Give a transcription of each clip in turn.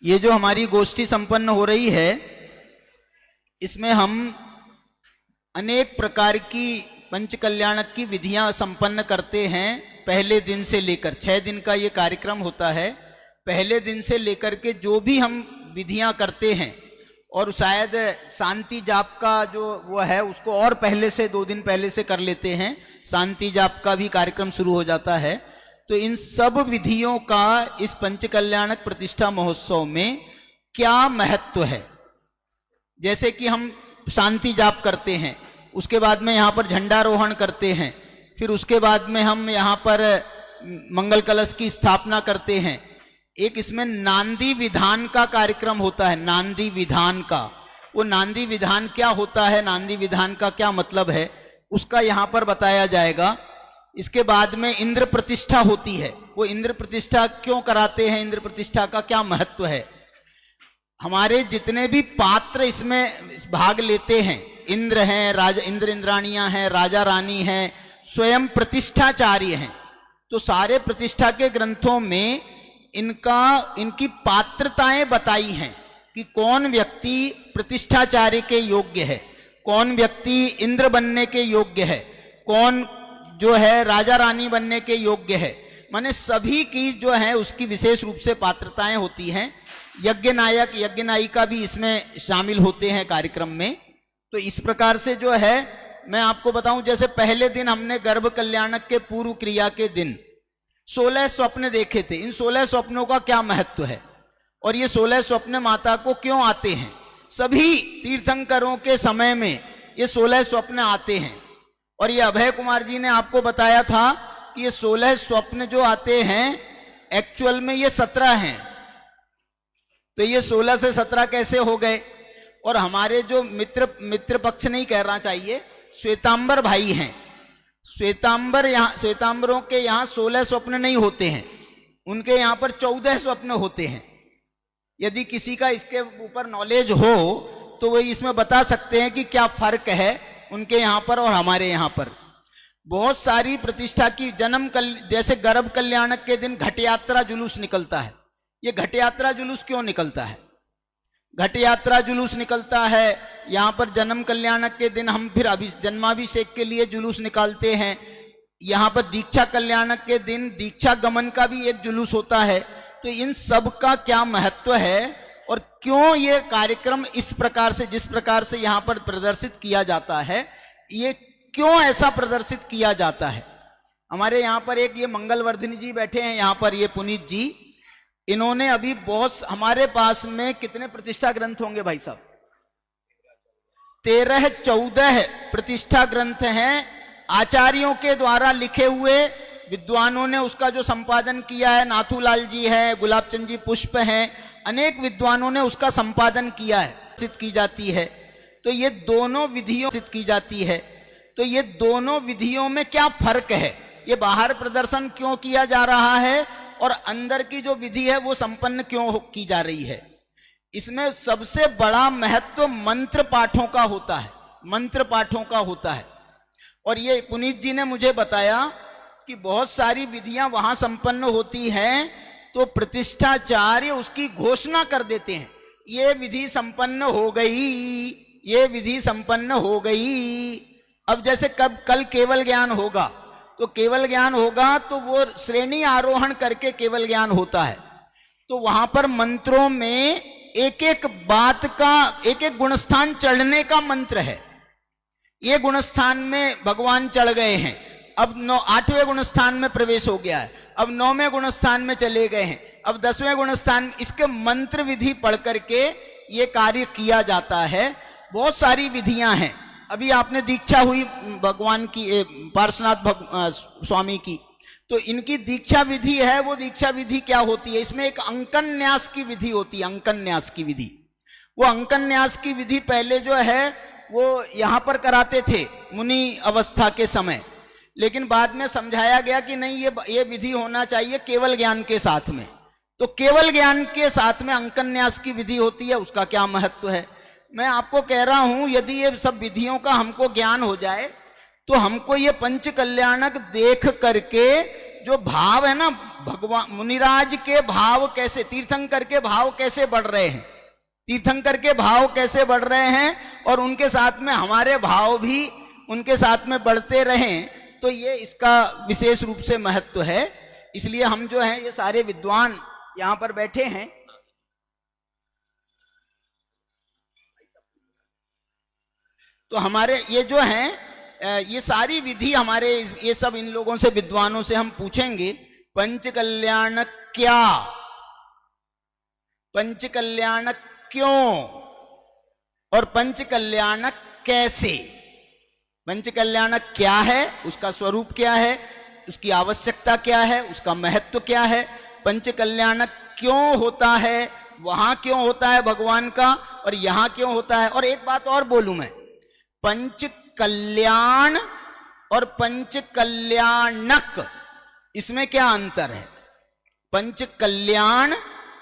ये जो हमारी गोष्ठी संपन्न हो रही है, इसमें हम अनेक प्रकार की पंच कल्याणक की विधियां संपन्न करते हैं। पहले दिन से लेकर 6 दिन का ये कार्यक्रम होता है। पहले दिन से लेकर के जो भी हम विधियां करते हैं, और शायद शांति जाप का जो वो है उसको और पहले से 2 दिन पहले से कर लेते हैं। शांति जाप का भी कार्यक्रम शुरू हो जाता है। तो इन सब विधियों का इस पंच कल्याणक प्रतिष्ठा महोत्सव में क्या महत्व है। जैसे कि हम शांति जाप करते हैं, उसके बाद में यहाँ पर झंडारोहण करते हैं, फिर उसके बाद में हम यहाँ पर मंगल कलश की स्थापना करते हैं। एक इसमें नांदी विधान का कार्यक्रम होता है। नांदी विधान का, वो नांदी विधान क्या होता है, नांदी विधान का क्या मतलब है, उसका यहाँ पर बताया जाएगा। इसके बाद में इंद्र प्रतिष्ठा होती है। वो इंद्र प्रतिष्ठा क्यों कराते हैं, इंद्र प्रतिष्ठा का क्या महत्व है। हमारे जितने भी पात्र इसमें भाग लेते हैं, इंद्र हैं, राजा इंद्र इंद्राणियां हैं, राजा रानी हैं, स्वयं प्रतिष्ठाचार्य हैं। तो सारे प्रतिष्ठा के ग्रंथों में इनकी पात्रताएं बताई हैं कि कौन व्यक्ति प्रतिष्ठाचार्य के योग्य है, कौन व्यक्ति इंद्र बनने के योग्य है, कौन जो है राजा रानी बनने के योग्य है। माने सभी की जो है उसकी विशेष रूप से पात्रताएं होती हैं। यज्ञ नायक यज्ञ नायिका भी इसमें शामिल होते हैं कार्यक्रम में। तो इस प्रकार से जो है मैं आपको बताऊं, जैसे पहले दिन हमने गर्भ कल्याणक के पूर्व क्रिया के दिन 16 स्वप्न देखे थे। इन 16 स्वप्नों का क्या महत्व है और ये 16 स्वप्न माता को क्यों आते हैं। सभी तीर्थंकरों के समय में ये 16 स्वप्न आते हैं। और ये अभय कुमार जी ने आपको बताया था कि ये 16 स्वप्न जो आते हैं एक्चुअल में ये 17 हैं। तो ये 16 से 17 कैसे हो गए। और हमारे जो मित्र पक्ष नहीं कहना चाहिए, श्वेतांबर भाई हैं, श्वेतांबरों के यहाँ 16 स्वप्न नहीं होते हैं, उनके यहाँ पर 14 स्वप्न होते हैं। यदि किसी का इसके ऊपर नॉलेज हो तो वो इसमें बता सकते हैं कि क्या फर्क है उनके यहाँ पर और हमारे यहाँ पर। बहुत सारी प्रतिष्ठा की जैसे गर्भ कल्याणक के दिन घट यात्रा जुलूस निकलता है। ये घट यात्रा जुलूस क्यों निकलता है। घट यात्रा जुलूस निकलता है यहाँ पर जन्म कल्याणक के दिन हम फिर जन्माभिषेक के लिए जुलूस निकालते हैं। यहाँ पर दीक्षा कल्याणक के दिन दीक्षा गमन का भी एक जुलूस होता है। तो इन सब का क्या महत्व है और क्यों ये कार्यक्रम इस प्रकार से, जिस प्रकार से यहाँ पर प्रदर्शित किया जाता है, ये क्यों ऐसा प्रदर्शित किया जाता है। हमारे यहाँ पर एक ये मंगलवर्धिनी जी बैठे हैं, यहाँ पर ये पुनीत जी, इन्होंने अभी बहुत, हमारे पास में कितने प्रतिष्ठा ग्रंथ होंगे भाई साहब, 13-14 प्रतिष्ठा ग्रंथ हैं आचार्यों के द्वारा लिखे हुए। विद्वानों ने उसका जो संपादन किया है, नाथूलाल जी हैं, गुलाबचंद जी पुष्प हैं, अनेक विद्वानों ने उसका संपादन किया है, सिद्ध की जाती है। तो ये दोनों विधियों सिद्ध की जाती है। तो ये दोनों विधियों में क्या फर्क है, ये बाहर प्रदर्शन क्यों किया जा रहा है और अंदर की जो विधि है वो संपन्न क्यों की जा रही है। इसमें सबसे बड़ा महत्व मंत्र पाठों का होता है, मंत्र पाठों का होता है। और ये पुनीत जी ने मुझे बताया कि बहुत सारी विधियां वहां संपन्न होती हैं तो प्रतिष्ठाचार्य उसकी घोषणा कर देते हैं, ये विधि संपन्न हो गई, ये विधि संपन्न हो गई। अब जैसे कल केवल ज्ञान होगा, तो केवल ज्ञान होगा तो वो श्रेणी आरोहण करके केवल ज्ञान होता है। तो वहां पर मंत्रों में एक एक बात का, एक एक गुणस्थान चढ़ने का मंत्र है। ये गुणस्थान में भगवान चढ़ गए हैं, अब 8वें गुणस्थान में प्रवेश हो गया है, अब 9वें गुणस्थान में चले गए हैं, अब 10वें गुणस्थान, इसके मंत्र विधि पढ़ करके ये कार्य किया जाता है। बहुत सारी विधियां हैं। अभी आपने दीक्षा हुई भगवान की, पार्श्वनाथ स्वामी की, तो इनकी दीक्षा विधि है। वो दीक्षा विधि क्या होती है, इसमें एक अंकन न्यास की विधि होती है, अंकन न्यास की विधि। वो अंकन न्यास की विधि पहले जो है वो यहां पर कराते थे मुनि अवस्था के समय, लेकिन बाद में समझाया गया कि नहीं, ये विधि होना चाहिए केवल ज्ञान के साथ में। तो केवल ज्ञान के साथ में अंकन न्यास की विधि होती है, उसका क्या महत्व है। मैं आपको कह रहा हूं, यदि ये सब विधियों का हमको ज्ञान हो जाए तो हमको ये पंच कल्याणक देख करके जो भाव है ना, भगवान मुनिराज के भाव कैसे, तीर्थंकर के भाव कैसे बढ़ रहे हैं, तीर्थंकर के भाव कैसे बढ़ रहे हैं, और उनके साथ में हमारे भाव भी उनके साथ में बढ़ते रहें, तो ये इसका विशेष रूप से महत्व है। इसलिए हम जो हैं ये सारे विद्वान यहां पर बैठे हैं, तो हमारे ये जो हैं ये सारी विधि हमारे ये सब इन लोगों से, विद्वानों से हम पूछेंगे पंच कल्याण क्या, पंच कल्याण क्यों, और पंच कल्याण कैसे। पंच कल्याण क्या है, उसका स्वरूप क्या है, उसकी आवश्यकता क्या है, उसका महत्व क्या है, पंच कल्याण क्यों होता है, वहां क्यों होता है भगवान का, और यहां क्यों होता है। और एक बात और बोलूं मैं, पंच कल्याण और पंच कल्याणक, इसमें क्या अंतर है। पंच कल्याण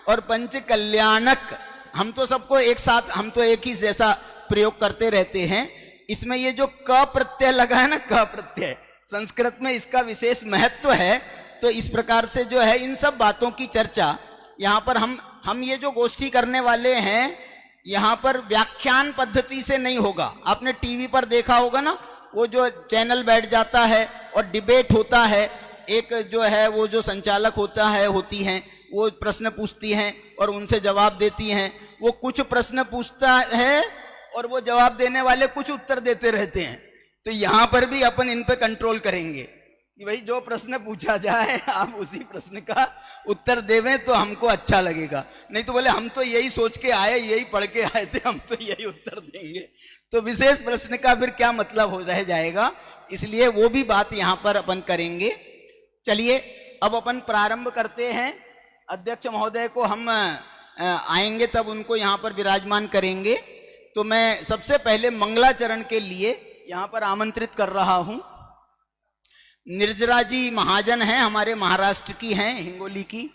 और पंच कल्याणक, हम तो सबको एक साथ, हम तो एक ही जैसा प्रयोग करते रहते हैं। इसमें ये जो क प्रत्यय लगा है ना, क प्रत्यय, संस्कृत में इसका विशेष महत्व है। तो इस प्रकार से जो है इन सब बातों की चर्चा यहाँ पर हम ये जो गोष्ठी करने वाले हैं, यहाँ पर व्याख्यान पद्धति से नहीं होगा। आपने टीवी पर देखा होगा ना, वो जो चैनल बैठ जाता है और डिबेट होता है, एक जो है वो जो संचालक होता है, होती हैं, वो प्रश्न पूछती हैं और उनसे जवाब देती हैं। वो कुछ प्रश्न पूछता है और वो जवाब देने वाले कुछ उत्तर देते रहते हैं। तो यहाँ पर भी अपन इन पे कंट्रोल करेंगे कि भाई जो प्रश्न पूछा जाए आप उसी प्रश्न का उत्तर देवें तो हमको अच्छा लगेगा। नहीं तो बोले हम तो यही सोच के आए, यही पढ़ के आए थे, हम तो यही उत्तर देंगे, तो विशेष प्रश्न का फिर क्या मतलब हो जाएगा। इसलिए वो भी बात यहाँ पर अपन करेंगे। चलिए अब अपन प्रारंभ करते हैं। अध्यक्ष महोदय को हम आएंगे तब उनको यहाँ पर विराजमान करेंगे। तो मैं सबसे पहले मंगलाचरण के लिए यहाँ पर आमंत्रित कर रहा हूं। निर्जरा जी महाजन हैं, हमारे महाराष्ट्र की हैं, हिंगोली की।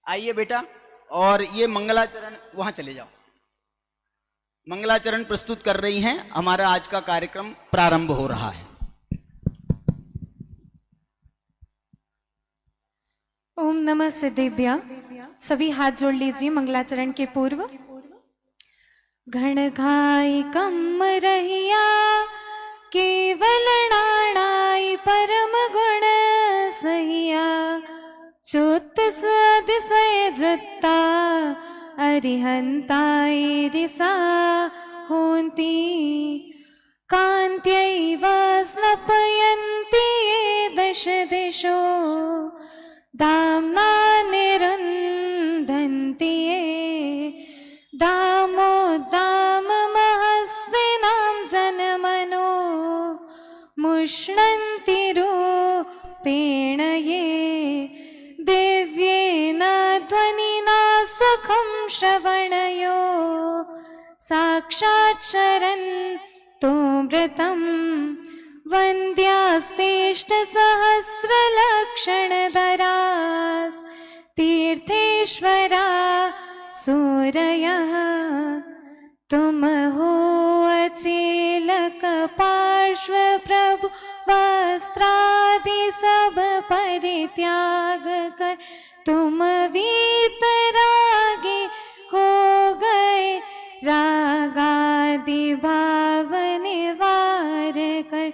आइए बेटा, और ये मंगलाचरण वहां चले जाओ। मंगलाचरण प्रस्तुत कर रही हैं। हमारा आज का कार्यक्रम प्रारंभ हो रहा है। ओम नमः सिद्धेभ्य। सभी हाथ जोड़ लीजिए मंगलाचरण के पूर्व। घण घाई कम रहिया केवल नाणाई परम गुण सहिया चोत सदिशय जत्ता अरिहंताई रिसा होती कांत्यैव स्नपयन्ति ये दश दिशो दाम्ना निरुन्धन्ति ये दामोद्दाम महस्विनां जनमनो मुष्णन्ति रूपेण ये दिव्येन ध्वनिना सुखं श्रवणयो साक्षात् शरन्तो व्रतं वन्द्यास्तेष्ट सहस्रलक्षणधरास् तीर्थेश्वरा सूरयः तुम हो अचेलक पार्श्व प्रभु वस्त्रादि सब परित्याग कर तुम वीतरागी हो गए रागादि भाव निवार कर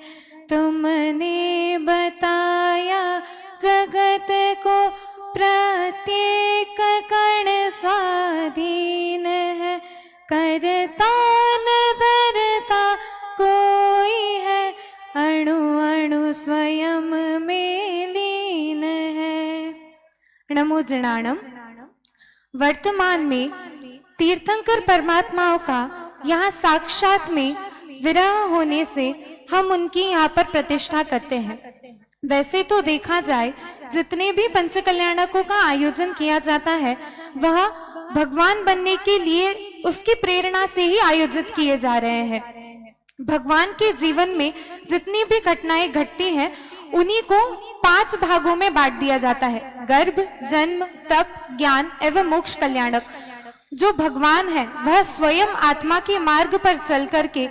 तुमने बताया जगत को प्रत्येक कण स्वाधीन है करता न धरता कोई है अणु अणु स्वयं में लीन है। नमो जनाणम। वर्तमान में तीर्थंकर परमात्माओं का यहाँ साक्षात में विरह होने से हम उनकी यहाँ पर प्रतिष्ठा करते हैं। वैसे तो देखा जाए जितने भी पंच कल्याणकों का आयोजन किया जाता है वह भगवान बनने के लिए उसकी प्रेरणा से ही आयोजित किए जा रहे हैं। भगवान के जीवन में जितनी भी घटनाएं घटती हैं उन्हीं को 5 भागों में बांट दिया जाता है। गर्भ, जन्म, तप, ज्ञान एवं मोक्ष कल्याणक। जो भगवान है वह स्वयं आत्मा के मार्ग पर चल करके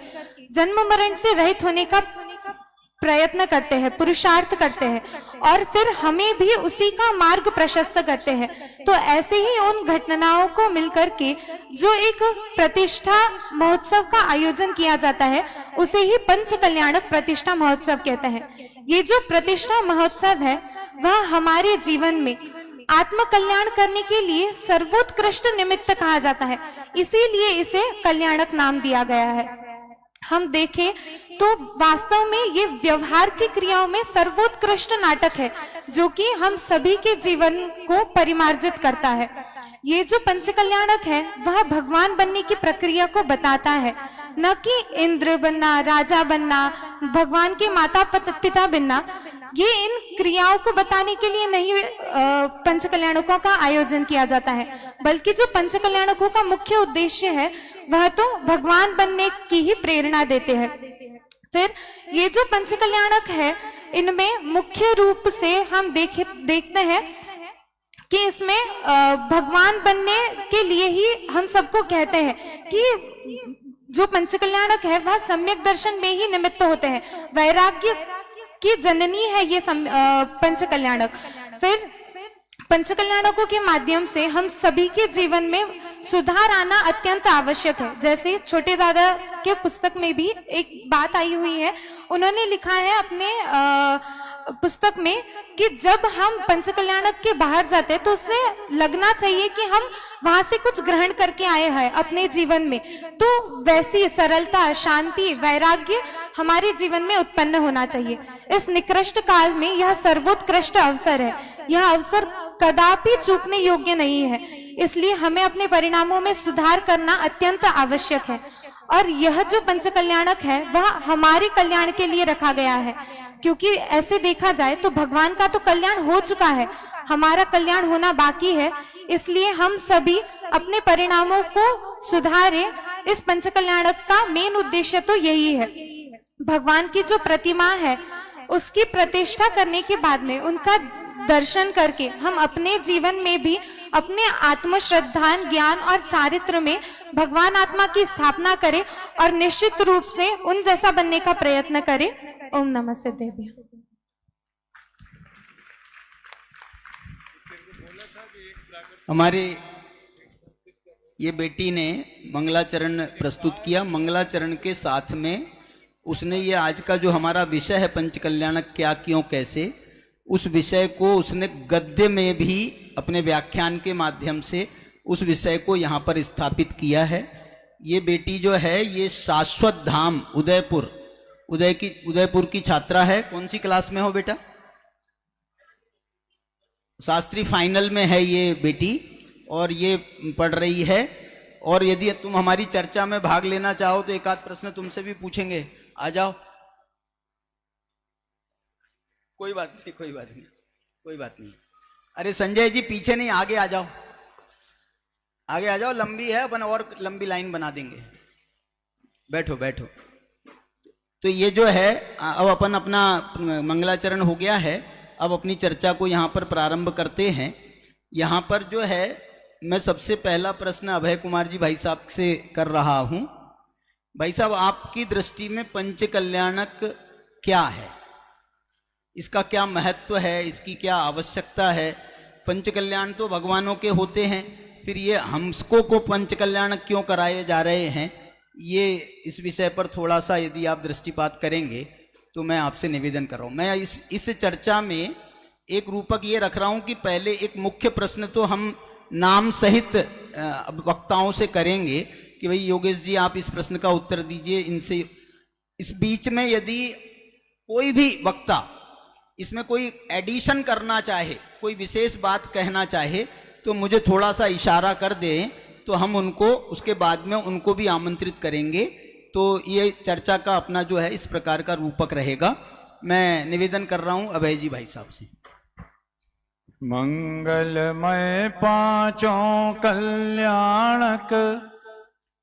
जन्म मरण से रहित होने का प्रयत्न करते हैं, पुरुषार्थ करते हैं और फिर हमें भी उसी का मार्ग प्रशस्त करते हैं। तो ऐसे ही उन घटनाओं को मिलकर के जो एक प्रतिष्ठा महोत्सव का आयोजन किया जाता है उसे ही पंच कल्याणक प्रतिष्ठा महोत्सव कहते हैं। ये जो प्रतिष्ठा महोत्सव है वह हमारे जीवन में आत्म कल्याण करने के लिए सर्वोत्कृष्ट निमित्त कहा जाता है, इसीलिए इसे कल्याणक नाम दिया गया है। हम देखें तो वास्तव में ये व्यवहार की क्रियाओं में सर्वोत्कृष्ट नाटक है जो कि हम सभी के जीवन को परिमार्जित करता है। ये जो पंच कल्याणक है वह भगवान बनने की प्रक्रिया को बताता है, न कि इंद्र बनना, राजा बनना, भगवान के माता पिता बनना। ये इन क्रियाओं को बताने के लिए नहीं पंच कल्याणकों का आयोजन किया जाता है, बल्कि जो पंच कल्याणकों का मुख्य उद्देश्य है वह तो भगवान बनने की ही प्रेरणा देते हैं। फिर ये जो पंच कल्याणक है इनमें मुख्य रूप से हम देखते हैं कि इसमें भगवान बनने के लिए ही हम सबको कहते हैं कि जो पंच कल्याणक है वह सम्यक दर्शन में ही निमित्त होते हैं। वैराग्य की जननी है ये पंच कल्याणक। फिर पंच कल्याणकों के माध्यम से हम सभी के जीवन में सुधार आना अत्यंत आवश्यक है। जैसे छोटे दादा के पुस्तक में भी एक बात आई हुई है, उन्होंने लिखा है अपने पुस्तक में कि जब हम पंच कल्याणक के बाहर जाते हैं तो उससे लगना चाहिए कि हम वहां से कुछ ग्रहण करके आए हैं अपने जीवन में। तो वैसी सरलता, शांति, वैराग्य हमारे जीवन में उत्पन्न होना चाहिए। इस निकृष्ट काल में यह सर्वोत्कृष्ट अवसर है। यह अवसर कदापि चूकने योग्य नहीं है, इसलिए हमें अपने परिणामों में सुधार करना अत्यंत आवश्यक है। और यह जो पंच कल्याणक है वह हमारे कल्याण के लिए रखा गया है, क्योंकि ऐसे देखा जाए तो भगवान का तो कल्याण हो चुका है, हमारा कल्याण होना बाकी है। इसलिए हम सभी अपने परिणामों को सुधारें। इस पंच कल्याणक का मेन उद्देश्य तो यही है। भगवान की जो प्रतिमा है उसकी प्रतिष्ठा करने के बाद में उनका दर्शन करके हम अपने जीवन में भी अपने आत्मश्रद्धा, ज्ञान और चारित्र में भगवान आत्मा की स्थापना करें और निश्चित रूप से उन जैसा बनने का प्रयत्न करें। ओम नमः सिद्धेभ्य। हमारे ये बेटी ने मंगलाचरण प्रस्तुत किया। मंगलाचरण के साथ में उसने ये आज का जो हमारा विषय है पंच कल्याणक क्या, क्यों, कैसे, उस विषय को उसने गद्य में भी अपने व्याख्यान के माध्यम से उस विषय को यहाँ पर स्थापित किया है। ये बेटी जो है ये शाश्वत धाम उदयपुर की छात्रा है। कौन सी क्लास में हो बेटा? शास्त्री फाइनल में है ये बेटी और ये पढ़ रही है। और यदि तुम हमारी चर्चा में भाग लेना चाहो तो एक आध प्रश्न तुमसे भी पूछेंगे, आ जाओ। कोई बात नहीं। अरे संजय जी पीछे नहीं, आगे आ जाओ, लंबी है, अपन और लंबी लाइन बना देंगे। बैठो। तो ये जो है अब अपन अपना मंगलाचरण हो गया है, अब अपनी चर्चा को यहाँ पर प्रारंभ करते हैं। यहाँ पर जो है मैं सबसे पहला प्रश्न अभय कुमार जी भाई साहब से कर रहा हूँ। भाई साहब, आपकी दृष्टि में पंच कल्याणक क्या है? इसका क्या महत्व है, इसकी क्या आवश्यकता है? पंच कल्याण तो भगवानों के होते हैं, फिर ये हमको को पंच कल्याणक क्यों कराए जा रहे हैं? ये इस विषय पर थोड़ा सा यदि आप दृष्टिपात करेंगे तो मैं आपसे निवेदन कर रहा हूँ। मैं इस चर्चा में एक रूपक ये रख रहा हूँ कि पहले एक मुख्य प्रश्न तो हम नाम सहित वक्ताओं से करेंगे कि भाई योगेश जी आप इस प्रश्न का उत्तर दीजिए इनसे। इस बीच में यदि कोई भी वक्ता इसमें कोई एडिशन करना चाहे, कोई विशेष बात कहना चाहे तो मुझे थोड़ा सा इशारा कर दें, तो हम उनको उसके बाद में उनको भी आमंत्रित करेंगे। तो ये चर्चा का अपना जो है इस प्रकार का रूपक रहेगा। मैं निवेदन कर रहा हूं अभय जी भाई साहब से। मंगलमय पांचों कल्याणक,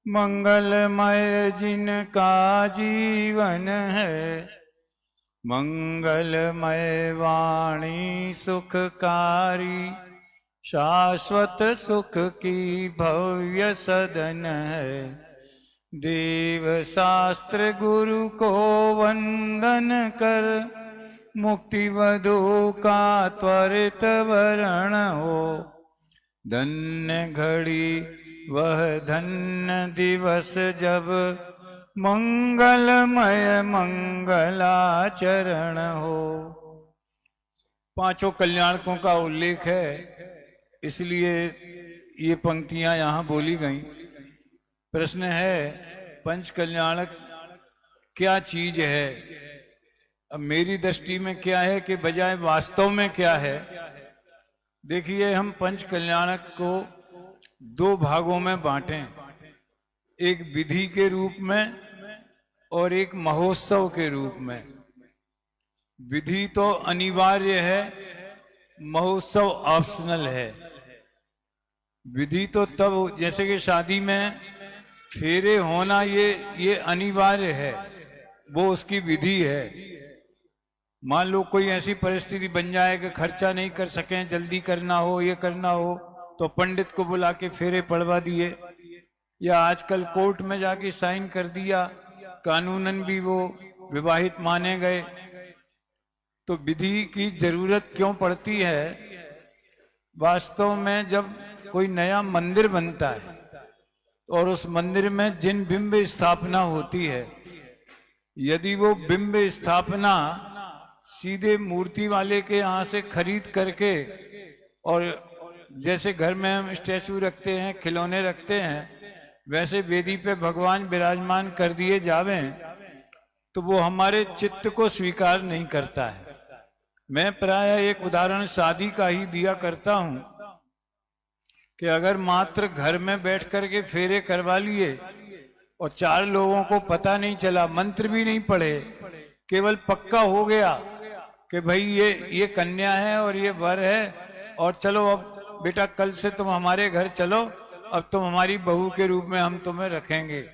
मंगलमय जिनका जीवन है, मंगलमय वाणी सुखकारी, शाश्वत सुख की भव्य सदन है। देव शास्त्र गुरु को वंदन कर, मुक्ति वधु का त्वरित वरण हो। धन्य घड़ी वह धन्य दिवस जब, मंगलमय मंगलाचरण हो। पांचों कल्याणकों का उल्लेख है, इसलिए ये पंक्तियां यहां बोली गई। प्रश्न है, पंच कल्याणक क्या चीज है? अब मेरी दृष्टि में क्या है कि बजाय वास्तव में क्या है। देखिए, हम पंच कल्याणक को दो भागों में बांटें, एक विधि के रूप में और एक महोत्सव के रूप में। विधि तो अनिवार्य है, महोत्सव ऑप्शनल है। विधि तो तब, जैसे कि शादी में फेरे होना ये अनिवार्य है, वो उसकी विधि है। मान लो कोई ऐसी परिस्थिति बन जाए कि खर्चा नहीं कर सकें, जल्दी करना हो, ये करना हो, तो पंडित को बुला के फेरे पढ़वा दिए, या आजकल कोर्ट में जाके साइन कर दिया, कानूनन भी वो विवाहित माने गए। तो विधि की जरूरत क्यों पड़ती है? वास्तव में जब कोई नया मंदिर बनता है और उस मंदिर में जिन बिंब स्थापना होती है, यदि वो बिंब स्थापना सीधे मूर्ति वाले के यहाँ से खरीद करके, और जैसे घर में हम स्टैचू रखते हैं, खिलौने रखते हैं, वैसे वेदी पे भगवान विराजमान कर दिए जावें, तो वो हमारे चित्त को स्वीकार नहीं करता है। मैं प्रायः एक उदाहरण शादी का ही दिया करता हूं कि अगर मात्र घर में बैठ करके फेरे करवा लिए और 4 लोगों को पता नहीं चला, मंत्र भी नहीं पढ़े, केवल पक्का हो गया कि भाई ये कन्या है और ये वर है, और चलो अब बेटा कल से तुम हमारे घर चलो, अब तुम हमारी बहू के रूप में हम तुम्हें रखेंगे,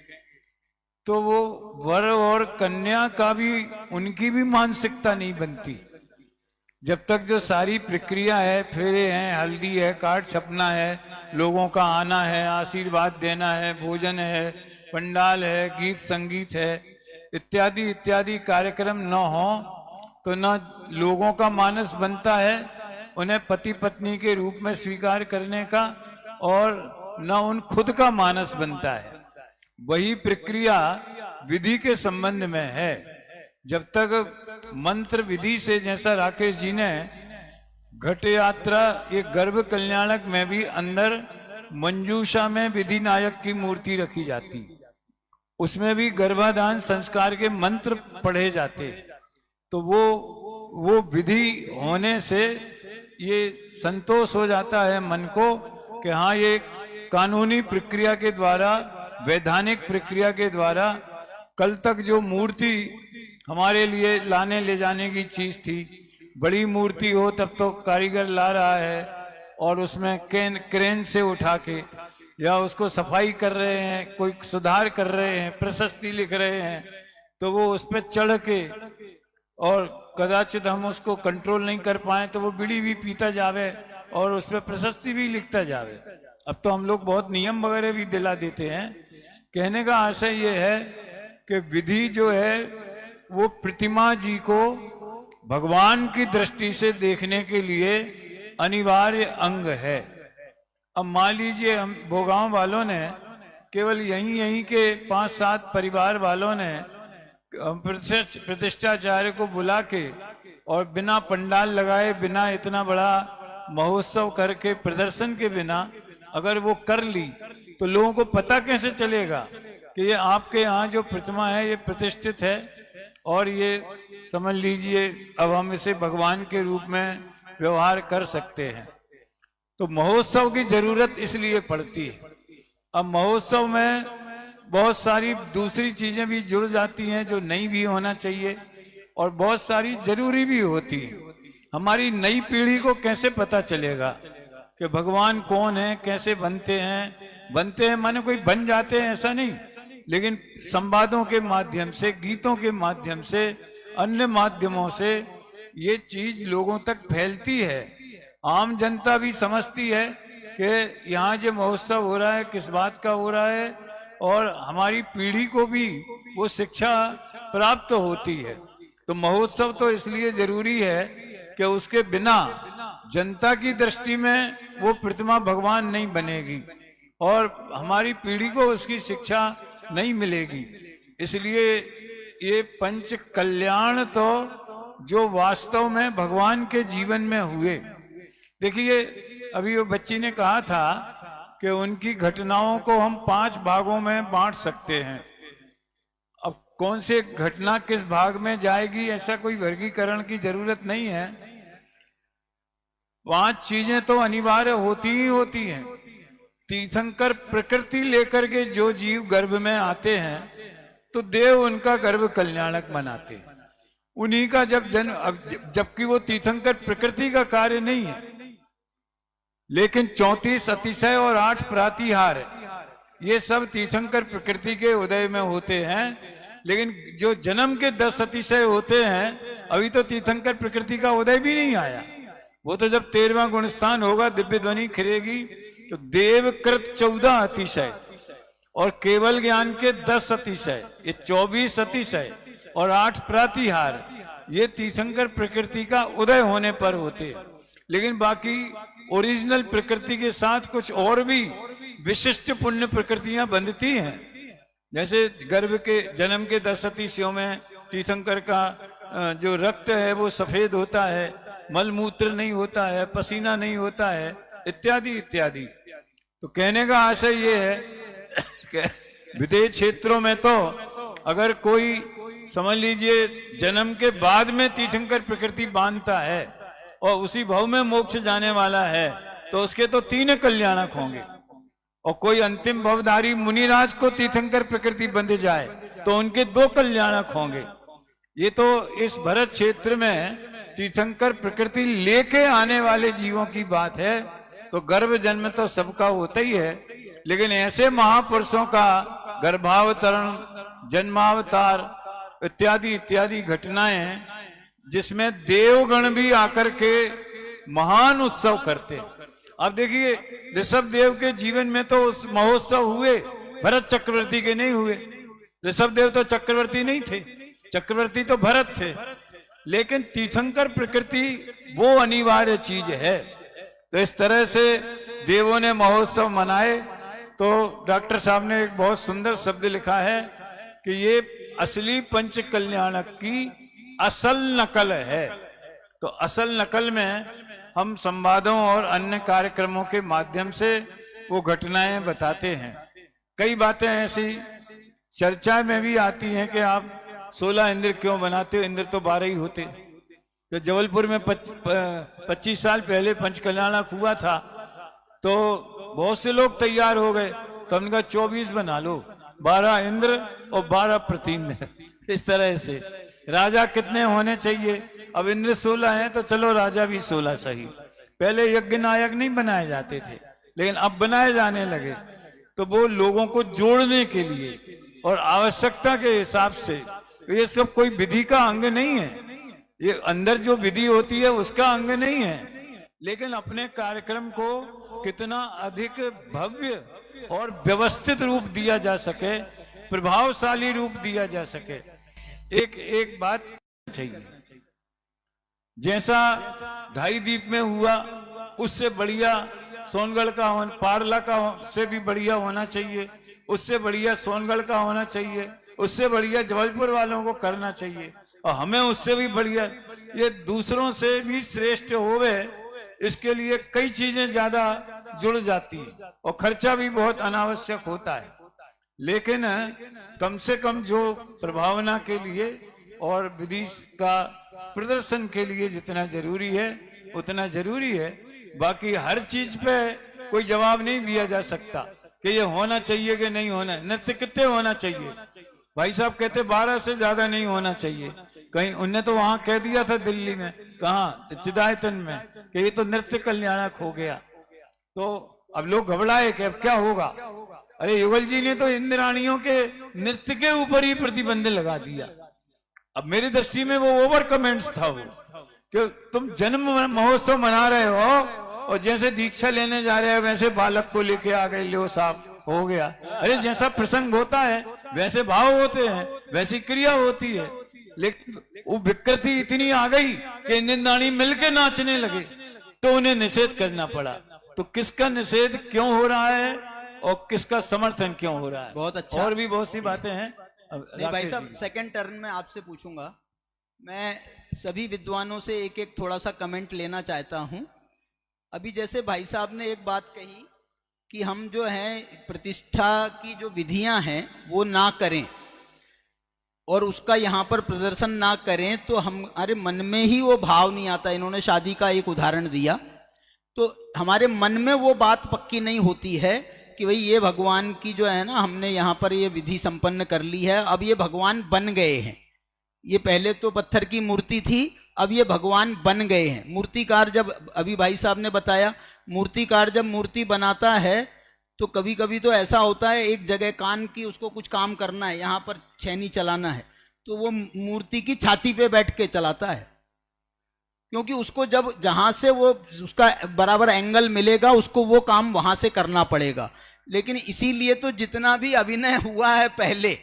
तो वो वर और कन्या का भी, उनकी भी मानसिकता नहीं बनती। जब तक जो सारी प्रक्रिया है, फेरे हैं, हल्दी है, कार्ड छपना है, लोगों का आना है, आशीर्वाद देना है, भोजन है, पंडाल है, गीत संगीत है, इत्यादि इत्यादि कार्यक्रम न हो तो न लोगों का मानस बनता है उन्हें पति पत्नी के रूप में स्वीकार करने का, और न उन खुद का मानस बनता है। वही प्रक्रिया विधि के संबंध में है। जब तक मंत्र विधि से, जैसा राकेश जी ने घट यात्रा, ये गर्भ कल्याणक में भी अंदर मंजूषा में विधि नायक की मूर्ति रखी जाती, उसमें भी गर्भाधान संस्कार के मंत्र पढ़े जाते, तो वो विधि होने से ये संतोष हो जाता है मन को कि हाँ, ये कानूनी प्रक्रिया के द्वारा, वैधानिक प्रक्रिया के द्वारा, कल तक जो मूर्ति हमारे लिए लाने ले जाने की चीज थी, बड़ी मूर्ति हो तब तो कारीगर ला रहा है और उसमें क्रेन से उठा के, या उसको सफाई कर रहे हैं, कोई सुधार कर रहे हैं, प्रशस्ति लिख रहे हैं, तो वो उस पर चढ़ के, और कदाचित हम उसको कंट्रोल नहीं कर पाए तो वो बीड़ी भी पीता जावे और उस पर प्रशस्ति भी लिखता जावे। अब तो हम लोग बहुत नियम वगैरह भी दिला देते हैं। कहने का आशय ये है कि विधि जो है वो प्रतिमा जी को भगवान की दृष्टि से देखने के लिए अनिवार्य अंग है। अब मान लीजिए हम भोगांव वालों ने, केवल यहीं के 5-7 परिवार वालों ने प्रतिष्ठाचार्य को बुला के और बिना पंडाल लगाए, बिना इतना बड़ा महोत्सव करके, प्रदर्शन के बिना अगर वो कर ली तो लोगों को पता कैसे चलेगा कि ये आपके यहाँ जो प्रतिमा है ये प्रतिष्ठित है और ये समझ लीजिए अब हम इसे भगवान के रूप में व्यवहार कर सकते हैं। तो महोत्सव की जरूरत इसलिए पड़ती है। अब महोत्सव में बहुत सारी दूसरी चीजें भी जुड़ जाती हैं जो नहीं भी होना चाहिए और बहुत सारी जरूरी भी होती है। हमारी नई पीढ़ी को कैसे पता चलेगा कि भगवान कौन है, कैसे बनते हैं माने कोई बन जाते हैं ऐसा नहीं, लेकिन संवादों के माध्यम से, गीतों के माध्यम से, अन्य माध्यमों से ये चीज लोगों तक फैलती है। आम जनता भी समझती है कि यहाँ जो महोत्सव हो रहा है किस बात का हो रहा है और हमारी पीढ़ी को भी वो शिक्षा प्राप्त होती है। तो महोत्सव तो इसलिए जरूरी है कि उसके बिना जनता की दृष्टि में वो प्रतिमा भगवान नहीं बनेगी और हमारी पीढ़ी को उसकी शिक्षा नहीं मिलेगी। इसलिए ये पंच कल्याण तो जो वास्तव में भगवान के जीवन में हुए, देखिए अभी वो बच्ची ने कहा था कि उनकी घटनाओं को हम 5 भागों में बांट सकते हैं। अब कौन से घटना किस भाग में जाएगी ऐसा कोई वर्गीकरण की जरूरत नहीं है। 5 चीजें तो अनिवार्य होती ही होती हैं। तीर्थंकर प्रकृति लेकर के जो जीव गर्भ में आते हैं तो देव उनका गर्भ कल्याणक बनाते हैं। उन्हीं का जब जन्म, जबकि वो तीर्थंकर प्रकृति का कार्य नहीं है, लेकिन 34 अतिशय और 8 प्रातिहार ये सब तीर्थंकर प्रकृति के उदय में होते हैं। लेकिन जो जन्म के 10 अतिशय होते हैं, अभी तो तीर्थंकर प्रकृति का उदय भी नहीं आया। वो तो जब 13वां गुणस्थान होगा, दिव्य ध्वनि खिलेगी, तो देवकृत 14 अतिशय और केवल ज्ञान के 10 अतिशय, ये 24 अतिशय और 8 प्रातिहार, ये तीर्थंकर प्रकृति का उदय होने पर होते हैं। लेकिन बाकी ओरिजिनल प्रकृति के साथ कुछ और भी विशिष्ट पुण्य प्रकृतियां बंधती हैं। जैसे गर्भ के जन्म के 10 अतिशयों में तीर्थंकर का जो रक्त है वो सफेद होता है, मलमूत्र नहीं होता है, पसीना नहीं होता है, इत्यादि इत्यादि। तो कहने का आशय ये है कि विदेश क्षेत्रों में तो अगर कोई समझ लीजिए जन्म के बाद में तीर्थंकर प्रकृति बांधता है और उसी भव में मोक्ष जाने वाला है, तो उसके तो 3 कल्याणक होंगे। और कोई अंतिम भवधारी मुनिराज को तीर्थंकर प्रकृति बंध जाए तो उनके 2 कल्याणक होंगे। ये तो इस भरत क्षेत्र में तीर्थंकर प्रकृति लेके आने वाले जीवों की बात है। तो गर्भ जन्म तो सबका होता ही है, लेकिन ऐसे महापुरुषों का गर्भावतरण, जन्मावतार इत्यादि इत्यादि घटनाएं जिसमें देवगण भी आकर के महान उत्सव करते। अब देखिए ऋषभ देव के जीवन में तो उस महोत्सव हुए, भरत चक्रवर्ती के नहीं हुए। ऋषभ देव तो चक्रवर्ती नहीं थे, चक्रवर्ती तो भरत थे। लेकिन तीर्थंकर प्रकृति वो अनिवार्य चीज है। तो इस तरह से देवों ने महोत्सव मनाए। तो डॉक्टर साहब ने एक बहुत सुंदर शब्द लिखा है कि ये असली पंच कल्याणक की असल नकल है। तो असल नकल में हम संवादों और अन्य कार्यक्रमों के माध्यम से वो घटनाएं बताते हैं। कई बातें ऐसी चर्चा में भी आती हैं कि आप 16 इंद्र क्यों बनाते हो, इंद्र तो 12 ही होते। तो जबलपुर में 25 साल पहले पंचकल्याणक हुआ था तो बहुत से लोग तैयार हो गए, तो हमने कहा 24 बना लो, 12 इंद्र और 12 प्रतिन्द्र। इस तरह से राजा कितने होने चाहिए? अब इंद्र 16 हैं तो चलो राजा भी 16 सही। पहले यज्ञ नायक नहीं बनाए जाते थे, लेकिन अब बनाए जाने लगे। तो वो लोगों को जोड़ने के लिए और आवश्यकता के हिसाब से, ये सब कोई विधि का अंग नहीं है, ये अंदर जो विधि होती है उसका अंग नहीं है, लेकिन अपने कार्यक्रम को कितना अधिक भव्य और व्यवस्थित रूप दिया जा सके, प्रभावशाली रूप दिया जा सके। एक बात चाहिए, जैसा ढाई दीप में हुआ उससे बढ़िया सोनगढ़ का, पारला का से भी बढ़िया होना चाहिए, उससे बढ़िया सोनगढ़ का होना चाहिए, उससे बढ़िया जबलपुर वालों को करना चाहिए, और हमें उससे भी बढ़िया, ये दूसरों से भी श्रेष्ठ होवे, इसके लिए कई चीजें ज्यादा जुड़ जाती है और खर्चा भी बहुत अनावश्यक होता है। लेकिन कम से कम जो प्रभावना के लिए और विधि का प्रदर्शन के लिए जितना जरूरी है उतना जरूरी है। बाकी हर चीज पे कोई जवाब नहीं दिया जा सकता कि ये होना चाहिए कि नहीं होना। नृत्य कितने होना चाहिए? भाई साहब कहते 12 से ज्यादा नहीं होना चाहिए। कहीं उनने तो वहां कह दिया था दिल्ली में, कहा चिदायतन में, कि ये तो नृत्य कल्याणक हो गया। तो अब लोग घबराए कि अब क्या होगा। अरे युगल जी ने तो इंद्राणियों के नृत्य के ऊपर ही प्रतिबंध लगा दिया। अब मेरी दृष्टि में वो ओवर कमेंट्स था वो, कि तुम जन्म महोत्सव मना रहे हो और जैसे दीक्षा लेने जा रहे हो वैसे बालक को लेके आ गए, लो साहब हो गया। अरे जैसा प्रसंग होता है वैसे भाव होते हैं, वैसी क्रिया होती है, लेकिन वो विकृति इतनी आ गई कि निंदाणी मिलके नाचने लगे तो उन्हें निषेध करना पड़ा। तो किसका निषेध क्यों हो रहा है और किसका समर्थन क्यों हो रहा है? बहुत अच्छा। और भी बहुत सी बातें हैं। नहीं भाई साहब, सेकंड टर्न में आपसे पूछूंगा। मैं सभी विद्वानों से एक एक थोड़ा सा कमेंट लेना चाहता हूं। अभी जैसे भाई साहब ने एक बात कही कि हम जो है प्रतिष्ठा की जो विधियां हैं वो ना करें और उसका यहाँ पर प्रदर्शन ना करें, तो हमारे मन में ही वो भाव नहीं आता। इन्होंने शादी का एक उदाहरण दिया, तो हमारे मन में वो बात पक्की नहीं होती है कि भाई ये भगवान की जो है ना, हमने यहाँ पर ये विधि संपन्न कर ली है, अब ये भगवान बन गए हैं। ये पहले तो पत्थर की मूर्ति थी, अब ये भगवान बन गए हैं। मूर्तिकार जब, अभी भाई साहब ने बताया, मूर्तिकार जब मूर्ति बनाता है तो कभी कभी तो ऐसा होता है एक जगह कान की उसको कुछ काम करना है, यहाँ पर छेनी चलाना है, तो वो मूर्ति की छाती पे बैठ के चलाता है, क्योंकि उसको जब जहां से वो उसका बराबर एंगल मिलेगा उसको वो काम वहां से करना पड़ेगा। लेकिन इसीलिए तो जितना भी अभिनय हुआ है पहले,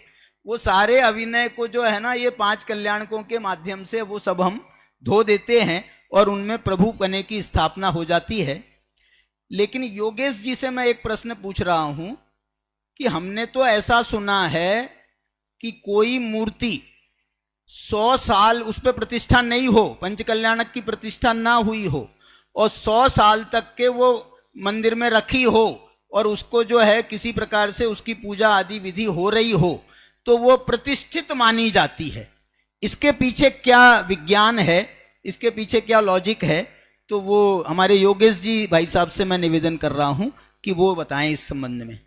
वो सारे अभिनय को जो है ना, ये 5 कल्याणकों के माध्यम से वो सब हम धो देते हैं और उनमें प्रभु बने की स्थापना हो जाती है। लेकिन योगेश जी से मैं एक प्रश्न पूछ रहा हूं कि हमने तो ऐसा सुना है कि कोई मूर्ति 100 साल उस पर प्रतिष्ठा नहीं हो, पंचकल्याणक की प्रतिष्ठा ना हुई हो, और 100 साल तक के वो मंदिर में रखी हो और उसको जो है किसी प्रकार से उसकी पूजा आदि विधि हो रही हो, तो वो प्रतिष्ठित मानी जाती है। इसके पीछे क्या विज्ञान है, इसके पीछे क्या लॉजिक है? तो वो हमारे योगेश जी भाई साहब से मैं निवेदन कर रहा हूं कि वो बताएं इस संबंध में।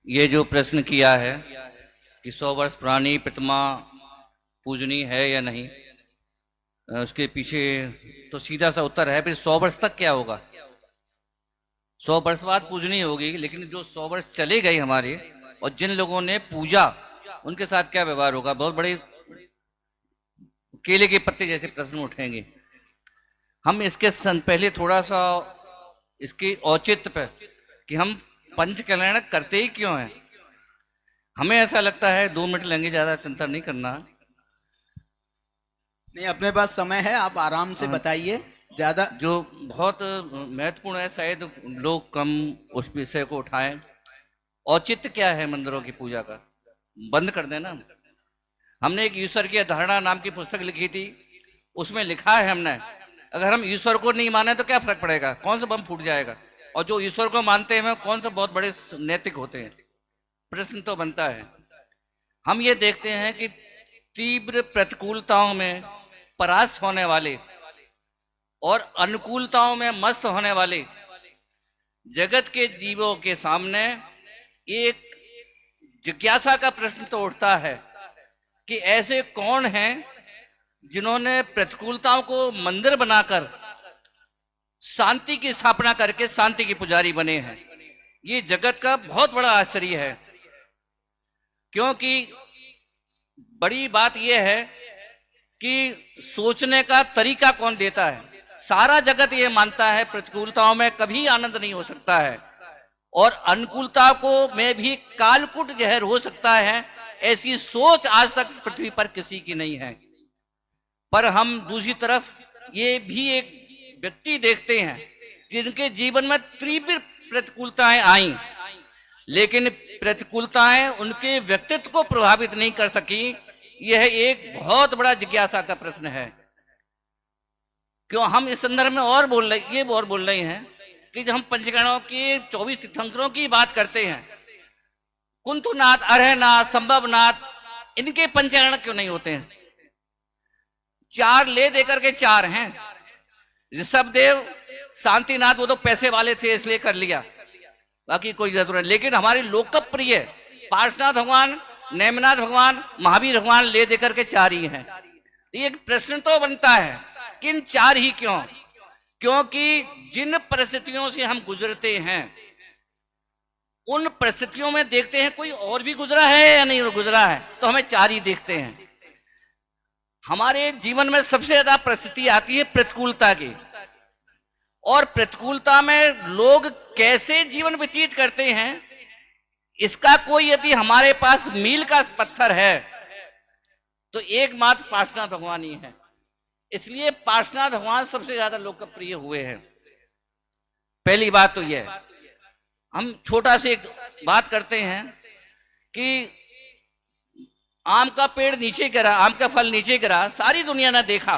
ये जो प्रश्न किया है कि 100 वर्ष पुरानी प्रतिमा पूजनीय है या नहीं, उसके पीछे तो सीधा सा उत्तर है, फिर 100 वर्ष तक क्या होगा? 100 वर्ष बाद पूजनीय होगी, लेकिन जो 100 वर्ष चले गए हमारे और जिन लोगों ने पूजा, उनके साथ क्या व्यवहार होगा? बहुत बड़े केले के पत्ते जैसे प्रश्न उठेंगे। हम इसके पहले थोड़ा सा इसके औचित्य पे कि हम पंच कल्याण करते ही क्यों हैं। हमें ऐसा लगता है 2 मिनट लेंगे, ज्यादा चिंता नहीं करना। नहीं, अपने पास समय है, आप आराम से बताइए। ज्यादा जो बहुत महत्वपूर्ण है, शायद लोग कम उस विषय को उठाएं। औचित्य क्या है मंदिरों की पूजा का? बंद कर देना। हमने एक ईश्वर की अवधारणा नाम की पुस्तक लिखी थी, उसमें लिखा है हमने, अगर हम ईश्वर को नहीं माने तो क्या फर्क पड़ेगा, कौन सा बम फूट जाएगा? और जो ईश्वर को मानते हैं कौन सा बहुत बड़े नैतिक होते हैं? प्रश्न तो बनता है। हम ये देखते हैं कि तीव्र प्रतिकूलताओं में परास्त होने वाले और अनुकूलताओं में मस्त होने वाले जगत के जीवों के सामने एक जिज्ञासा का प्रश्न तो उठता है कि ऐसे कौन हैं जिन्होंने प्रतिकूलताओं को मंदिर बनाकर शांति की स्थापना करके शांति के पुजारी बने हैं। ये जगत का बहुत बड़ा आश्चर्य है, क्योंकि बड़ी बात यह है कि सोचने का तरीका कौन देता है। सारा जगत ये मानता है प्रतिकूलताओं में कभी आनंद नहीं हो सकता है और अनुकूलता को में भी कालकूट जहर हो सकता है। ऐसी सोच आज तक पृथ्वी पर किसी की नहीं है। पर हम दूसरी तरफ ये भी एक व्यक्ति देखते हैं जिनके जीवन में तीव्र प्रतिकूलताएं आई, लेकिन प्रतिकूलताएं उनके व्यक्तित्व को प्रभावित नहीं कर सकी। यह एक बहुत बड़ा जिज्ञासा का प्रश्न है। क्यों हम इस संदर्भ में और बोल रहे हैं कि जब हम पंचकर्णों के 24 तीर्थंकरों की बात करते हैं, कुंतुनाथ, अरहनाथ, संभवनाथ, इनके पंचकर्ण क्यों नहीं होते हैं? 4 ले देकर के 4 हैं। ऋषभदेव, शांतिनाथ, वो तो पैसे वाले थे इसलिए कर लिया, बाकी कोई जरूरत नहीं। लेकिन हमारे लोकप्रिय पार्श्वनाथ भगवान, नेमिनाथ भगवान, महावीर भगवान ले देकर के 4 ही हैं। ये एक प्रश्न तो बनता है कि इन 4 ही क्यों? क्योंकि जिन परिस्थितियों से हम गुजरते हैं उन परिस्थितियों में देखते हैं कोई और भी गुजरा है या नहीं गुजरा है, तो हमें 4 ही देखते हैं। हमारे जीवन में सबसे ज्यादा परिस्थिति आती है प्रतिकूलता की, और प्रतिकूलता में लोग कैसे जीवन व्यतीत करते हैं, इसका कोई यदि हमारे पास मील का पत्थर है तो एकमात्र पार्श्वनाथ भगवान ही है। इसलिए पार्श्वनाथ भगवान सबसे ज्यादा लोकप्रिय हुए हैं। पहली बात तो यह है। हम छोटा से एक बात करते हैं कि आम का पेड़ नीचे गिरा, आम का फल नीचे गिरा, सारी दुनिया ने देखा।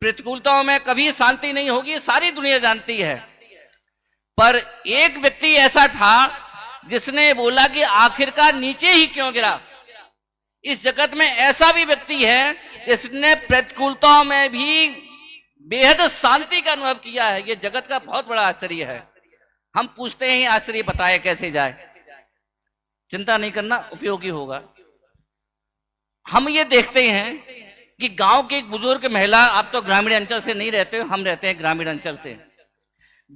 प्रतिकूलताओं में कभी शांति नहीं होगी, सारी दुनिया जानती है। पर एक व्यक्ति ऐसा था जिसने बोला कि आखिरकार नीचे ही क्यों गिरा। इस जगत में ऐसा भी व्यक्ति है जिसने प्रतिकूलताओं में भी बेहद शांति का अनुभव किया है। यह जगत का बहुत बड़ा आश्चर्य है। हम पूछते हैं आश्चर्य बताए कैसे जाए, चिंता नहीं करना, उपयोगी होगा। हम ये देखते हैं कि गांव की एक बुजुर्ग महिला, आप तो ग्रामीण अंचल से नहीं रहते हो, हम रहते हैं ग्रामीण अंचल से।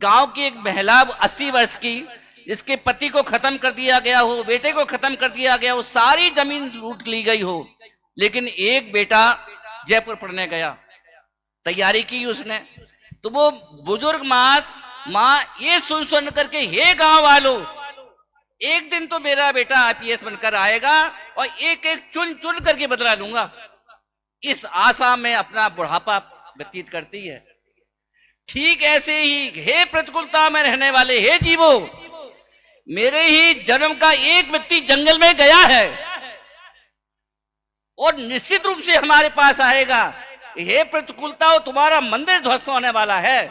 गांव की एक महिला 80 वर्ष की, जिसके पति को खत्म कर दिया गया हो, बेटे को खत्म कर दिया गया हो, सारी जमीन लूट ली गई हो, लेकिन एक बेटा जयपुर पढ़ने गया, तैयारी की उसने। तो वो बुजुर्ग माँ ये सुन करके, हे गांव वालों, एक दिन तो मेरा बेटा आईपीएस बनकर आएगा और एक एक चुन चुन करके बदला लूंगा, इस आशा में अपना बुढ़ापा व्यतीत करती है। ठीक ऐसे ही हे प्रतिकूलता में रहने वाले हे जीवो, मेरे ही जन्म का एक व्यक्ति जंगल में गया है और निश्चित रूप से हमारे पास आएगा। हे प्रतिकूलता, तुम्हारा मंदिर ध्वस्त होने वाला है,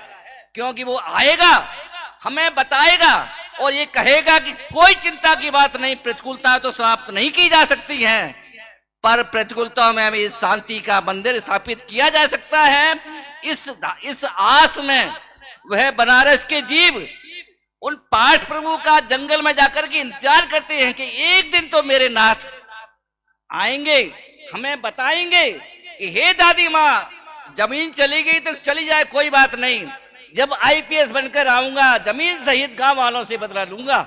क्योंकि वो आएगा, हमें बताएगा और ये कहेगा कि कोई चिंता की बात नहीं, प्रतिकूलता तो समाप्त नहीं की जा सकती है, पर प्रतिकूलताओं में हमें शांति का मंदिर स्थापित किया जा सकता है। इस आस में वह बनारस के जीव उन पार्श प्रभु का जंगल में जाकर के इंतजार करते हैं कि एक दिन तो मेरे नाथ आएंगे, हमें बताएंगे कि हे दादी माँ, जमीन चली गई तो चली जाए, कोई बात नहीं, जब आईपीएस बनकर आऊंगा जमीन सहित गांव वालों से बदला लूंगा।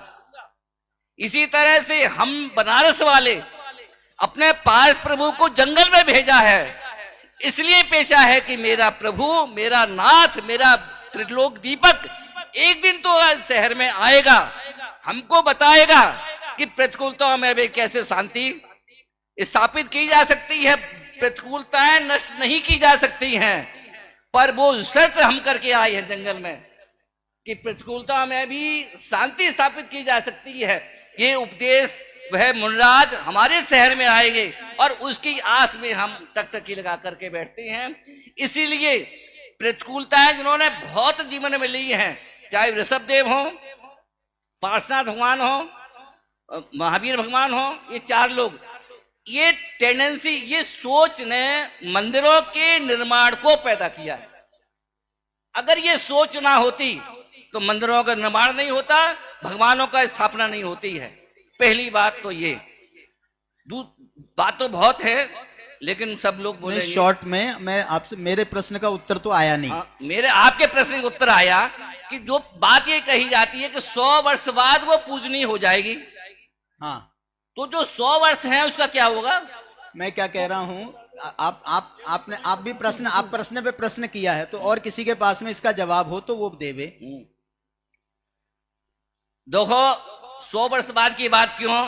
इसी तरह से हम बनारस वाले अपने पार्श प्रभु को जंगल में भेजा है, इसलिए पेशा है कि मेरा प्रभु, मेरा नाथ, मेरा त्रिलोक दीपक एक दिन तो शहर में आएगा, हमको बताएगा कि प्रतिकूलताओं में भी कैसे शांति स्थापित की जा सकती है। प्रतिकूलताएं नष्ट नहीं की जा सकती हैं, पर वो शर्त हम करके आए हैं जंगल में कि प्रतिकूलता में भी शांति स्थापित की जा सकती है। ये उपदेश वह मुनराज हमारे शहर में आएंगे और उसकी आस में हम टकटकी लगा करके बैठते हैं। इसीलिए प्रतिकूलताएं जिन्होंने बहुत जीवन में ली हैं, चाहे ऋषभदेव हो, पार्श्वनाथ भगवान हो, महावीर भगवान हो, ये चार लोग, ये टेंडेंसी, ये सोच ने मंदिरों के निर्माण को पैदा किया है। अगर ये सोच ना होती तो मंदिरों का निर्माण नहीं होता, भगवानों का स्थापना नहीं होती है। पहली बात तो ये। बात तो बहुत है लेकिन सब लोग बोलेंगे। शॉर्ट में मैं आपसे, मेरे प्रश्न का उत्तर तो आया नहीं। मेरे आपके प्रश्न का उत्तर आया कि जो बात ये कही जाती है कि 100 वर्ष बाद वो पूजनीय हो जाएगी। हाँ, तो जो 100 वर्ष है उसका क्या होगा? मैं क्या कह रहा हूं, आप भी प्रश्न पे प्रश्न किया है, तो और किसी के पास में इसका जवाब हो तो वो देवे। देखो 100 वर्ष बाद की बात क्यों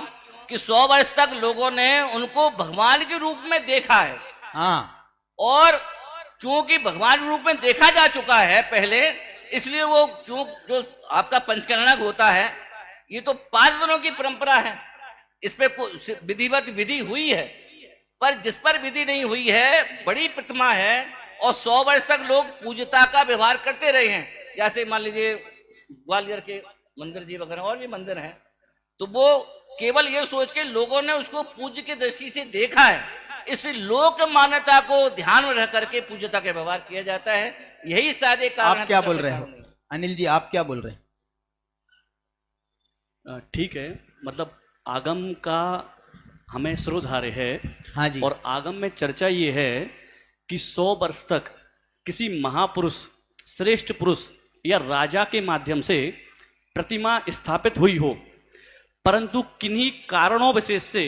कि 100 वर्ष तक लोगों ने उनको भगवान के रूप में देखा है। हाँ, और चूंकि भगवान के रूप में देखा जा चुका है पहले, इसलिए वो जो आपका पंचकर्णक होता है, ये तो 5 दिनों की परंपरा है, इस पे विधिवत विधि हुई है, पर जिस पर विधि नहीं हुई है बड़ी प्रतिमा है और 100 वर्ष तक लोग पूजता का व्यवहार करते रहे हैं। जैसे मान लीजिए ग्वालियर के मंदिर जी वगैरह और भी मंदिर हैं, तो वो केवल ये सोच के लोगों ने उसको पूज्य की दृष्टि से देखा है, इस लोक मान्यता को ध्यान में रख करके पूज्यता का व्यवहार किया जाता है। यही शायद एक कारण। आप क्या बोल रहे हैं अनिल जी, आप क्या बोल रहे हैं? ठीक है, मतलब आगम का हमें स्रोधार्य है। हाँ जी। और आगम में चर्चा ये है कि 100 वर्ष तक किसी महापुरुष, श्रेष्ठ पुरुष या राजा के माध्यम से प्रतिमा स्थापित हुई हो, परंतु किन्हीं कारणों विशेष से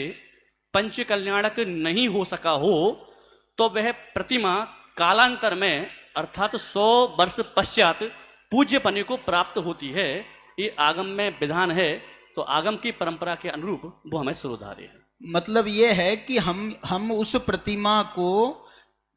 पंच कल्याणक नहीं हो सका हो, तो वह प्रतिमा कालांतर में अर्थात 100 वर्ष पश्चात पूज्य पने को प्राप्त होती है। ये आगम में विधान है, तो आगम की परंपरा के अनुरूप वो हमें श्रोधार्य है। मतलब ये है कि हम उस प्रतिमा को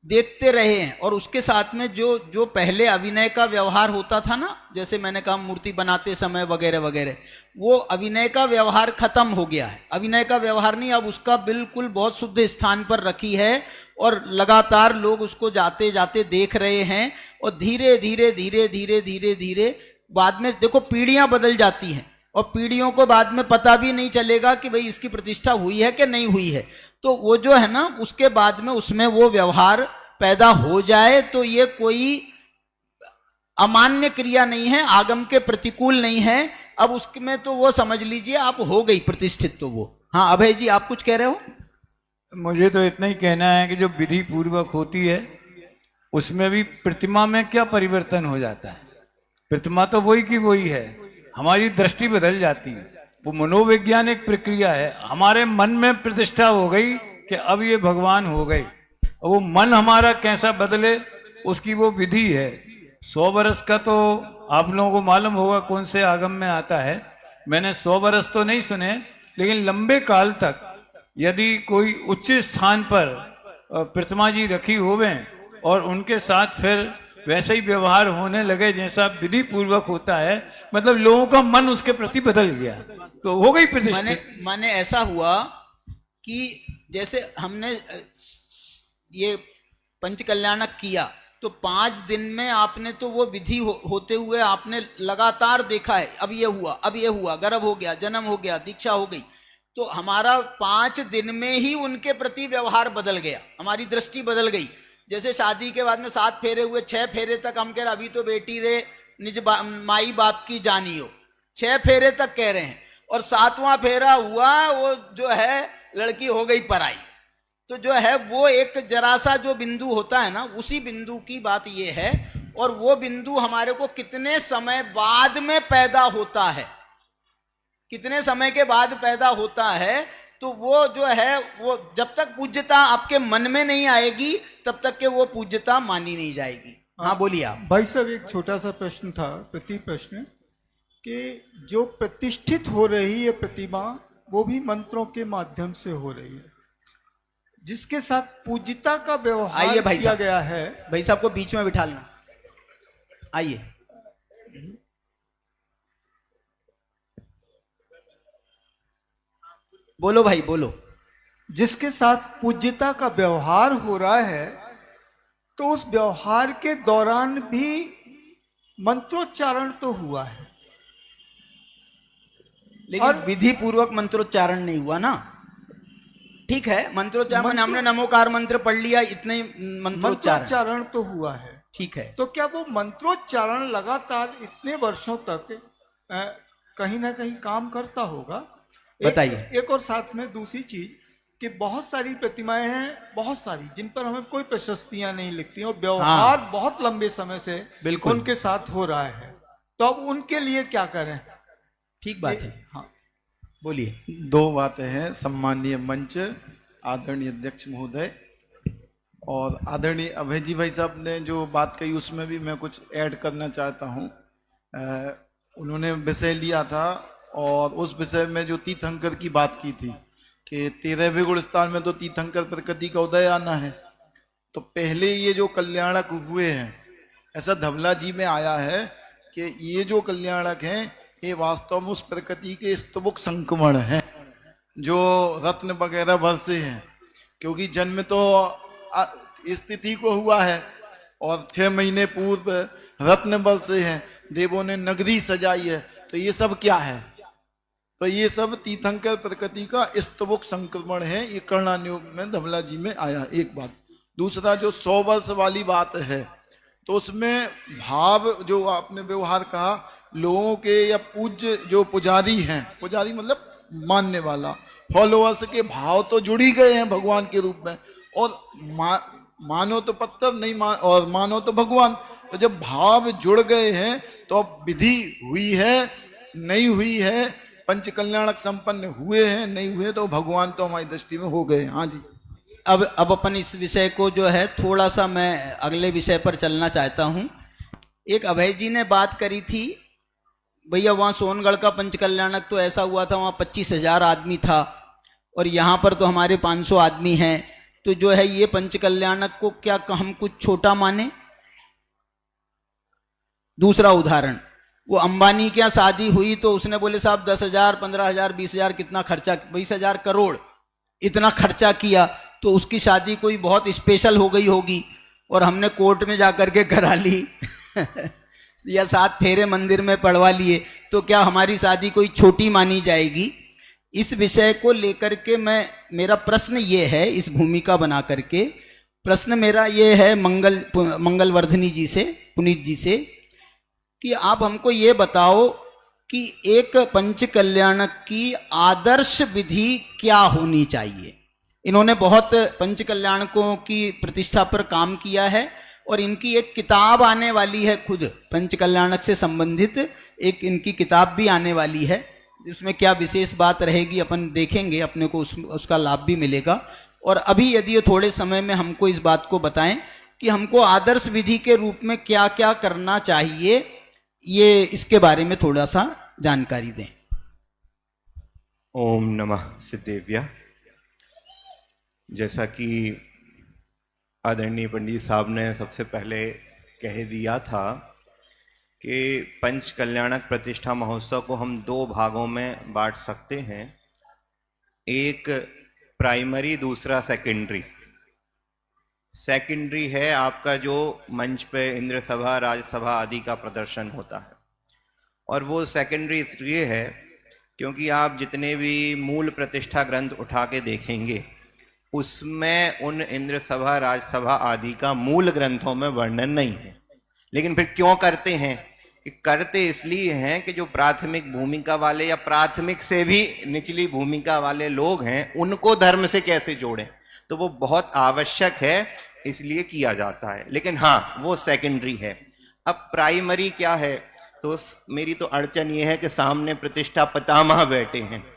देखते रहे हैं, और उसके साथ में जो पहले अभिनय का व्यवहार होता था ना, जैसे मैंने कहा मूर्ति बनाते समय वगैरह वगैरह, वो अभिनय का व्यवहार खत्म हो गया है। अभिनय का व्यवहार नहीं, अब उसका बिल्कुल बहुत शुद्ध स्थान पर रखी है, और लगातार लोग उसको जाते जाते देख रहे हैं। और धीरे धीरे धीरे धीरे धीरे धीरे बाद में देखो पीढ़ियां बदल जाती हैं, और पीढ़ियों को बाद में पता भी नहीं चलेगा कि भाई इसकी प्रतिष्ठा हुई है कि नहीं हुई है। तो वो जो है ना, उसके बाद में उसमें वो व्यवहार पैदा हो जाए तो ये कोई अमान्य क्रिया नहीं है, आगम के प्रतिकूल नहीं है। अब उसमें तो वो समझ लीजिए आप हो गई प्रतिष्ठित। तो वो, हाँ अभय जी आप कुछ कह रहे हो? मुझे तो इतना ही कहना है कि जो विधि पूर्वक होती है उसमें भी प्रतिमा में क्या परिवर्तन हो जाता है। प्रतिमा तो वही की वही है, हमारी दृष्टि बदल जाती है। वो मनोवैज्ञानिक प्रक्रिया है, हमारे मन में प्रतिष्ठा हो गई कि अब ये भगवान हो गए। वो मन हमारा कैसा बदले उसकी वो विधि है। 100 वर्ष का तो आप लोगों को मालूम होगा कौन से आगम में आता है। मैंने 100 वर्ष तो नहीं सुने, लेकिन लंबे काल तक यदि कोई उच्च स्थान पर प्रतिमा जी रखी होवे और उनके साथ फिर वैसे ही व्यवहार होने लगे जैसा विधि पूर्वक होता है, मतलब लोगों का मन उसके प्रति बदल गया, तो हो गई प्रतिष्ठा। माने ऐसा हुआ कि जैसे हमने ये पंचकल्याणक किया तो 5 दिन में आपने तो वो विधि होते हुए आपने लगातार देखा है। अब ये हुआ, अब ये हुआ, गर्भ हो गया, जन्म हो गया, दीक्षा हो गई। तो हमारा 5 दिन में ही उनके प्रति व्यवहार बदल गया, हमारी दृष्टि बदल गई। जैसे शादी के बाद में 7 फेरे हुए, 6 फेरे तक हम कह रहे अभी तो बेटी रे निज माई बाप की जानियो, 6 फेरे तक कह रहे हैं, और 7वां फेरा हुआ वो जो है लड़की हो गई पराई। तो जो है वो एक जरा सा जो बिंदु होता है ना, उसी बिंदु की बात ये है। और वो बिंदु हमारे को कितने समय बाद में पैदा होता है, कितने समय के बाद पैदा होता है, तो वो जो है वो जब तक पूज्यता आपके मन में नहीं आएगी तब तक के वो पूज्यता मानी नहीं जाएगी। हाँ बोलिए आप। भाई साहब एक छोटा सा प्रश्न था, प्रति प्रश्न, कि जो प्रतिष्ठित हो रही है प्रतिमा वो भी मंत्रों के माध्यम से हो रही है, जिसके साथ पूज्यता का व्यवहार किया गया है। भाई साहब को बीच में बिठा लेना, आइए। बोलो भाई बोलो। जिसके साथ पूज्यता का व्यवहार हो रहा है, तो उस व्यवहार के दौरान भी मंत्रोच्चारण तो हुआ है, लेकिन विधि पूर्वक मंत्रोच्चारण नहीं हुआ ना। ठीक है, मंत्रोच्चारण हमने नमोकार मंत्र पढ़ लिया, इतने मंत्रोच्चारण तो हुआ है। ठीक है, तो क्या वो मंत्रोच्चारण लगातार इतने वर्षों तक कहीं ना कहीं काम करता होगा? बताइए। एक और साथ में दूसरी चीज कि बहुत सारी प्रतिमाएं हैं, बहुत सारी, जिन पर हमें कोई प्रशस्तियां नहीं लिखती और व्यवहार बहुत लंबे समय से बिल्कुल उनके साथ हो रहा है, तो अब उनके लिए क्या करें? ठीक बात है। हाँ बोलिए। 2 बातें हैं। सम्माननीय मंच, आदरणीय अध्यक्ष महोदय और आदरणीय अभय जी भाई साहब ने जो बात कही उसमें भी मैं कुछ ऐड करना चाहता हूँ। उन्होंने विषय लिया था और उस विषय में जो तीर्थंकर की बात की थी कि 13वें गुण स्थान में तो तीर्थंकर प्रकृति का उदय आना है। तो पहले ये जो कल्याणक हुए हैं, ऐसा धवला जी में आया है कि ये जो कल्याणक हैं ये वास्तव में उस प्रकृति के स्तुमुख संक्रमण हैं जो रत्न वगैरह बरसे हैं, क्योंकि जन्म तो स्थिति को हुआ है और 6 महीने पूर्व रत्न बरसे हैं, देवों ने नगरी सजाई है। तो ये सब क्या है? तो ये सब तीर्थंकर प्रकृति का स्तुमुख संक्रमण है। ये कर्णानुयोग में धवला जी में आया, एक बात। दूसरा जो 100 वर्ष वाली बात है, तो उसमें भाव जो आपने व्यवहार कहा, लोगों के या पूज्य जो पुजारी हैं, पुजारी मतलब मानने वाला, फॉलोअर्स के भाव तो जुड़ ही गए हैं भगवान के रूप में, और मानो तो पत्थर नहीं और मानो तो भगवान। तो जब भाव जुड़ गए हैं तो अब विधि हुई है नहीं हुई है, पंच कल्याणक संपन्न हुए हैं नहीं हुए, तो भगवान तो हमारी दृष्टि में हो गए। हाँ जी। अब अपन इस विषय को जो है थोड़ा सा मैं अगले विषय पर चलना चाहता हूं। एक अभय जी ने बात करी थी, भैया वहां सोनगढ़ का पंचकल्याणक तो ऐसा हुआ था, वहां 25,000 आदमी था और यहाँ पर तो हमारे 500 आदमी हैं, तो जो है ये पंचकल्याणक को क्या हम कुछ छोटा माने। दूसरा उदाहरण, वो अंबानी के यहाँ शादी हुई तो उसने बोले साहब 10,000, 15,000, 20,000 कितना खर्चा, 20,000 करोड़ इतना खर्चा किया, तो उसकी शादी कोई बहुत स्पेशल हो गई होगी और हमने कोर्ट में जाकर के करा ली या 7 फेरे मंदिर में पढ़वा लिए, तो क्या हमारी शादी कोई छोटी मानी जाएगी। इस विषय को लेकर के मेरा प्रश्न ये है, इस भूमिका बना करके प्रश्न मेरा ये है मंगलवर्धनी जी से, पुनीत जी से, कि आप हमको ये बताओ कि एक पंचकल्याणक की आदर्श विधि क्या होनी चाहिए। इन्होंने बहुत पंचकल्याणकों की प्रतिष्ठा पर काम किया है और इनकी एक किताब आने वाली है, खुद पंचकल्याणक से संबंधित एक इनकी किताब भी आने वाली है। उसमें क्या विशेष बात रहेगी अपन देखेंगे, अपने को उसका लाभ भी मिलेगा। और अभी यदि थोड़े समय में हमको इस बात को बताएं कि हमको आदर्श विधि के रूप में क्या क्या करना चाहिए, ये इसके बारे में थोड़ा सा जानकारी दें। ओम नमः सिद्धेव्या। जैसा कि आदरणीय पंडित साहब ने सबसे पहले कह दिया था कि पंच कल्याणक प्रतिष्ठा महोत्सव को हम 2 भागों में बांट सकते हैं, एक प्राइमरी, दूसरा सेकेंडरी। सेकेंडरी है आपका जो मंच पे इंद्र सभा, राज्यसभा आदि का प्रदर्शन होता है, और वो सेकेंडरी इसलिए है क्योंकि आप जितने भी मूल प्रतिष्ठा ग्रंथ उठा के देखेंगे उसमें उन इंद्र सभा, राज्यसभा आदि का मूल ग्रंथों में वर्णन नहीं है। लेकिन फिर क्यों करते हैं? करते इसलिए हैं कि जो प्राथमिक भूमिका वाले या प्राथमिक से भी निचली भूमिका वाले लोग हैं उनको धर्म से कैसे जोड़ें, तो वो बहुत आवश्यक है, इसलिए किया जाता है। लेकिन हाँ, वो सेकेंडरी है। अब प्राइमरी क्या है? तो मेरी तो अड़चन ये है कि सामने प्रतिष्ठा पितामह बैठे हैं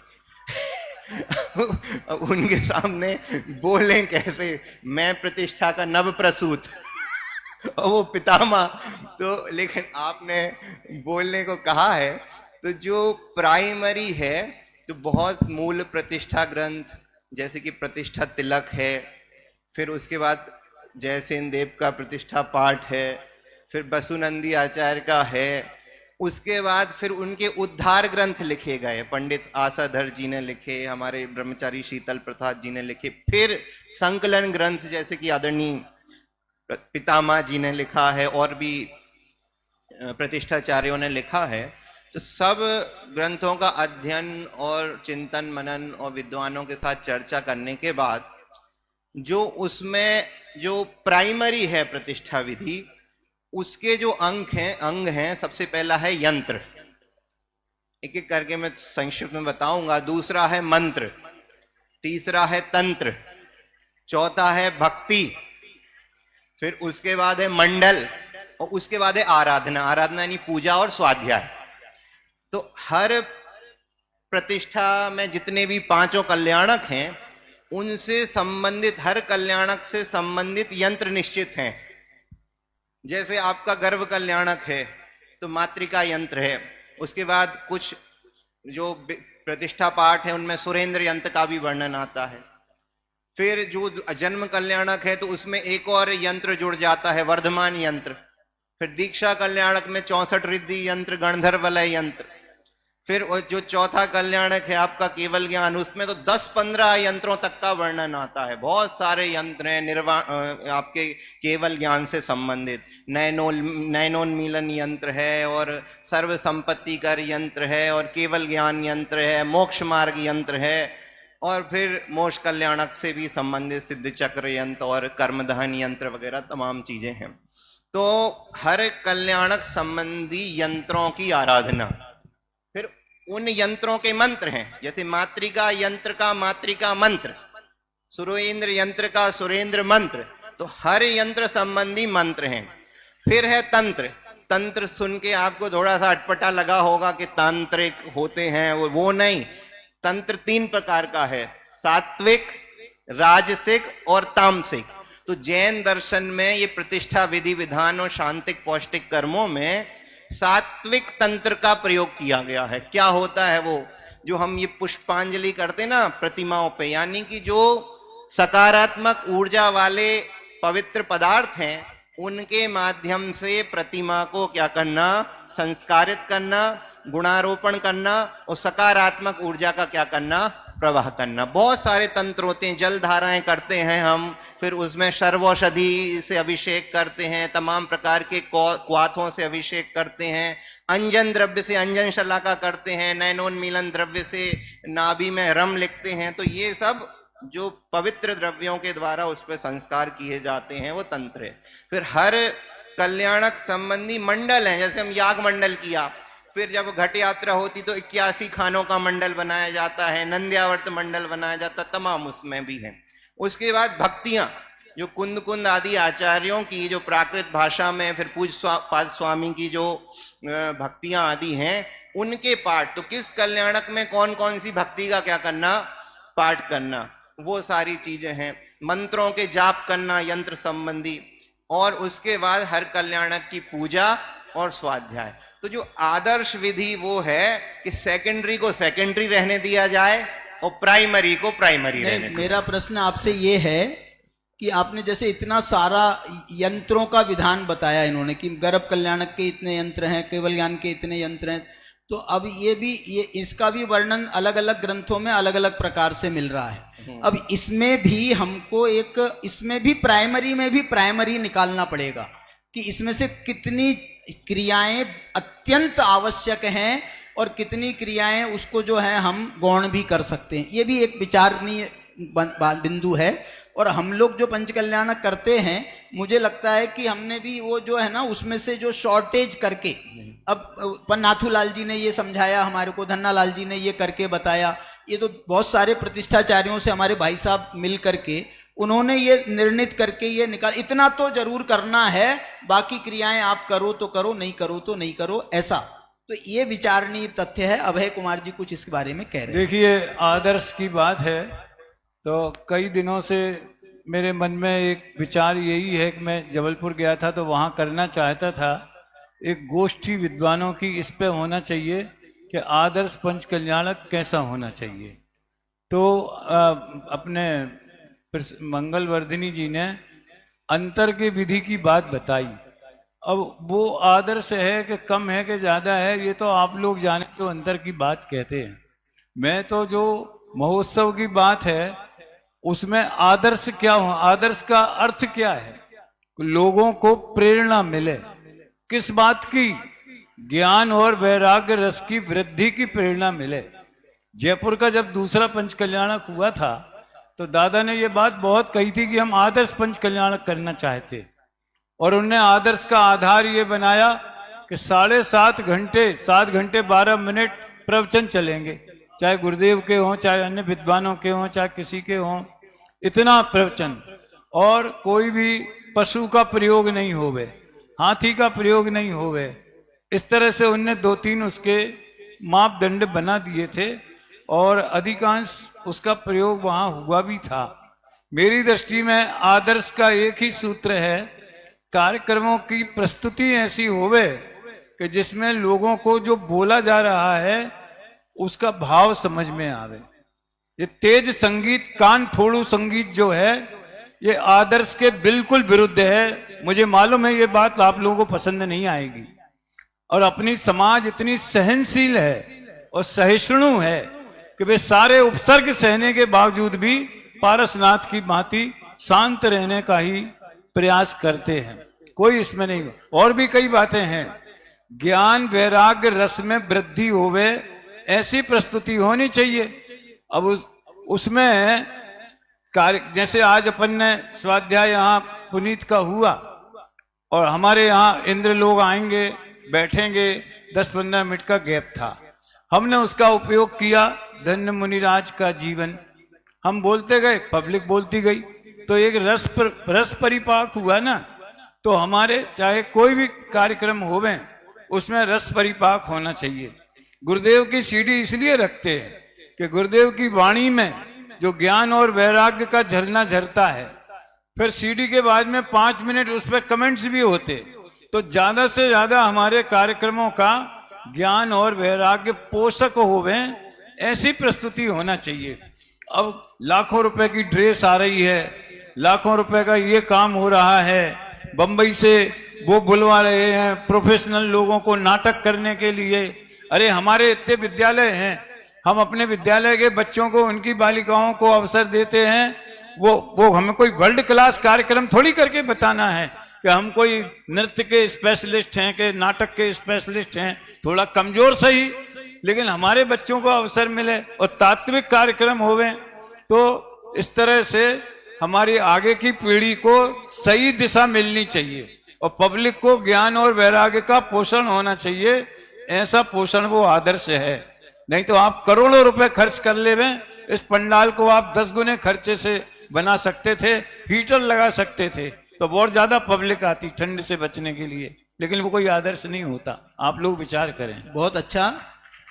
अब उनके सामने बोलें कैसे, मैं प्रतिष्ठा का नव प्रसूत और वो पितामह। तो लेकिन आपने बोलने को कहा है, तो जो प्राइमरी है तो बहुत मूल प्रतिष्ठा ग्रंथ जैसे कि प्रतिष्ठा तिलक है, फिर उसके बाद जयसेन देव का प्रतिष्ठा पाठ है, फिर बसुनंदी आचार्य का है, उसके बाद फिर उनके उद्धार ग्रंथ लिखे गए, पंडित आसाधर जी ने लिखे, हमारे ब्रह्मचारी शीतल प्रसाद जी ने लिखे, फिर संकलन ग्रंथ जैसे कि आदरणीय पितामह जी ने लिखा है और भी प्रतिष्ठाचार्यों ने लिखा है। तो सब ग्रंथों का अध्ययन और चिंतन मनन और विद्वानों के साथ चर्चा करने के बाद जो उसमें जो प्राइमरी है प्रतिष्ठा विधि, उसके जो अंग हैं, सबसे पहला है यंत्र, एक एक करके मैं संक्षिप्त में बताऊंगा। दूसरा है मंत्र, तीसरा है तंत्र, चौथा है भक्ति, फिर उसके बाद है मंडल और उसके बाद है आराधना। आराधना यानी पूजा और स्वाध्याय। तो हर प्रतिष्ठा में जितने भी 5 कल्याणक हैं उनसे संबंधित, हर कल्याणक से संबंधित यंत्र निश्चित हैं। जैसे आपका गर्भ कल्याणक है तो मातृका यंत्र है, उसके बाद कुछ जो प्रतिष्ठा पाठ है उनमें सुरेंद्र यंत्र का भी वर्णन आता है। फिर जो जन्म कल्याणक है तो उसमें एक और यंत्र जुड़ जाता है, वर्धमान यंत्र। फिर दीक्षा कल्याणक में 64 रिद्धि यंत्र, गणधर वलय यंत्र। फिर जो चौथा कल्याणक है आपका केवल ज्ञान, उसमें तो 10-15 यंत्रों तक का वर्णन आता है। बहुत सारे यंत्र हैं निर्वाण आपके केवल ज्ञान से संबंधित। नयनोन्मीलन यंत्र है और सर्व संपत्ति कर यंत्र है और केवल ज्ञान यंत्र है, मोक्ष मार्ग यंत्र है, और फिर मोक्ष कल्याणक से भी संबंधित सिद्ध चक्र यंत्र और कर्मदहन यंत्र वगैरह तमाम चीजें हैं। तो हर कल्याणक संबंधी यंत्रों की आराधना, फिर उन यंत्रों के मंत्र हैं। जैसे मातृका यंत्र का मातृका मंत्र, सुरेंद्र यंत्र का सुरेंद्र मंत्र, तो हर यंत्र संबंधी मंत्र हैं। फिर है तंत्र। तंत्र सुन के आपको थोड़ा सा अटपटा लगा होगा कि तांत्रिक होते हैं, वो नहीं। तंत्र 3 प्रकार का है, सात्विक, राजसिक और तामसिक। तो जैन दर्शन में ये प्रतिष्ठा विधि विधान और शांतिक पौष्टिक कर्मों में सात्विक तंत्र का प्रयोग किया गया है। क्या होता है वो जो हम ये पुष्पांजलि करते ना प्रतिमाओं पे, यानी कि जो सकारात्मक ऊर्जा वाले पवित्र पदार्थ हैं उनके माध्यम से प्रतिमा को क्या करना, संस्कारित करना, गुणारोपण करना और सकारात्मक ऊर्जा का क्या करना, प्रवाह करना। बहुत सारे तंत्र होते हैं, जल धाराएं करते हैं हम, फिर उसमें सर्वौषधि से अभिषेक करते हैं, तमाम प्रकार के क्वाथों से अभिषेक करते हैं, अंजन द्रव्य से अंजन शलाका करते हैं, नयनोन्मीलन द्रव्य से नाभि में रम लिखते हैं। तो ये सब जो पवित्र द्रव्यों के द्वारा उस पर संस्कार किए जाते हैं वो तंत्र है। फिर हर कल्याणक संबंधी मंडल है, जैसे हम याग मंडल किया, फिर जब घट यात्रा होती तो 81 खानों का मंडल बनाया जाता है, नंद्यावर्त मंडल बनाया जाता, तमाम उसमें भी है। उसके बाद भक्तियां, जो कुंद कुंद आदि आचार्यों की जो प्राकृत भाषा में, फिर पूज्य पाद स्वामी की जो भक्तियां आदि हैं उनके पाठ, तो किस कल्याणक में कौन कौन सी भक्ति का क्या करना, पाठ करना, वो सारी चीजें हैं। मंत्रों के जाप करना यंत्र संबंधी, और उसके बाद हर कल्याणक की पूजा और स्वाध्याय। तो जो आदर्श विधि वो है कि सेकेंडरी को सेकेंडरी रहने दिया जाए और प्राइमरी को प्राइमरी रहने दिया। मेरा प्रश्न आपसे ये है कि आपने जैसे इतना सारा यंत्रों का विधान बताया इन्होंने कि गर्भ कल्याणक के इतने यंत्र हैं, केवल ज्ञान के इतने यंत्र हैं, तो अब ये इसका भी वर्णन अलग अलग ग्रंथों में अलग अलग प्रकार से मिल रहा है। अब इसमें भी हमको इसमें भी प्राइमरी में भी प्राइमरी निकालना पड़ेगा कि इसमें से कितनी क्रियाएं अत्यंत आवश्यक हैं और कितनी क्रियाएं उसको जो है हम गौण भी कर सकते हैं। ये भी एक विचारणीय बिंदु है। और हम लोग जो पंचकल्याणक करते हैं, मुझे लगता है कि हमने भी वो जो है ना उसमें से जो शॉर्टेज करके, अब नाथूलाल जी ने ये समझाया हमारे को, धन्नालाल जी ने ये करके बताया, ये तो बहुत सारे प्रतिष्ठाचार्यों से हमारे भाई साहब मिल करके उन्होंने ये निर्णित करके ये निकाल, इतना तो जरूर करना है, बाकी क्रियाएं आप करो तो करो, नहीं करो तो नहीं करो, ऐसा। तो ये विचारणीय तथ्य है। अभय कुमार जी कुछ इसके बारे में कह रहे हैं। देखिए, आदर्श की बात है तो कई दिनों से मेरे मन में एक विचार यही है कि मैं जबलपुर गया था तो वहाँ करना चाहता था, एक गोष्ठी विद्वानों की इस पे होना चाहिए कि आदर्श पंच कल्याणक कैसा होना चाहिए। तो अपने मंगलवर्धिनी जी ने अंतर के विधि की बात बताई। अब वो आदर्श है कि कम है कि ज्यादा है, ये तो आप लोग जाने तो अंतर की बात कहते हैं। मैं तो जो महोत्सव की बात है उसमें आदर्श क्या हो, आदर्श का अर्थ क्या है, लोगों को प्रेरणा मिले। किस बात की? ज्ञान और वैराग्य रस की वृद्धि की प्रेरणा मिले। जयपुर का जब दूसरा पंच कल्याणक हुआ था तो दादा ने ये बात बहुत कही थी कि हम आदर्श पंच कल्याणक करना चाहते, और उन्होंने आदर्श का आधार ये बनाया कि 7.5 घंटे 7 घंटे 12 मिनट प्रवचन चलेंगे, चाहे गुरुदेव के हों, चाहे अन्य विद्वानों के हों, चाहे किसी के हों, इतना प्रवचन, और कोई भी पशु का प्रयोग नहीं होवे, हाथी का प्रयोग नहीं होवे। इस तरह से उनने 2-3 उसके मापदंड बना दिए थे और अधिकांश उसका प्रयोग वहां हुआ भी था। मेरी दृष्टि में आदर्श का एक ही सूत्र है, कार्यक्रमों की प्रस्तुति ऐसी होवे कि जिसमें लोगों को जो बोला जा रहा है उसका भाव समझ में आवे। ये तेज संगीत, कान फोड़ू संगीत जो है, ये आदर्श के बिल्कुल विरुद्ध है। मुझे मालूम है ये बात आप लोगों को पसंद नहीं आएगी, और अपनी समाज इतनी सहनशील है और सहिष्णु है कि वे सारे उपसर्ग सहने के बावजूद भी पारसनाथ की भांति शांत रहने का ही प्रयास करते हैं। कोई इसमें नहीं। और भी कई बातें हैं। ज्ञान वैराग्य रस में वृद्धि होवे, ऐसी प्रस्तुति होनी चाहिए। अब उसमें कार्य, जैसे आज अपन ने स्वाध्याय यहाँ पुनीत का हुआ और हमारे यहाँ इंद्र लोग आएंगे, बैठेंगे, 10-15 मिनट का गैप था, हमने उसका उपयोग किया। धन्य मुनिराज का जीवन हम बोलते गए, पब्लिक बोलती गई, तो एक रस परिपाक हुआ ना। तो हमारे चाहे कोई भी कार्यक्रम होवे उसमें रस परिपाक होना चाहिए। गुरुदेव की सीढ़ी इसलिए रखते हैं कि गुरुदेव की वाणी में जो ज्ञान और वैराग्य का झरना झरता है। फिर सीडी के बाद में 5 मिनट उस पर कमेंट्स भी होते, तो ज्यादा से ज्यादा हमारे कार्यक्रमों का ज्ञान और वैराग्य पोषक होवे, ऐसी प्रस्तुति होना चाहिए। अब लाखों रुपए की ड्रेस आ रही है, लाखों रुपए का ये काम हो रहा है, बंबई से वो बुलवा रहे हैं प्रोफेशनल लोगों को नाटक करने के लिए। अरे हमारे इतने विद्यालय हैं, हम अपने विद्यालय के बच्चों को, उनकी बालिकाओं को अवसर देते हैं। वो हमें कोई वर्ल्ड क्लास कार्यक्रम थोड़ी करके बताना है कि हम कोई नृत्य के स्पेशलिस्ट हैं, कि नाटक के स्पेशलिस्ट हैं। थोड़ा कमजोर सही, लेकिन हमारे बच्चों को अवसर मिले और तात्विक कार्यक्रम होवे, तो इस तरह से हमारी आगे की पीढ़ी को सही दिशा मिलनी चाहिए और पब्लिक को ज्ञान और वैराग्य का पोषण होना चाहिए। ऐसा पोषण वो आदर्श है। नहीं तो आप करोड़ों रुपए खर्च कर लेवे, इस पंडाल को आप 10 गुने खर्चे से बना सकते थे, हीटर लगा सकते थे, तो बहुत ज्यादा पब्लिक आती ठंड से बचने के लिए, लेकिन वो कोई आदर्श नहीं होता। आप लोग विचार करें। बहुत अच्छा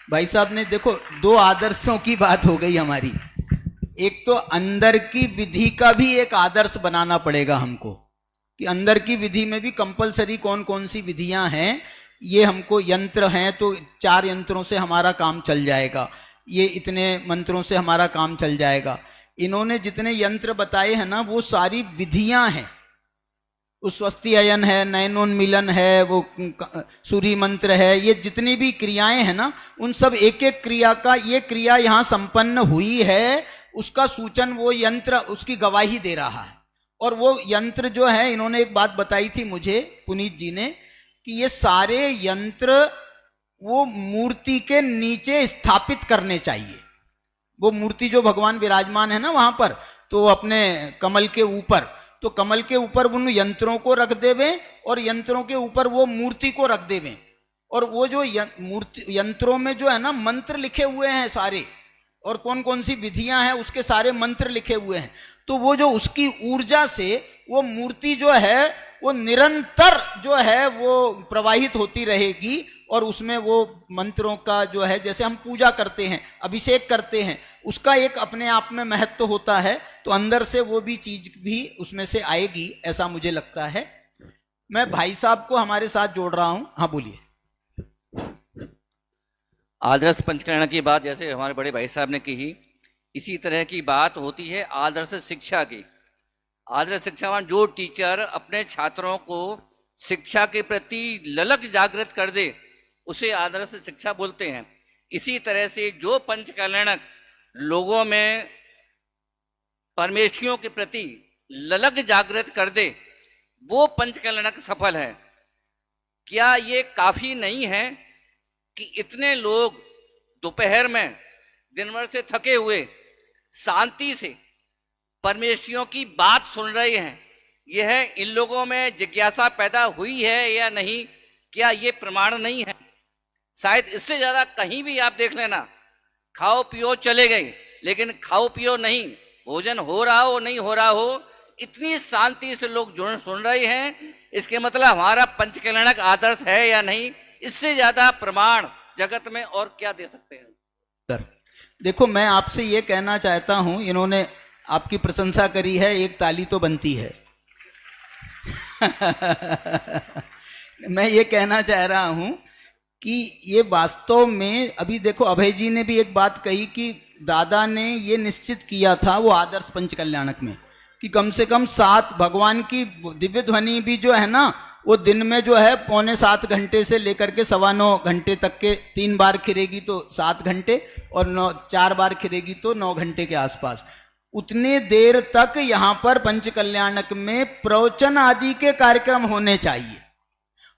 भाई साहब ने, देखो 2 आदर्शों की बात हो गई हमारी। एक तो अंदर की विधि का भी एक आदर्श बनाना पड़ेगा हमको, कि अंदर की विधि में भी कंपलसरी कौन कौन सी विधियां हैं। ये हमको यंत्र हैं तो 4 यंत्रों से हमारा काम चल जाएगा, ये इतने मंत्रों से हमारा काम चल जाएगा। इन्होंने जितने यंत्र बताए हैं ना, वो सारी विधियां हैं। उस स्वस्ति अयन है, नयनोन्मिलन है, वो सूर्य मंत्र है, ये जितनी भी क्रियाएं हैं ना, उन सब एक एक क्रिया का, ये क्रिया यहाँ संपन्न हुई है, उसका सूचन वो यंत्र उसकी गवाही दे रहा है। और वो यंत्र जो है, इन्होंने एक बात बताई थी मुझे पुनीत जी ने, कि ये सारे यंत्र वो मूर्ति के नीचे स्थापित करने चाहिए। वो मूर्ति जो भगवान विराजमान है ना वहां पर, तो अपने कमल के ऊपर, तो कमल के ऊपर उन यंत्रों को रख देवे और यंत्रों के ऊपर वो मूर्ति को रख देवे। और वो जो मूर्ति यंत्रों में जो है ना मंत्र लिखे हुए हैं सारे, और कौन कौन सी विधियां हैं उसके सारे मंत्र लिखे हुए हैं। तो वो जो उसकी ऊर्जा से वो मूर्ति जो है वो निरंतर जो है वो प्रवाहित होती रहेगी, और उसमें वो मंत्रों का जो है, जैसे हम पूजा करते हैं, अभिषेक करते हैं, उसका एक अपने आप में महत्व होता है। तो अंदर से वो भी चीज भी उसमें से आएगी, ऐसा मुझे लगता है। मैं भाई साहब को हमारे साथ जोड़ रहा हूं। हाँ बोलिए। आदर्श पंचकल्याण की बात जैसे हमारे बड़े भाई साहब ने की, इसी तरह की बात होती है आदर्श शिक्षा की। आदर्श शिक्षा में जो टीचर अपने छात्रों को शिक्षा के प्रति ललक जागृत कर दे, उसे आदर्श शिक्षा बोलते हैं। इसी तरह से जो पंचकल्याणक लोगों में परमेष्ठियों के प्रति ललक जागृत कर दे, वो पंचकल्याणक सफल है। क्या ये काफी नहीं है कि इतने लोग दोपहर में दिन भर से थके हुए शांति से परमेष्ठियों की बात सुन रहे हैं? यह इन लोगों में जिज्ञासा पैदा हुई है या नहीं? क्या ये प्रमाण नहीं है? शायद इससे ज्यादा कहीं भी आप देख लेना, खाओ पियो चले गए, लेकिन खाओ पियो नहीं, भोजन हो रहा हो नहीं हो रहा हो, इतनी शांति से लोग जुड़ सुन रहे हैं। इसके मतलब हमारा पंचकल्याणक आदर्श है या नहीं? इससे ज्यादा प्रमाण जगत में और क्या दे सकते हैं? सर देखो, मैं आपसे ये कहना चाहता हूं, इन्होंने आपकी प्रशंसा करी है, एक ताली तो बनती है। मैं ये कहना चाह रहा हूं कि ये वास्तव में, अभी देखो अभय जी ने भी एक बात कही कि दादा ने ये निश्चित किया था वो आदर्श पंचकल्याणक में कि कम से कम 7 भगवान की दिव्य ध्वनि भी जो है ना, वो दिन में जो है 6.25 घंटे से लेकर के 9.25 घंटे तक के 3 बार खिरेगी तो 7 घंटे, और 4 बार खिरेगी तो 9 घंटे के आसपास। उतने देर तक यहाँ पर पंचकल्याणक में प्रवचन आदि के कार्यक्रम होने चाहिए।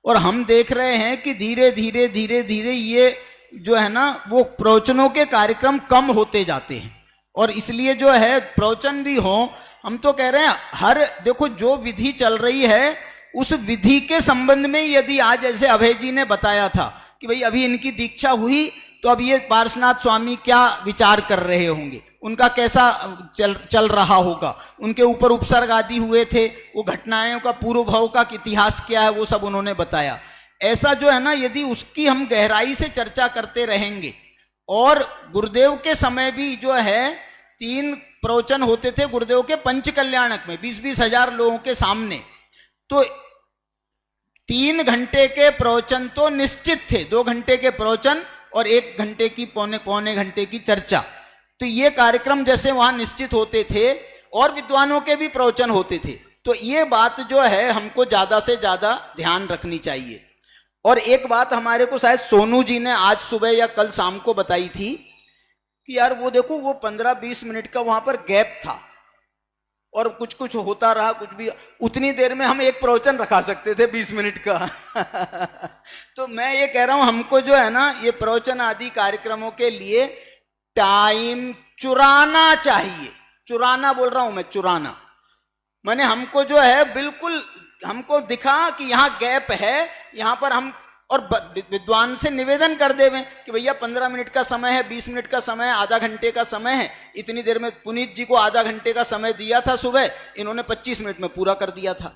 और हम देख रहे हैं कि धीरे धीरे धीरे धीरे ये जो है ना वो प्रवचनों के कार्यक्रम कम होते जाते हैं, और इसलिए जो है प्रवचन भी हो। हम तो कह रहे हैं हर, देखो जो विधि चल रही है उस विधि के संबंध में, यदि आज जैसे अभय जी ने बताया था कि भाई अभी इनकी दीक्षा हुई, तो अब ये पार्श्वनाथ स्वामी क्या विचार कर रहे होंगे, उनका कैसा चल रहा होगा, उनके ऊपर उपसर्ग आदि हुए थे, वो घटनाओं का पूर्व भाव का इतिहास क्या है, वो सब उन्होंने बताया। ऐसा जो है ना, यदि उसकी हम गहराई से चर्चा करते रहेंगे, और गुरुदेव के समय भी जो है 3 प्रवचन होते थे गुरुदेव के पंच कल्याणक में 20-20 हजार लोगों के सामने। तो 3 घंटे के प्रवचन तो निश्चित थे, 2 घंटे के प्रवचन और 1 घंटे की पौने घंटे की चर्चा। तो ये कार्यक्रम जैसे वहां निश्चित होते थे और विद्वानों के भी प्रवचन होते थे। तो ये बात जो है हमको ज्यादा से ज्यादा ध्यान रखनी चाहिए। और एक बात हमारे को शायद सोनू जी ने आज सुबह या कल शाम को बताई थी कि यार वो देखो वो 15-20 मिनट का वहां पर गैप था और कुछ कुछ होता रहा, कुछ भी उतनी देर में हम एक प्रवचन रखा सकते थे 20 मिनट का। तो मैं ये कह रहा हूं हमको जो है ना ये प्रवचन आदि कार्यक्रमों के लिए टाइम चुराना चाहिए। चुराना बोल रहा हूं मैं, चुराना माने हमको जो है बिल्कुल हमको दिखा कि यहां गैप है, यहां पर हम और विद्वान से निवेदन कर देवें कि भैया 15 मिनट का समय है, 20 मिनट का समय है, आधा घंटे का समय है, इतनी देर में पुनीत जी को आधा घंटे का समय दिया था सुबह, इन्होंने 25 मिनट में पूरा कर दिया था।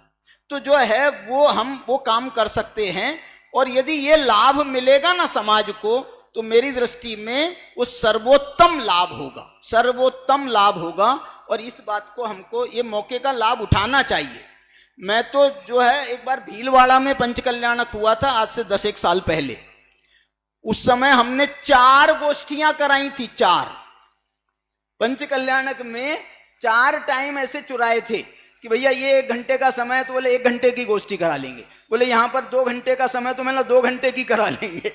तो जो है वो हम वो काम कर सकते हैं। और यदि ये लाभ मिलेगा ना समाज को, तो मेरी दृष्टि में वो सर्वोत्तम लाभ होगा, सर्वोत्तम लाभ होगा। और इस बात को हमको ये मौके का लाभ उठाना चाहिए। मैं तो जो है एक बार भीलवाड़ा में पंच कल्याणक हुआ था आज से 10-1 साल पहले। उस समय हमने 4 गोष्ठियां कराई थी, 4 पंच कल्याणक में 4 टाइम ऐसे चुराए थे कि भैया ये 1 घंटे का समय है तो बोले 1 घंटे की गोष्ठी करा लेंगे, बोले यहां पर 2 घंटे का समय तो मैंने 2 घंटे की करा लेंगे।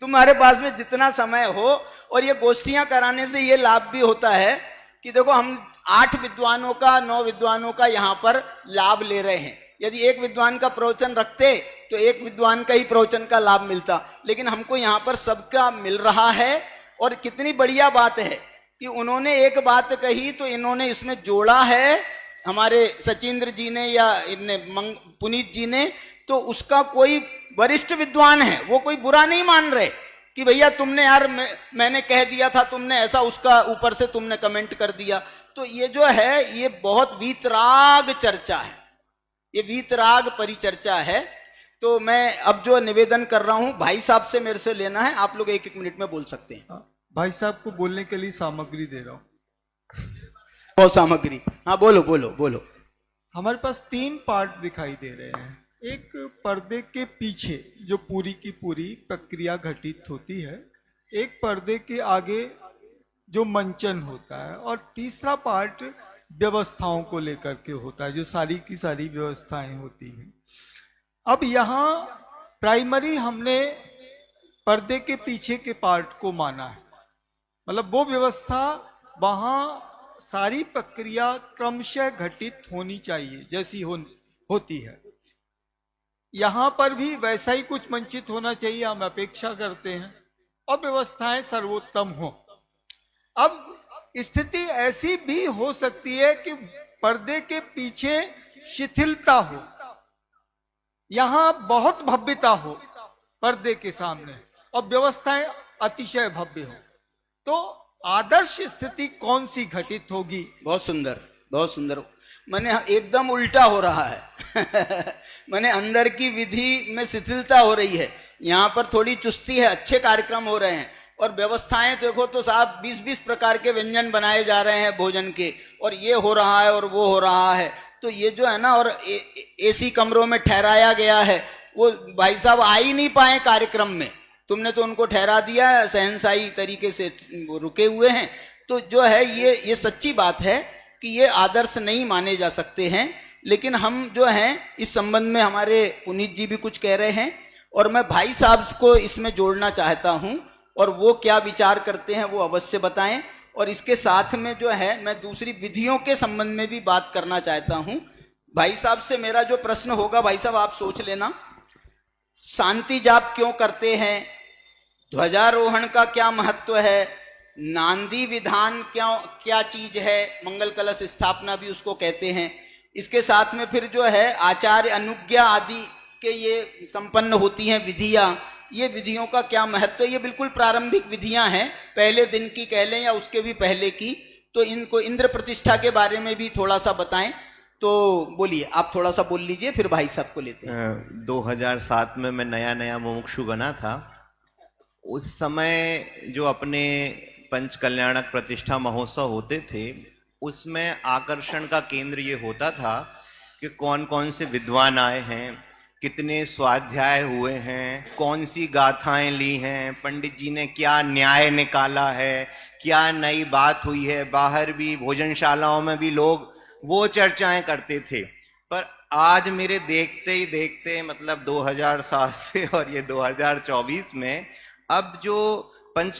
तुम्हारे पास में जितना समय हो। और ये गोष्ठियां कराने से ये लाभ भी होता है कि देखो हम 8 विद्वानों का 9 विद्वानों का यहाँ पर लाभ ले रहे हैं। यदि एक विद्वान का प्रवचन रखते तो एक विद्वान का ही प्रवचन का लाभ मिलता, लेकिन हमको यहाँ पर सबका मिल रहा है। और कितनी बढ़िया बात है कि उन्होंने एक बात कही तो इन्होंने इसमें जोड़ा है, हमारे सचिंद्र जी ने या पुनीत जी ने। तो उसका कोई वरिष्ठ विद्वान है वो कोई बुरा नहीं मान रहे कि भैया तुमने यार मैंने कह दिया था, तुमने ऐसा उसका ऊपर से तुमने कमेंट कर दिया। तो ये जो है ये बहुत वीतराग चर्चा है, ये वीतराग परिचर्चा है। तो मैं अब जो निवेदन कर रहा हूं भाई साहब से मेरे से लेना है, आप लोग 1-1 मिनट में बोल सकते हैं। भाई साहब को बोलने के लिए सामग्री दे रहा हूं। बहुत सामग्री, हाँ बोलो बोलो बोलो। हमारे पास 3 पार्ट दिखाई दे रहे हैं। एक पर्दे के पीछे जो पूरी की पूरी प्रक्रिया घटित होती है, एक पर्दे के आगे जो मंचन होता है, और तीसरा पार्ट व्यवस्थाओं को लेकर के होता है जो सारी की सारी व्यवस्थाएं होती हैं। अब यहाँ प्राइमरी हमने पर्दे के पीछे के पार्ट को माना है, मतलब वो व्यवस्था वहाँ सारी प्रक्रिया क्रमशः घटित होनी चाहिए जैसी होती है। यहाँ पर भी वैसा ही कुछ मंचित होना चाहिए, हम अपेक्षा करते हैं, और व्यवस्थाएं सर्वोत्तम हो। अब स्थिति ऐसी भी हो सकती है कि पर्दे के पीछे शिथिलता हो, यहां बहुत भव्यता हो पर्दे के सामने, और व्यवस्थाएं अतिशय भव्य हो। तो आदर्श स्थिति कौन सी घटित होगी? बहुत सुंदर, बहुत सुंदर। मैंने एकदम उल्टा हो रहा है। मैंने अंदर की विधि में शिथिलता हो रही है, यहाँ पर थोड़ी चुस्ती है, अच्छे कार्यक्रम हो रहे हैं। और व्यवस्थाएं देखो तो साहब 20-20 प्रकार के व्यंजन बनाए जा रहे हैं भोजन के, और ये हो रहा है और वो हो रहा है। तो ये जो है ना, और एसी कमरों में ठहराया गया है, वो भाई साहब आ ही नहीं पाए कार्यक्रम में, तुमने तो उनको ठहरा दिया है, शहंशाही तरीके से वो रुके हुए हैं। तो जो है ये सच्ची बात है कि ये आदर्श नहीं माने जा सकते हैं। लेकिन हम जो हैं इस संबंध में हमारे पुनीत जी भी कुछ कह रहे हैं, और मैं भाई साहब को इसमें जोड़ना चाहता हूं, और वो क्या विचार करते हैं वो अवश्य बताएं। और इसके साथ में जो है मैं दूसरी विधियों के संबंध में भी बात करना चाहता हूं। भाई साहब से मेरा जो प्रश्न होगा, भाई साहब आप सोच लेना, शांति जाप क्यों करते हैं, ध्वजारोहण का क्या महत्व है, नांदी विधान क्या चीज है, मंगल कलश स्थापना भी उसको कहते हैं। इसके साथ में फिर जो है आचार्य अनुज्ञा आदि के ये संपन्न होती हैं विधियां, ये विधियों का क्या महत्व है। ये बिल्कुल प्रारंभिक विधियां हैं, पहले दिन की कह लें या उसके भी पहले की। तो इनको इंद्र प्रतिष्ठा के बारे में भी थोड़ा सा बताएं। तो बोलिए, आप थोड़ा सा बोल लीजिए, फिर भाई साहब को लेते हैं। 2007 में मैं नया मुमुक्षु बना था। उस समय जो अपने पंच कल्याणक प्रतिष्ठा महोत्सव होते थे, उसमें आकर्षण का केंद्र ये होता था कि कौन कौन से विद्वान आए हैं, कितने स्वाध्याय हुए हैं, कौन सी गाथाएं ली हैं, पंडित जी ने क्या न्याय निकाला है, क्या नई बात हुई है। बाहर भी भोजनशालाओं में भी लोग वो चर्चाएं करते थे। पर आज मेरे देखते ही देखते मतलब 2007 से और ये 2024 में अब जो पंच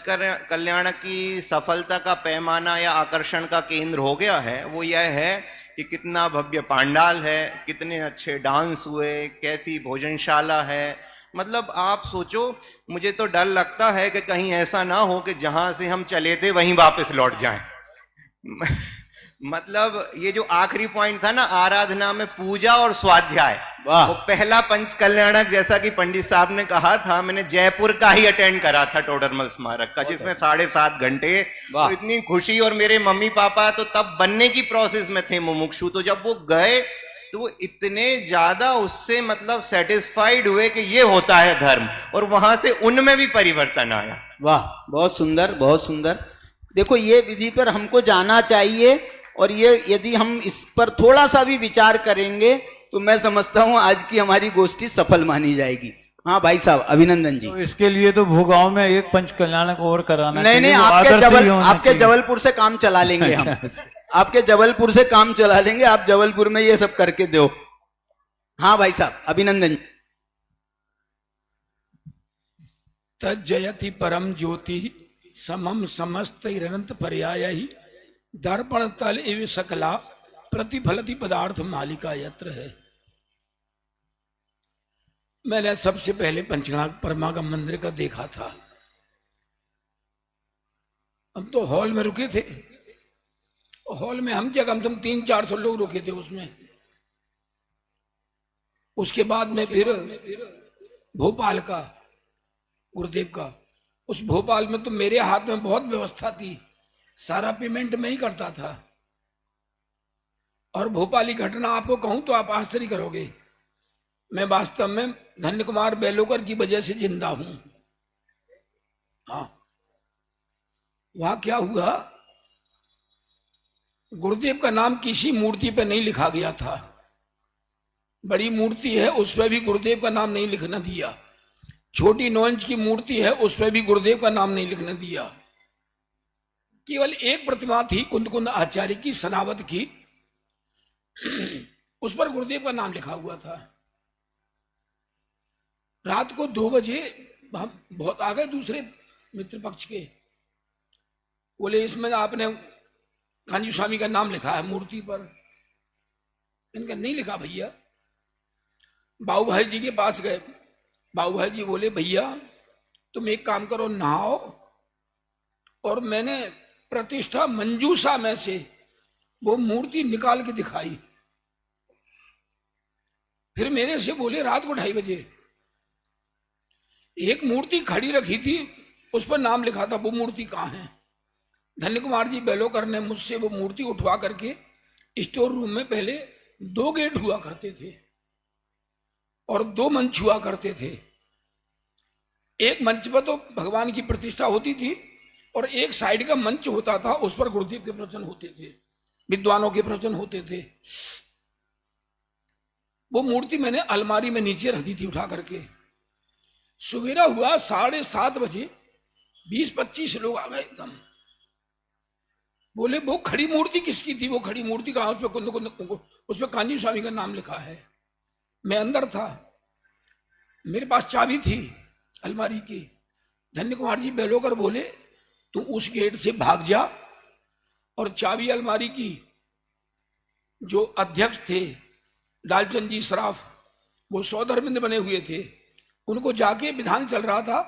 कल्याण की सफलता का पैमाना या आकर्षण का केंद्र हो गया है वो यह है कि कितना भव्य पांडाल है, कितने अच्छे डांस हुए, कैसी भोजनशाला है। मतलब आप सोचो, मुझे तो डर लगता है कि कहीं ऐसा ना हो कि जहां से हम चले थे वहीं वापस लौट जाएं। मतलब ये जो आखिरी पॉइंट था ना, आराधना में पूजा और स्वाध्याय, वाह। वो पहला पंच कल्याणक, जैसा कि पंडित साहब ने कहा था, मैंने जयपुर का ही अटेंड करा था टोडरमल स्मारक का, जिसमें 7.5 घंटे। तो इतनी खुशी, और मेरे मम्मी पापा तो तब बनने की प्रोसेस में थे मुमुक्षु, तो जब वो गए तो वो इतने ज्यादा उससे मतलब सेटिस्फाइड हुए कि ये होता है धर्म, और वहां से उनमें भी परिवर्तन आया। वाह, बहुत सुंदर, बहुत सुंदर। देखो, ये विधि पर हमको जाना चाहिए, और ये यदि हम इस पर थोड़ा सा भी विचार करेंगे तो मैं समझता हूं आज की हमारी गोष्ठी सफल मानी जाएगी। हाँ भाई साहब, अभिनंदन जी। तो इसके लिए तो भूगांव में एक पंच कल्याणक और कराना नहीं नहीं, आपके जबलपुर से काम चला लेंगे हम। आपके जबलपुर से काम चला लेंगे, आप जबलपुर में ये सब करके दो। हाँ भाई साहब, अभिनंदन। तज्जयति परम ज्योति समम समस्त अनंत पर्याय ही दर्पण तल इव सकला प्रतिफलति पदार्थ मालिका यत्र है। मैंने सबसे पहले पंचनाथ परमागम मंदिर का देखा था। हम तो हॉल में रुके थे, हॉल में हम क्या कम से कम 300-400 लोग रुके थे उसमें। उसके बाद में फिर भोपाल का, गुरुदेव का, उस भोपाल में तो मेरे हाथ में बहुत व्यवस्था थी, सारा पेमेंट मैं ही करता था। और भोपाली घटना आपको कहूं तो आप आश्चर्य करोगे, मैं वास्तव में धन्य कुमार बेलोकर की वजह से जिंदा हूं। हाँ, वहां क्या हुआ, गुरुदेव का नाम किसी मूर्ति पे नहीं लिखा गया था। बड़ी मूर्ति है उस पर भी गुरुदेव का नाम नहीं लिखना दिया, छोटी 9 इंच की मूर्ति है उस पर भी गुरुदेव का नाम नहीं लिखने दिया। केवल एक प्रतिमा थी कुंद आचार्य की, सनावत की, उस पर गुरुदेव का नाम लिखा हुआ था। रात को 2 बजे हम बहुत आ गए दूसरे मित्र पक्ष के, बोले इसमें आपने कांजी स्वामी का नाम लिखा है मूर्ति पर। इनका नहीं लिखा भैया। बाबू भाई जी के पास गए, बाबू भाई जी बोले भैया तुम एक काम करो, नहाओ, और मैंने प्रतिष्ठा मंजूषा में से वो मूर्ति निकाल के दिखाई। फिर मेरे से बोले रात को 2:30 बजे एक मूर्ति खड़ी रखी थी उस पर नाम लिखा था, वो मूर्ति कहाँ है? धन्य कुमार जी बेलोकर ने मुझसे वो मूर्ति उठवा करके स्टोर रूम में, पहले 2 गेट हुआ करते थे और 2 मंच हुआ करते थे। एक मंच पर तो भगवान की प्रतिष्ठा होती थी और एक साइड का मंच होता था, उस पर गुरुदेव के प्रवचन होते थे, विद्वानों के प्रवचन होते थे। वो मूर्ति मैंने अलमारी में नीचे रख दी थी उठा करके। सवेरा हुआ 7:30 बजे 20-25 लोग आ गए एकदम। बोले वो खड़ी मूर्ति किसकी थी? वो खड़ी मूर्ति कहाँ? उस पर कांजी स्वामी का नाम लिखा है। मैं अंदर था, मेरे पास चाबी थी अलमारी की। धन्य कुमार जी बेलोकर बोले तू उस गेट से भाग जा और चाबी अलमारी की जो अध्यक्ष थे लालचंद जी सराफ, वो सौधर्मिंद बने हुए थे, उनको जाके विधान चल रहा था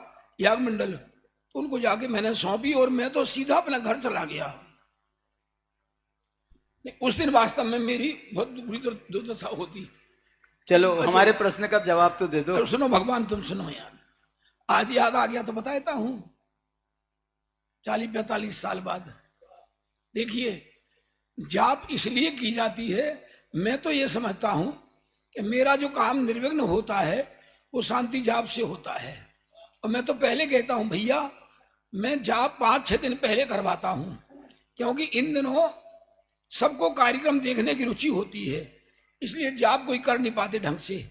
याग मंडल, तो उनको जाके मैंने सौंपी और मैं तो सीधा अपना घर चला गया। उस दिन वास्तव में मेरी बहुत बुरी दुर्दशा होती। चलो हमारे प्रश्न का जवाब तो दे दो। तो सुनो भगवान, तुम सुनो यार, आज याद आ गया तो बताता हूं। 40-45 साल बाद देखिए, जाप इसलिए की जाती है, मैं तो ये समझता हूं कि मेरा जो काम निर्विघ्न होता है वो शांति जाप से होता है। और मैं तो पहले कहता हूं भैया, मैं जाप 5-6 दिन पहले करवाता हूं, क्योंकि इन दिनों सबको कार्यक्रम देखने की रुचि होती है, इसलिए जाप कोई कर नहीं पाते ढंग से।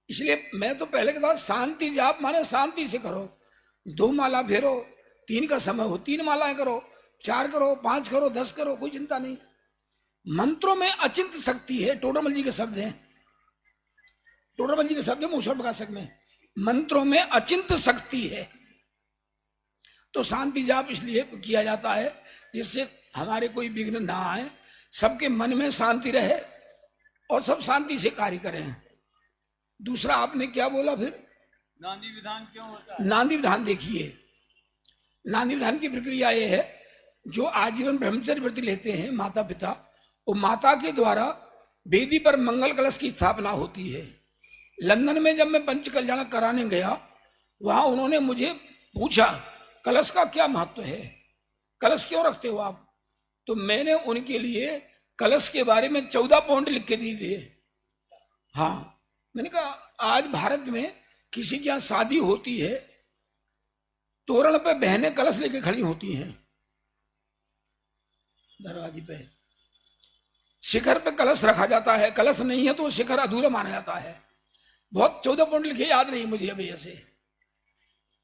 इसलिए मैं तो पहले कहता शांति जाप माने शांति से करो, 2 माला फेरो, 3 का समय हो 3 मालाएं करो, 4 करो, 5 करो, 10 करो, कोई चिंता नहीं। मंत्रों में अचिंत शक्ति है, टोडरमल जी के शब्द हैं, टोडरमल जी के शब्द है मूषण प्रकाशक में, मंत्रों में अचिंत शक्ति है। तो शांति जाप इसलिए किया जाता है जिससे हमारे कोई विघ्न ना आए, सबके मन में शांति रहे और सब शांति से कार्य करें। दूसरा आपने क्या बोला फिर? नांदी विधान क्यों होता है? नांदी विधान देखिए, नांदी विधान की प्रक्रिया ये है, जो आजीवन ब्रह्मचर्य व्रत लेते हैं माता पिता, वो माता के द्वारा वेदी पर मंगल कलश की स्थापना होती है। लंदन में जब मैं पंच कल्याण कराने गया, वहां उन्होंने मुझे पूछा कलश का क्या महत्व है, कलश क्यों रखते हो आप? तो मैंने उनके लिए कलश के बारे में 14 पॉइंट लिख के दिए थे। हाँ, मैंने कहा आज भारत में किसी के यहाँ शादी होती है, तोरण पे बहनें कलश लेके खड़ी होती हैं, दरवाजे पे शिखर पे कलश रखा जाता है, कलश नहीं है तो वो शिखर अधूरा माना जाता है। बहुत 14 पॉइंट लिखे, याद नहीं मुझे अभी ऐसे।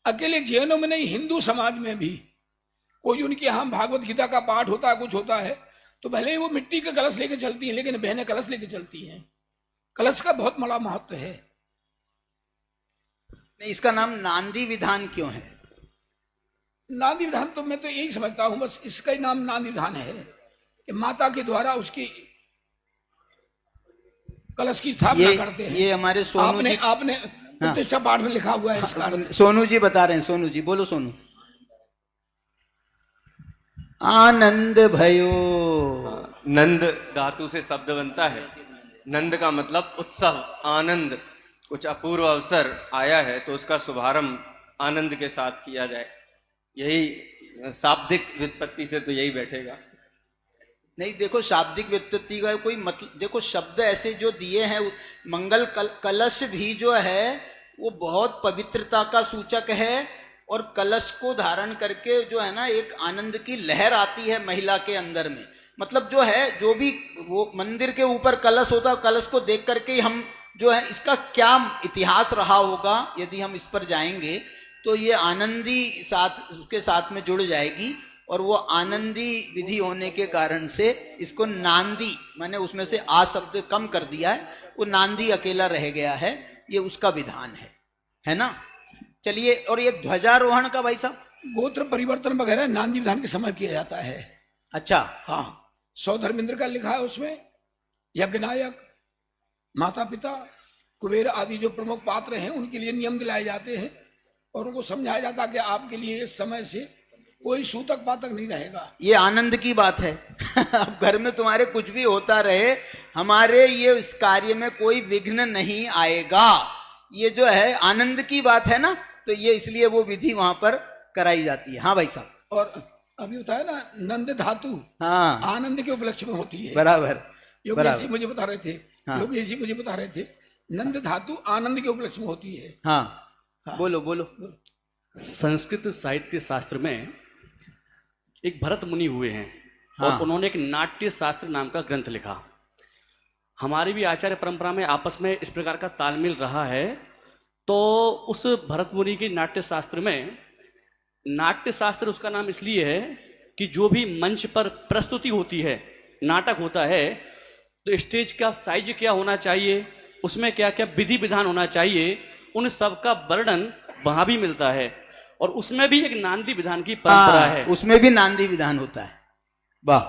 अकेले जैनों में नहीं, हिंदू समाज में भी कोई उनके यहाँ भागवत गीता का पाठ होता है, कुछ होता है, तो भले ही वो मिट्टी का कलश लेके चलती हैं, लेकिन बहनें कलश लेके चलती हैं। कलश का बहुत बड़ा महत्व है। नहीं, इसका नाम नांदी विधान क्यों है? नांदी विधान तो मैं तो यही समझता हूं, बस इसका ही नाम नांदी विधान है कि माता के द्वारा उसकी कलश की स्थापना करते हैं। ये हमारे सोनू जी, आपने प्रतिष्ठा पाठ में लिखा हुआ है इसका। सोनू जी बता रहे हैं। सोनू जी बोलो। सोनू। आनंद भयो। नंद धातु से शब्द बनता है। नंद का मतलब उत्सव, आनंद। कुछ अपूर्व अवसर आया है तो उसका शुभारंभ आनंद के साथ किया जाए, यही शाब्दिक व्युत्पत्ति से तो यही बैठेगा। नहीं, देखो शाब्दिक व्युत्पत्ति का कोई मतलब, देखो शब्द ऐसे जो दिए हैं, मंगल कलश भी जो है वो बहुत पवित्रता का सूचक है, और कलश को धारण करके जो है ना एक आनंद की लहर आती है महिला के अंदर में। मतलब जो है, जो भी वो मंदिर के ऊपर कलश होता है, कलश को देख करके हम जो है इसका क्या इतिहास रहा होगा, यदि हम इस पर जाएंगे तो ये आनंदी साथ उसके साथ में जुड़ जाएगी, और वो आनंदी विधि होने के कारण से इसको नांदी, मैंने उसमें से आ शब्द कम कर दिया है, वो नांदी अकेला रह गया है, ये उसका विधान है ना। चलिए, और ये ध्वजारोहण का भाई साहब, गोत्र परिवर्तन वगैरह नांदी विधान के समय किया जाता है। अच्छा, हाँ, सौधर्मेंद्र का लिखा है उसमें, यज्ञनायक, माता पिता, कुबेर आदि जो प्रमुख पात्र हैं उनके लिए नियम दिलाए जाते हैं, और उनको समझाया जाता है कि आपके लिए इस समय से कोई सूतक पातक नहीं रहेगा। ये आनंद की बात है। अब घर में तुम्हारे कुछ भी होता रहे, हमारे ये इस कार्य में कोई विघ्न नहीं आएगा, ये जो है आनंद की बात है ना, तो ये इसलिए वो विधि वहां पर कराई जाती है। हाँ भाई साहब। और अभी होता है ना नंद धातु, हाँ, आनंद के उपलक्ष्य में होती है। बराबर। योगेश मुझे बता रहे थे, हाँ, योगेश मुझे बता रहे थे, नंद धातु आनंद के उपलक्ष्य में होती है। हाँ, बोलो। संस्कृत साहित्य शास्त्र में एक भरत मुनि हुए हैं, हाँ, और उन्होंने एक नाट्य शास्त्र नाम का ग्रंथ लिखा। हमारी भी आचार्य परंपरा में आपस में इस प्रकार का तालमेल रहा है। तो उस भरत मुनि के नाट्य शास्त्र में, नाट्य शास्त्र उसका नाम इसलिए है कि जो भी मंच पर प्रस्तुति होती है, नाटक होता है, तो स्टेज का साइज क्या होना चाहिए, उसमें क्या क्या विधि विधान होना चाहिए, उन सब का वर्णन वहां भी मिलता है, और उसमें भी एक नांदी विधान की परंपरा है। उसमें भी नांदी विधान होता है। वाह।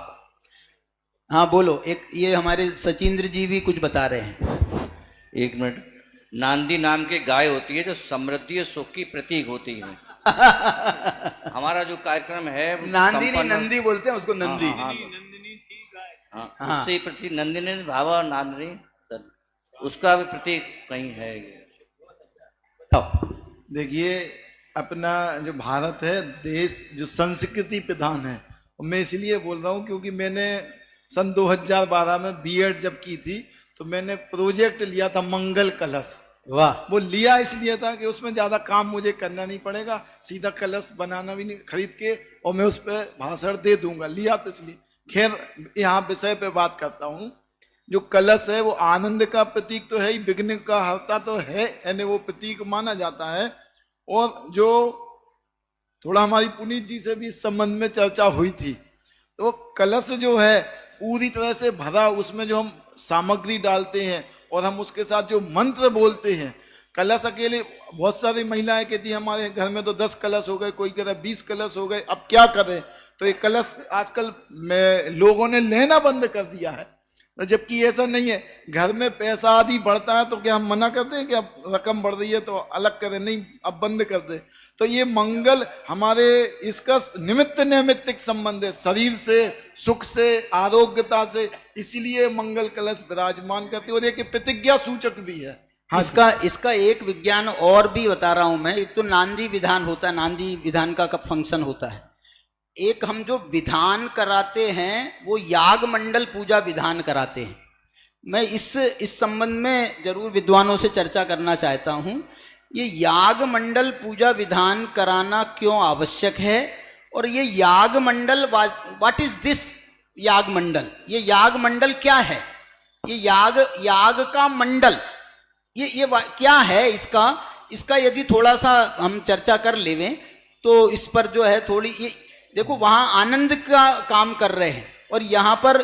हाँ बोलो। एक ये हमारे सचिंद्र जी भी कुछ बता रहे हैं। एक मिनट। नांदी नाम के गाय होती है जो समृद्धि और सुख की प्रतीक होती है। हमारा जो कार्यक्रम है नांदी नहीं, नंदी बोलते हैं उसको, नंदी। हाँ, उससे प्रतीक नंदिनी भाव और नांदिनी, उसका भी प्रतीक कहीं है। देखिए, अपना जो भारत है देश, जो संस्कृति प्रधान है, और मैं इसलिए बोल रहा हूँ क्योंकि मैंने सन 2012 में बीएड जब की थी तो मैंने प्रोजेक्ट लिया था मंगल कलश। वाह। वो लिया इसलिए था कि उसमें ज्यादा काम मुझे करना नहीं पड़ेगा, सीधा कलश बनाना भी नहीं, खरीद के और मैं उस पर भाषण दे दूंगा। लिया तो इसलिए खैर यहाँ विषय पे बात करता हूँ। जो कलश है वो आनंद का प्रतीक तो है ही, विघ्न का हरता तो है, यानी वो प्रतीक माना जाता है। और जो थोड़ा हमारी पुनीत जी से भी इस संबंध में चर्चा हुई थी, तो वो कलश जो है पूरी तरह से भरा, उसमें जो हम सामग्री डालते हैं और हम उसके साथ जो मंत्र बोलते हैं, कलश अकेले, बहुत सारी महिलाएं कहती हैं हमारे घर में तो 10 कलश हो गए, कोई कहता है 20 कलश हो गए, अब क्या करें। तो ये कलश आजकल लोगों ने लेना बंद कर दिया है, तो जबकि ऐसा नहीं है। घर में पैसा आदि बढ़ता है तो क्या हम मना करते हैं कि अब रकम बढ़ रही है तो अलग करें, नहीं, अब बंद कर दे। तो ये मंगल हमारे इसका निमित्त नैमित्तिक संबंध है शरीर से, सुख से, आरोग्यता से, इसीलिए मंगल कलश विराजमान करते और एक प्रतिज्ञा सूचक भी है। हाँ, इसका एक विज्ञान और भी बता रहा हूं मैं। एक तो नांदी विधान होता है, नांदी विधान का कब फंक्शन होता है। एक हम जो विधान कराते हैं वो याग मंडल पूजा विधान कराते हैं। मैं इस संबंध में जरूर विद्वानों से चर्चा करना चाहता हूं। ये याग मंडल पूजा विधान कराना क्यों आवश्यक है, और ये याग मंडल, व्हाट इज दिस याग मंडल, ये याग मंडल क्या है, ये याग का मंडल ये क्या है, इसका यदि थोड़ा सा हम चर्चा कर लेवें तो इस पर जो है थोड़ी, ये देखो वहां आनंद का काम कर रहे हैं और यहां पर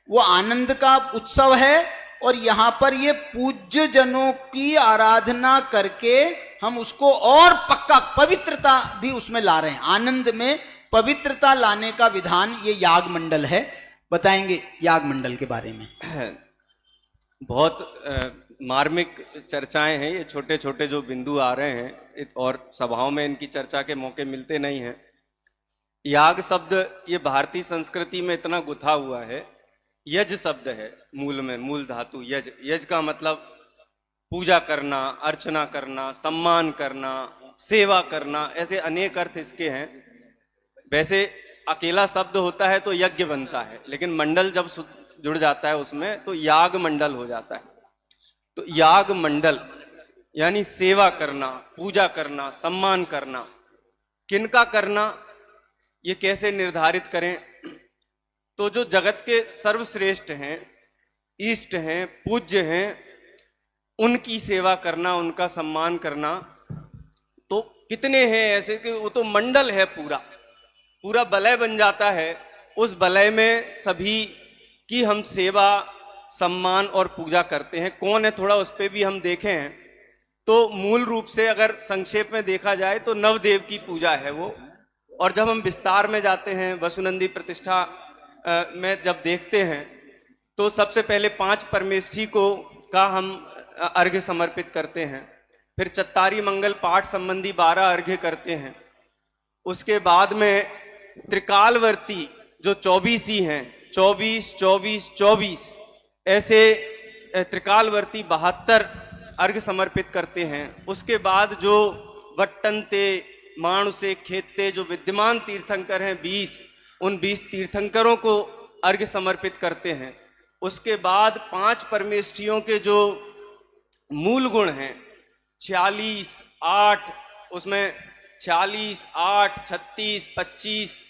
वो आनंद का उत्सव है, और यहां पर ये पूज्य जनों की आराधना करके हम उसको और पक्का पवित्रता भी उसमें ला रहे हैं। आनंद में पवित्रता लाने का विधान ये याग मंडल है। बताएंगे याग मंडल के बारे में? बहुत मार्मिक चर्चाएं हैं, ये छोटे छोटे जो बिंदु आ रहे हैं और सभाओं में इनकी चर्चा के मौके मिलते नहीं हैं। याग शब्द ये भारतीय संस्कृति में इतना गुथा हुआ है। यज शब्द है मूल में, मूल धातु यज। यज का मतलब पूजा करना, अर्चना करना, सम्मान करना, सेवा करना, ऐसे अनेक अर्थ इसके हैं। वैसे अकेला शब्द होता है तो यज्ञ बनता है, लेकिन मंडल जब जुड़ जाता है उसमें तो याग मंडल हो जाता है। तो याग मंडल यानी सेवा करना, पूजा करना, सम्मान करना। किनका करना, ये कैसे निर्धारित करें? तो जो जगत के सर्वश्रेष्ठ हैं, इष्ट हैं, पूज्य हैं, उनकी सेवा करना, उनका सम्मान करना। तो कितने हैं ऐसे कि वो तो मंडल है, पूरा वलय बन जाता है। उस वलय में सभी की हम सेवा, सम्मान और पूजा करते हैं। कौन है, थोड़ा उस पर भी हम देखें हैं तो मूल रूप से अगर संक्षेप में देखा जाए तो नवदेव की पूजा है वो। और जब हम विस्तार में जाते हैं, वसुनंदी प्रतिष्ठा में जब देखते हैं तो सबसे पहले 5 परमेष्ठी का हम अर्घ्य समर्पित करते हैं। फिर चत्तारी मंगल पाठ संबंधी 12 अर्घ्य करते हैं। उसके बाद में त्रिकालवर्ती जो 24 ही हैं, 24, 24, 24 ऐसे त्रिकालवर्ती 72 अर्घ्य समर्पित करते हैं। उसके बाद जो वट्टनते, माणुसे, खेते जो विद्यमान तीर्थंकर हैं 20, उन 20 तीर्थंकरों को अर्घ्य समर्पित करते हैं। उसके बाद 5 परमेष्ठियों के जो मूल गुण हैं 46, 8, उसमें 46, 8, 36, 25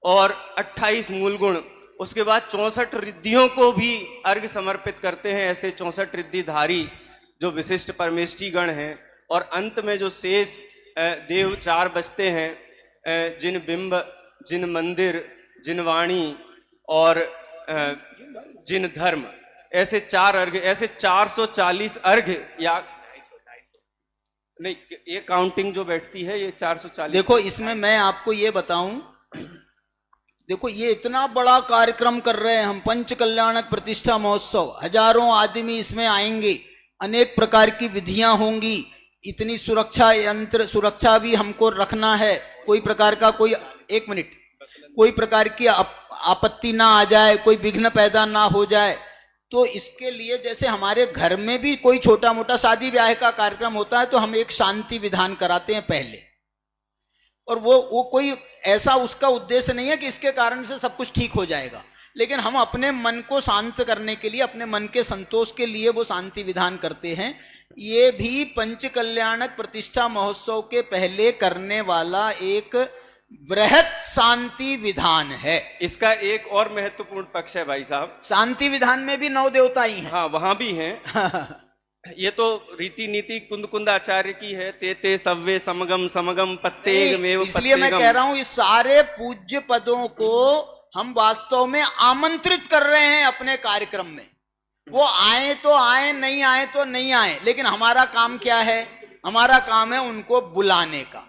और 28 मूल गुण। उसके बाद 64 रिद्धियों को भी अर्घ्य समर्पित करते हैं, ऐसे 64 रिद्धिधारी जो विशिष्ट परमेष्ठी गण हैं। और अंत में जो शेष देव 4 बचते हैं, जिन बिंब, जिन मंदिर, जिन वाणी और जिन धर्म, ऐसे 4 अर्घ्य, ऐसे 440 अर्घ्य या नहीं, ये काउंटिंग जो बैठती है ये 440। देखो इसमें मैं आपको ये बताऊं, देखो ये इतना बड़ा कार्यक्रम कर रहे हैं हम, पंच कल्याणक प्रतिष्ठा महोत्सव, हजारों आदमी इसमें आएंगे, अनेक प्रकार की विधियां होंगी, इतनी सुरक्षा यंत्र, सुरक्षा भी हमको रखना है, कोई प्रकार का कोई प्रकार की आपत्ति ना आ जाए, कोई विघ्न पैदा ना हो जाए। तो इसके लिए जैसे हमारे घर में भी कोई छोटा मोटा शादी ब्याह का कार्यक्रम होता है तो हम एक शांति विधान कराते हैं पहले, और वो कोई ऐसा उसका उद्देश्य नहीं है कि इसके कारण से सब कुछ ठीक हो जाएगा, लेकिन हम अपने मन को शांत करने के लिए, अपने मन के संतोष के लिए वो शांति विधान करते हैं। ये भी पंच कल्याणक प्रतिष्ठा महोत्सव के पहले करने वाला एक वृहत शांति विधान है। इसका एक और महत्वपूर्ण पक्ष है भाई साहब, शांति विधान में भी 9 देवता ही हैं। हाँ वहां भी हैं। ये तो रीति नीति कुंद कुंद आचार्य की है, ते ते सव्वे समगम समगम पत्तेगमेव इसलिए मैं कह रहा हूं इस सारे पूज्य पदों को हम वास्तव में आमंत्रित कर रहे हैं अपने कार्यक्रम में। वो आए तो आए, नहीं आए तो नहीं आए, लेकिन हमारा काम क्या है? हमारा काम है उनको बुलाने का।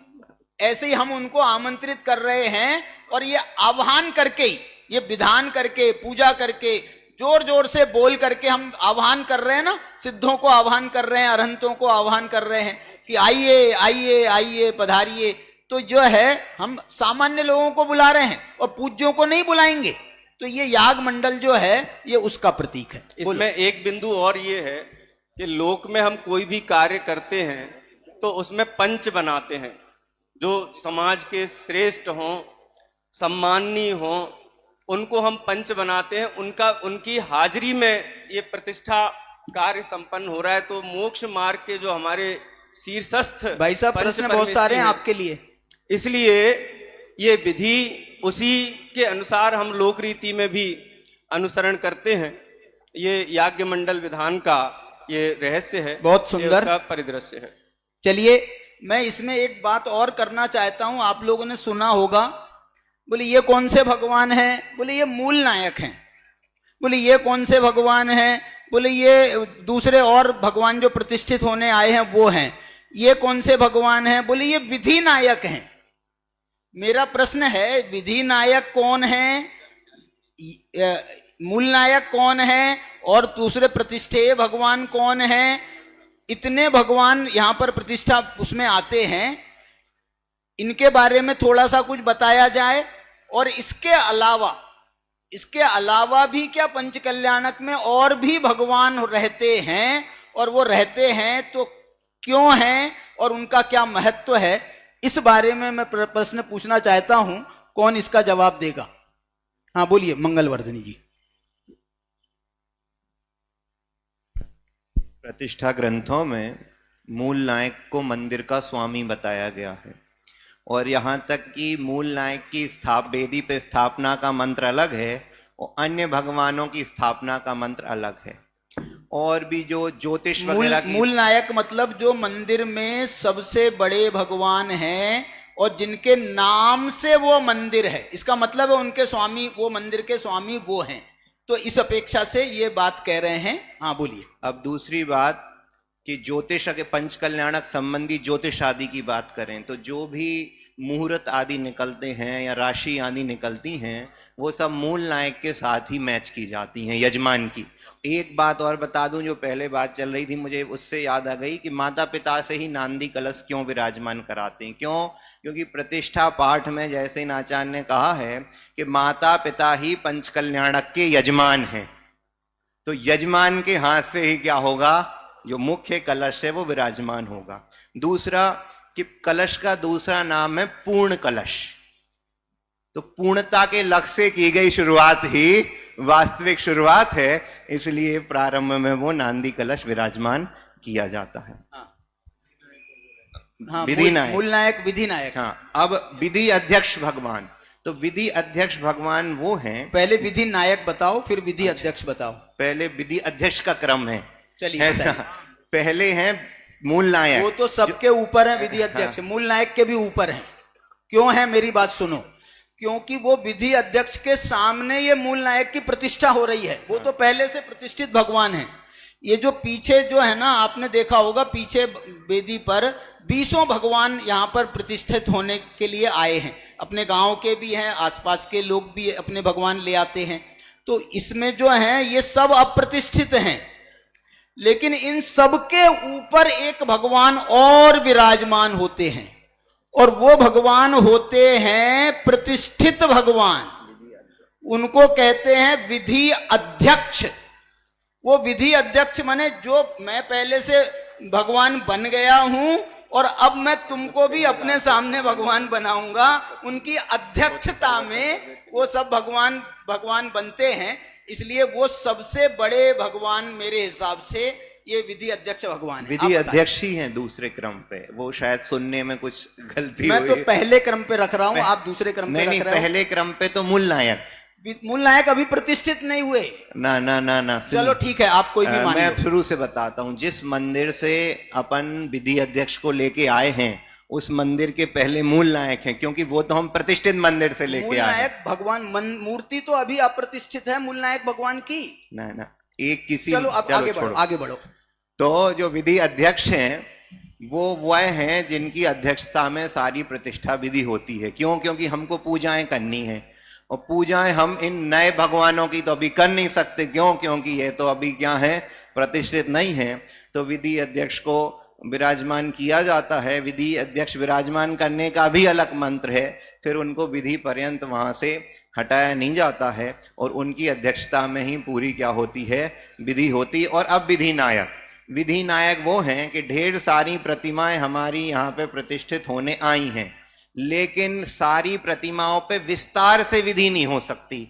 ऐसे ही हम उनको आमंत्रित कर रहे हैं और ये आह्वान करके ही, ये विधान करके, पूजा करके, जोर जोर से बोल करके हम आह्वान कर रहे हैं ना, सिद्धों को आह्वान कर रहे हैं, अरहंतों को आह्वान कर रहे हैं कि आइए आइए आइए पधारिए। तो जो है हम सामान्य लोगों को बुला रहे हैं और पूज्यों को नहीं बुलाएंगे। तो ये याग मंडल जो है ये उसका प्रतीक है। इसमें एक बिंदु और ये है कि लोक में हम कोई भी कार्य करते हैं तो उसमें पंच बनाते हैं, जो समाज के श्रेष्ठ हों, सम्माननीय हों, उनको हम पंच बनाते हैं। उनकी हाजिरी में ये प्रतिष्ठा कार्य संपन्न हो रहा है। तो मोक्ष मार्ग के जो हमारे शीर्षस्थ भाई साहब प्रश्न बहुत सारे हैं आपके लिए, इसलिए ये विधि उसी के अनुसार हम लोक रीति में भी अनुसरण करते हैं। ये याज्ञ मंडल विधान का ये रहस्य है, बहुत सुंदर परिदृश्य है। चलिए मैं इसमें एक बात और करना चाहता हूं। आप लोगों ने सुना होगा, बोले ये कौन से भगवान हैं? बोले ये मूल नायक हैं। बोले ये कौन से भगवान हैं? बोले ये दूसरे और भगवान जो प्रतिष्ठित होने आए हैं वो हैं। ये कौन से भगवान हैं? बोले ये विधि नायक हैं। मेरा प्रश्न है, विधि नायक कौन है, मूल नायक कौन है और दूसरे प्रतिष्ठेय भगवान कौन है? इतने भगवान यहां पर प्रतिष्ठा उसमें आते हैं, इनके बारे में थोड़ा सा कुछ बताया जाए। और इसके अलावा भी क्या पंच कल्याणक में और भी भगवान रहते हैं? और वो रहते हैं तो क्यों हैं और उनका क्या महत्व है? इस बारे में मैं प्रश्न पूछना चाहता हूं, कौन इसका जवाब देगा? हाँ बोलिए मंगलवर्धनी जी। प्रतिष्ठा ग्रंथों में मूल नायक को मंदिर का स्वामी बताया गया है और यहाँ तक कि मूल नायक की वेदी पे स्थापना का मंत्र अलग है और अन्य भगवानों की स्थापना का मंत्र अलग है। और भी जो ज्योतिष वगैरह की मूल नायक मतलब जो मंदिर में सबसे बड़े भगवान हैं और जिनके नाम से वो मंदिर है, इसका मतलब है उनके स्वामी, वो मंदिर के स्वामी वो हैं। तो इस अपेक्षा से ये बात कह रहे हैं। हाँ बोलिए। अब दूसरी बात कि ज्योतिष के पंच कल्याणक संबंधी ज्योतिष आदि की बात करें तो जो भी मुहूर्त आदि निकलते हैं या राशि आदि निकलती हैं वो सब मूल नायक के साथ ही मैच की जाती हैं, यजमान की। एक बात और बता दूं, जो पहले बात चल रही थी मुझे उससे याद आ गई कि माता पिता से ही नांदी कलश क्यों विराजमान कराते हैं? क्यों? क्योंकि प्रतिष्ठा पाठ में जैसे आचार्य ने कहा है कि माता पिता ही पंच कल्याणक के यजमान हैं, तो यजमान के हाथ से ही क्या होगा, जो मुख्य कलश है वो विराजमान होगा। दूसरा कि कलश का दूसरा नाम है पूर्ण कलश, तो पूर्णता के लक्ष्य से की गई शुरुआत ही वास्तविक शुरुआत है, इसलिए प्रारंभ में वो नांदी कलश विराजमान किया जाता है। हाँ, विधि नायक, मूल नायक विधि नायक। हाँ, अब विधि अध्यक्ष भगवान, तो विधि अध्यक्ष भगवान वो हैं। पहले विधि नायक बताओ फिर विधि अध्यक्ष बताओ। पहले विधि अध्यक्ष का क्रम है, चलिए पहले हैं मूल नायक। वो तो सबके ऊपर है विधि अध्यक्ष। हाँ। मूल नायक के भी ऊपर है। क्यों है? मेरी बात सुनो। क्योंकि वो विधि अध्यक्ष के सामने ये मूल नायक की प्रतिष्ठा हो रही है, वो तो पहले से प्रतिष्ठित भगवान है। ये जो पीछे जो है ना, आपने देखा होगा पीछे वेदी पर 20 भगवान यहाँ पर प्रतिष्ठित होने के लिए आए हैं। अपने गांव के भी हैं, आसपास के लोग भी अपने भगवान ले आते हैं। तो इसमें जो है ये सब अप्रतिष्ठित हैं, लेकिन इन सब के ऊपर एक भगवान और विराजमान होते हैं और वो भगवान होते हैं प्रतिष्ठित भगवान। उनको कहते हैं विधि अध्यक्ष। वो विधि अध्यक्ष माने जो मैं पहले से भगवान बन गया हूं और अब मैं तुमको भी अपने सामने भगवान बनाऊंगा, उनकी अध्यक्षता में वो सब भगवान बनते हैं। इसलिए वो सबसे बड़े भगवान मेरे हिसाब से ये विधि अध्यक्ष भगवान है। विधि आप बताएं। अध्यक्ष ही हैं दूसरे क्रम पे, वो शायद सुनने में कुछ गलती मैं हुई तो है। पहले क्रम पे रख रहा हूँ, आप दूसरे क्रम पे नहीं रख रहे हो। पहले क्रम पे तो मूल नायक। मूल नायक अभी प्रतिष्ठित नहीं हुए। ना ना ना ना चलो ठीक है, आप कोई भी मान मैं लो। शुरू से बताता हूँ। जिस मंदिर से अपन विधि अध्यक्ष को लेके आए हैं उस मंदिर के पहले मूल नायक हैं, क्योंकि वो तो हम प्रतिष्ठित मंदिर से मूल लेके आए हैं। नायक भगवान मूर्ति तो अभी अप्रतिष्ठित है, मूल नायक भगवान की। ना ना एक किसी चलो अब आगे बढ़ो, छोड़ो। आगे बढ़ो। तो जो विधि अध्यक्ष हैं वो वह हैं जिनकी अध्यक्षता में सारी प्रतिष्ठा विधि होती है। क्यों? क्योंकि हमको पूजाएं करनी है, और पूजाएं हम इन नए भगवानों की तो अभी कर नहीं सकते। क्यों? क्योंकि ये तो अभी क्या है, प्रतिष्ठित नहीं है। तो विधि अध्यक्ष को विराजमान किया जाता है। विधि अध्यक्ष विराजमान करने का भी अलग मंत्र है, फिर उनको विधि पर्यंत वहां से हटाया नहीं जाता है, और उनकी अध्यक्षता में ही पूरी क्या होती है, विधि होती। और अब विधि नायक, विधि नायक वो हैं कि ढेर सारी प्रतिमाएं हमारी यहाँ पे प्रतिष्ठित होने आई हैं, लेकिन सारी प्रतिमाओं पे विस्तार से विधि नहीं हो सकती।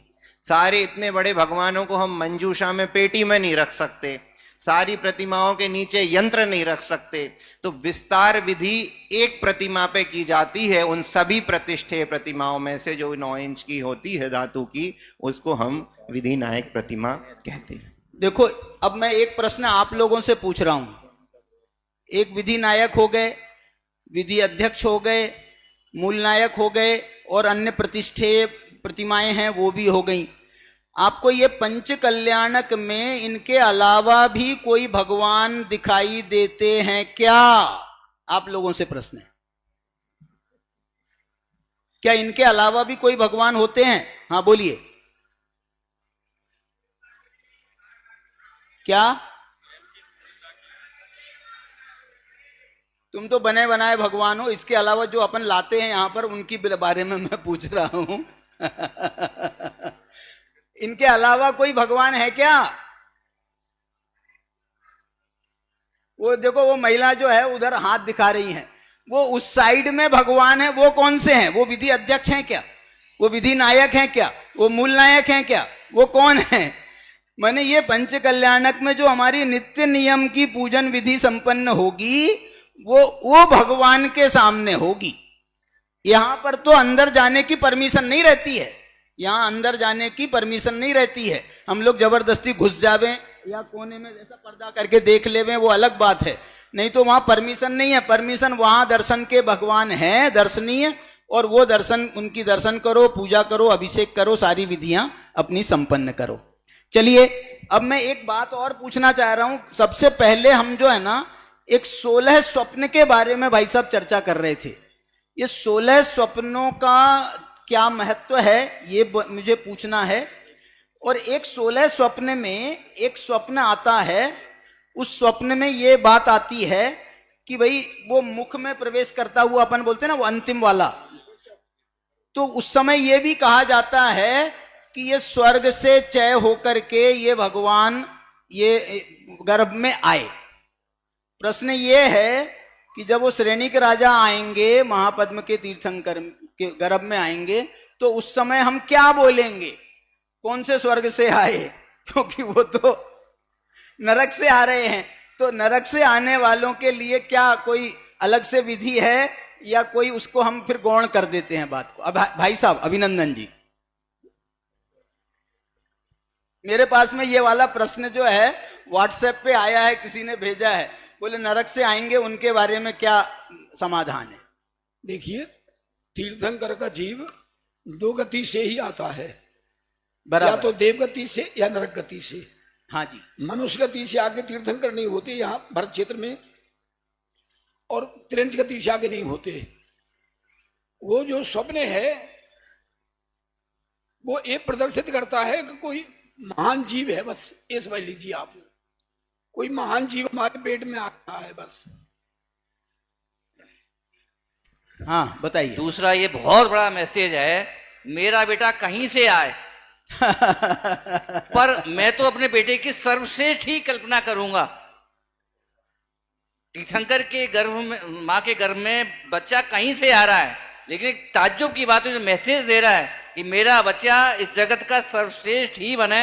सारे इतने बड़े भगवानों को हम मंजूषा में, पेटी में नहीं रख सकते, सारी प्रतिमाओं के नीचे यंत्र नहीं रख सकते। तो विस्तार विधि एक प्रतिमा पे की जाती है। उन सभी प्रतिष्ठेय प्रतिमाओं में से जो 9 इंच की होती है धातु की, उसको हम विधि नायक प्रतिमा कहते हैं। देखो, अब मैं एक प्रश्न आप लोगों से पूछ रहा हूं। एक विधि नायक हो गए, विधि अध्यक्ष हो गए, मूल नायक हो गए, और अन्य प्रतिष्ठेय प्रतिमाएं हैं वो भी हो गई। आपको ये पंच कल्याणक में इनके अलावा भी कोई भगवान दिखाई देते हैं क्या? आप लोगों से प्रश्न है, क्या इनके अलावा भी कोई भगवान होते हैं? हाँ बोलिए। क्या? तुम तो बने बनाए भगवान हो, इसके अलावा जो अपन लाते हैं यहां पर उनकी बारे में मैं पूछ रहा हूं। इनके अलावा कोई भगवान है क्या? वो देखो, वो महिला जो है उधर हाथ दिखा रही है, वो उस साइड में भगवान है। वो कौन से हैं? वो विधि अध्यक्ष हैं क्या? वो विधि नायक हैं क्या? वो मूल नायक हैं क्या? वो कौन है? मैंने ये पंच कल्याणक में जो हमारी नित्य नियम की पूजन विधि संपन्न होगी वो भगवान के सामने होगी। यहां पर तो अंदर जाने की परमिशन नहीं रहती है, यहां अंदर जाने की परमिशन नहीं रहती है। हम लोग जबरदस्ती घुस जावे या कोने में ऐसा पर्दा करके देख लेवे, वो अलग बात है, नहीं तो वहां परमिशन नहीं है। परमिशन वहां दर्शन के भगवान है, दर्शनीय, और वो दर्शन, उनकी दर्शन करो, पूजा करो, अभिषेक करो, सारी विधियां अपनी संपन्न करो। चलिए, अब मैं एक बात और पूछना चाह रहा हूं। सबसे पहले हम जो है ना, एक 16 स्वप्न के बारे में भाई साहब चर्चा कर रहे थे। ये 16 स्वप्नों का क्या महत्व है, ये मुझे पूछना है। और एक 16 स्वप्न में एक स्वप्न आता है, उस स्वप्न में ये बात आती है कि भाई वो मुख में प्रवेश करता हुआ, अपन बोलते हैं ना वो अंतिम वाला, तो उस समय ये भी कहा जाता है कि ये स्वर्ग से चय होकर के ये भगवान ये गर्भ में आए। प्रश्न ये है कि जब वो श्रेणी के राजा आएंगे, महापद्म के तीर्थंकर के गर्भ में आएंगे, तो उस समय हम क्या बोलेंगे? कौन से स्वर्ग से आए? क्योंकि वो तो नरक से आ रहे हैं। तो नरक से आने वालों के लिए क्या कोई अलग से विधि है, या कोई उसको हम फिर गौण कर देते हैं बात को? अब भाई साहब अभिनंदन जी, मेरे पास में ये वाला प्रश्न जो है व्हाट्सएप पे आया है, किसी ने भेजा है, बोले नरक से आएंगे, उनके बारे में क्या समाधान है? देखिए, तीर्थंकर का जीव 2 गति से ही आता है, बराबर, या तो देव गति से या नरक गति से। हाँ जी। मनुष्य गति से आगे तीर्थंकर नहीं होते यहाँ भरत क्षेत्र में, और त्रिंच गति से आगे नहीं होते। वो जो स्वप्न है वो ये प्रदर्शित करता है कि कोई महान जीव है, बस ये समझ लीजिए आप, कोई महान जीव हमारे पेट में आ रहा है बस। हाँ बताइए। दूसरा, ये बहुत बड़ा मैसेज है, मेरा बेटा कहीं से आए पर मैं तो अपने बेटे की सर्वश्रेष्ठ ही कल्पना करूंगा। तीर्थंकर के गर्भ में, माँ के गर्भ में बच्चा कहीं से आ रहा है, लेकिन एक ताज्जुब की बात है, जो मैसेज दे रहा है कि मेरा बच्चा इस जगत का सर्वश्रेष्ठ ही बने,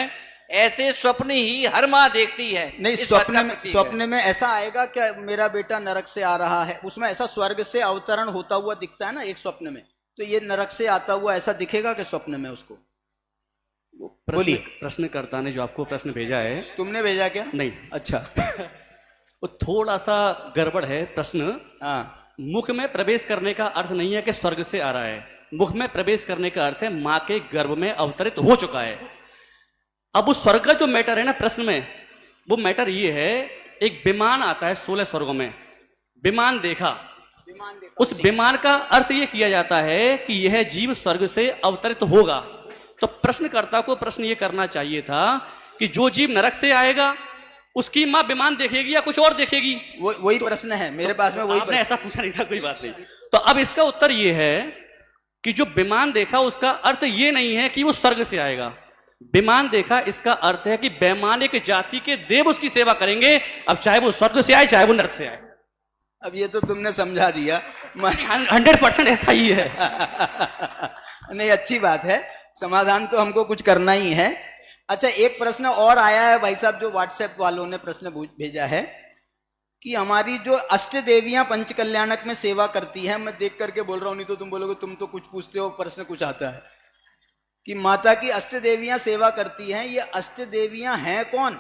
ऐसे स्वप्न ही हर माँ देखती है। नहीं, इस बात का स्वप्न में प्रतीक है। स्वप्न में ऐसा आएगा क्या मेरा बेटा नरक से आ रहा है, उसमें ऐसा स्वर्ग से अवतरण होता हुआ दिखता है ना एक स्वप्न में, तो ये नरक से आता हुआ ऐसा दिखेगा कि स्वप्न में उसको? बोलिए। प्रश्नकर्ता ने जो आपको प्रश्न भेजा है, तुमने भेजा क्या? नहीं, अच्छा। वो थोड़ा सा गड़बड़ है प्रश्न। हाँ, मुख में प्रवेश करने का अर्थ नहीं है कि स्वर्ग से आ रहा है। मुख में प्रवेश करने का अर्थ है मां के गर्भ में अवतरित हो चुका है। अब उस स्वर्ग का जो मैटर है ना प्रश्न में, वो मैटर ये है, एक विमान आता है 16 स्वर्गों में, विमान देखा, उस विमान का अर्थ ये किया जाता है कि यह जीव स्वर्ग से अवतरित होगा। तो प्रश्नकर्ता को प्रश्न ये करना चाहिए था कि जो जीव नरक से आएगा उसकी मां विमान देखेगी या कुछ और देखेगी? वही प्रश्न है मेरे पास में, वही आपने ऐसा पूछा नहीं था, कोई बात नहीं। तो अब इसका उत्तर ये है कि जो विमान देखा उसका अर्थ ये नहीं है कि वो स्वर्ग से आएगा। विमान देखा इसका अर्थ है कि वैमानिक जाति के देव उसकी सेवा करेंगे, अब चाहे वो स्वर्ग से आए चाहे वो नरक से आए। अब ये तो तुमने समझा दिया। 100% ऐसा ही है। नहीं, अच्छी बात है, समाधान तो हमको कुछ करना ही है। अच्छा, एक प्रश्न और आया है भाई साहब, जो व्हाट्सएप वालों ने प्रश्न भेजा है कि हमारी जो अष्ट देवियां पंचकल्याणक में सेवा करती हैं, मैं देख करके बोल रहा हूं, नहीं तो तुम बोलोगे तुम तो कुछ पूछते हो, प्रश्न कुछ आता है कि माता की अष्ट देवियां सेवा करती हैं। ये अष्ट देवियां हैं कौन?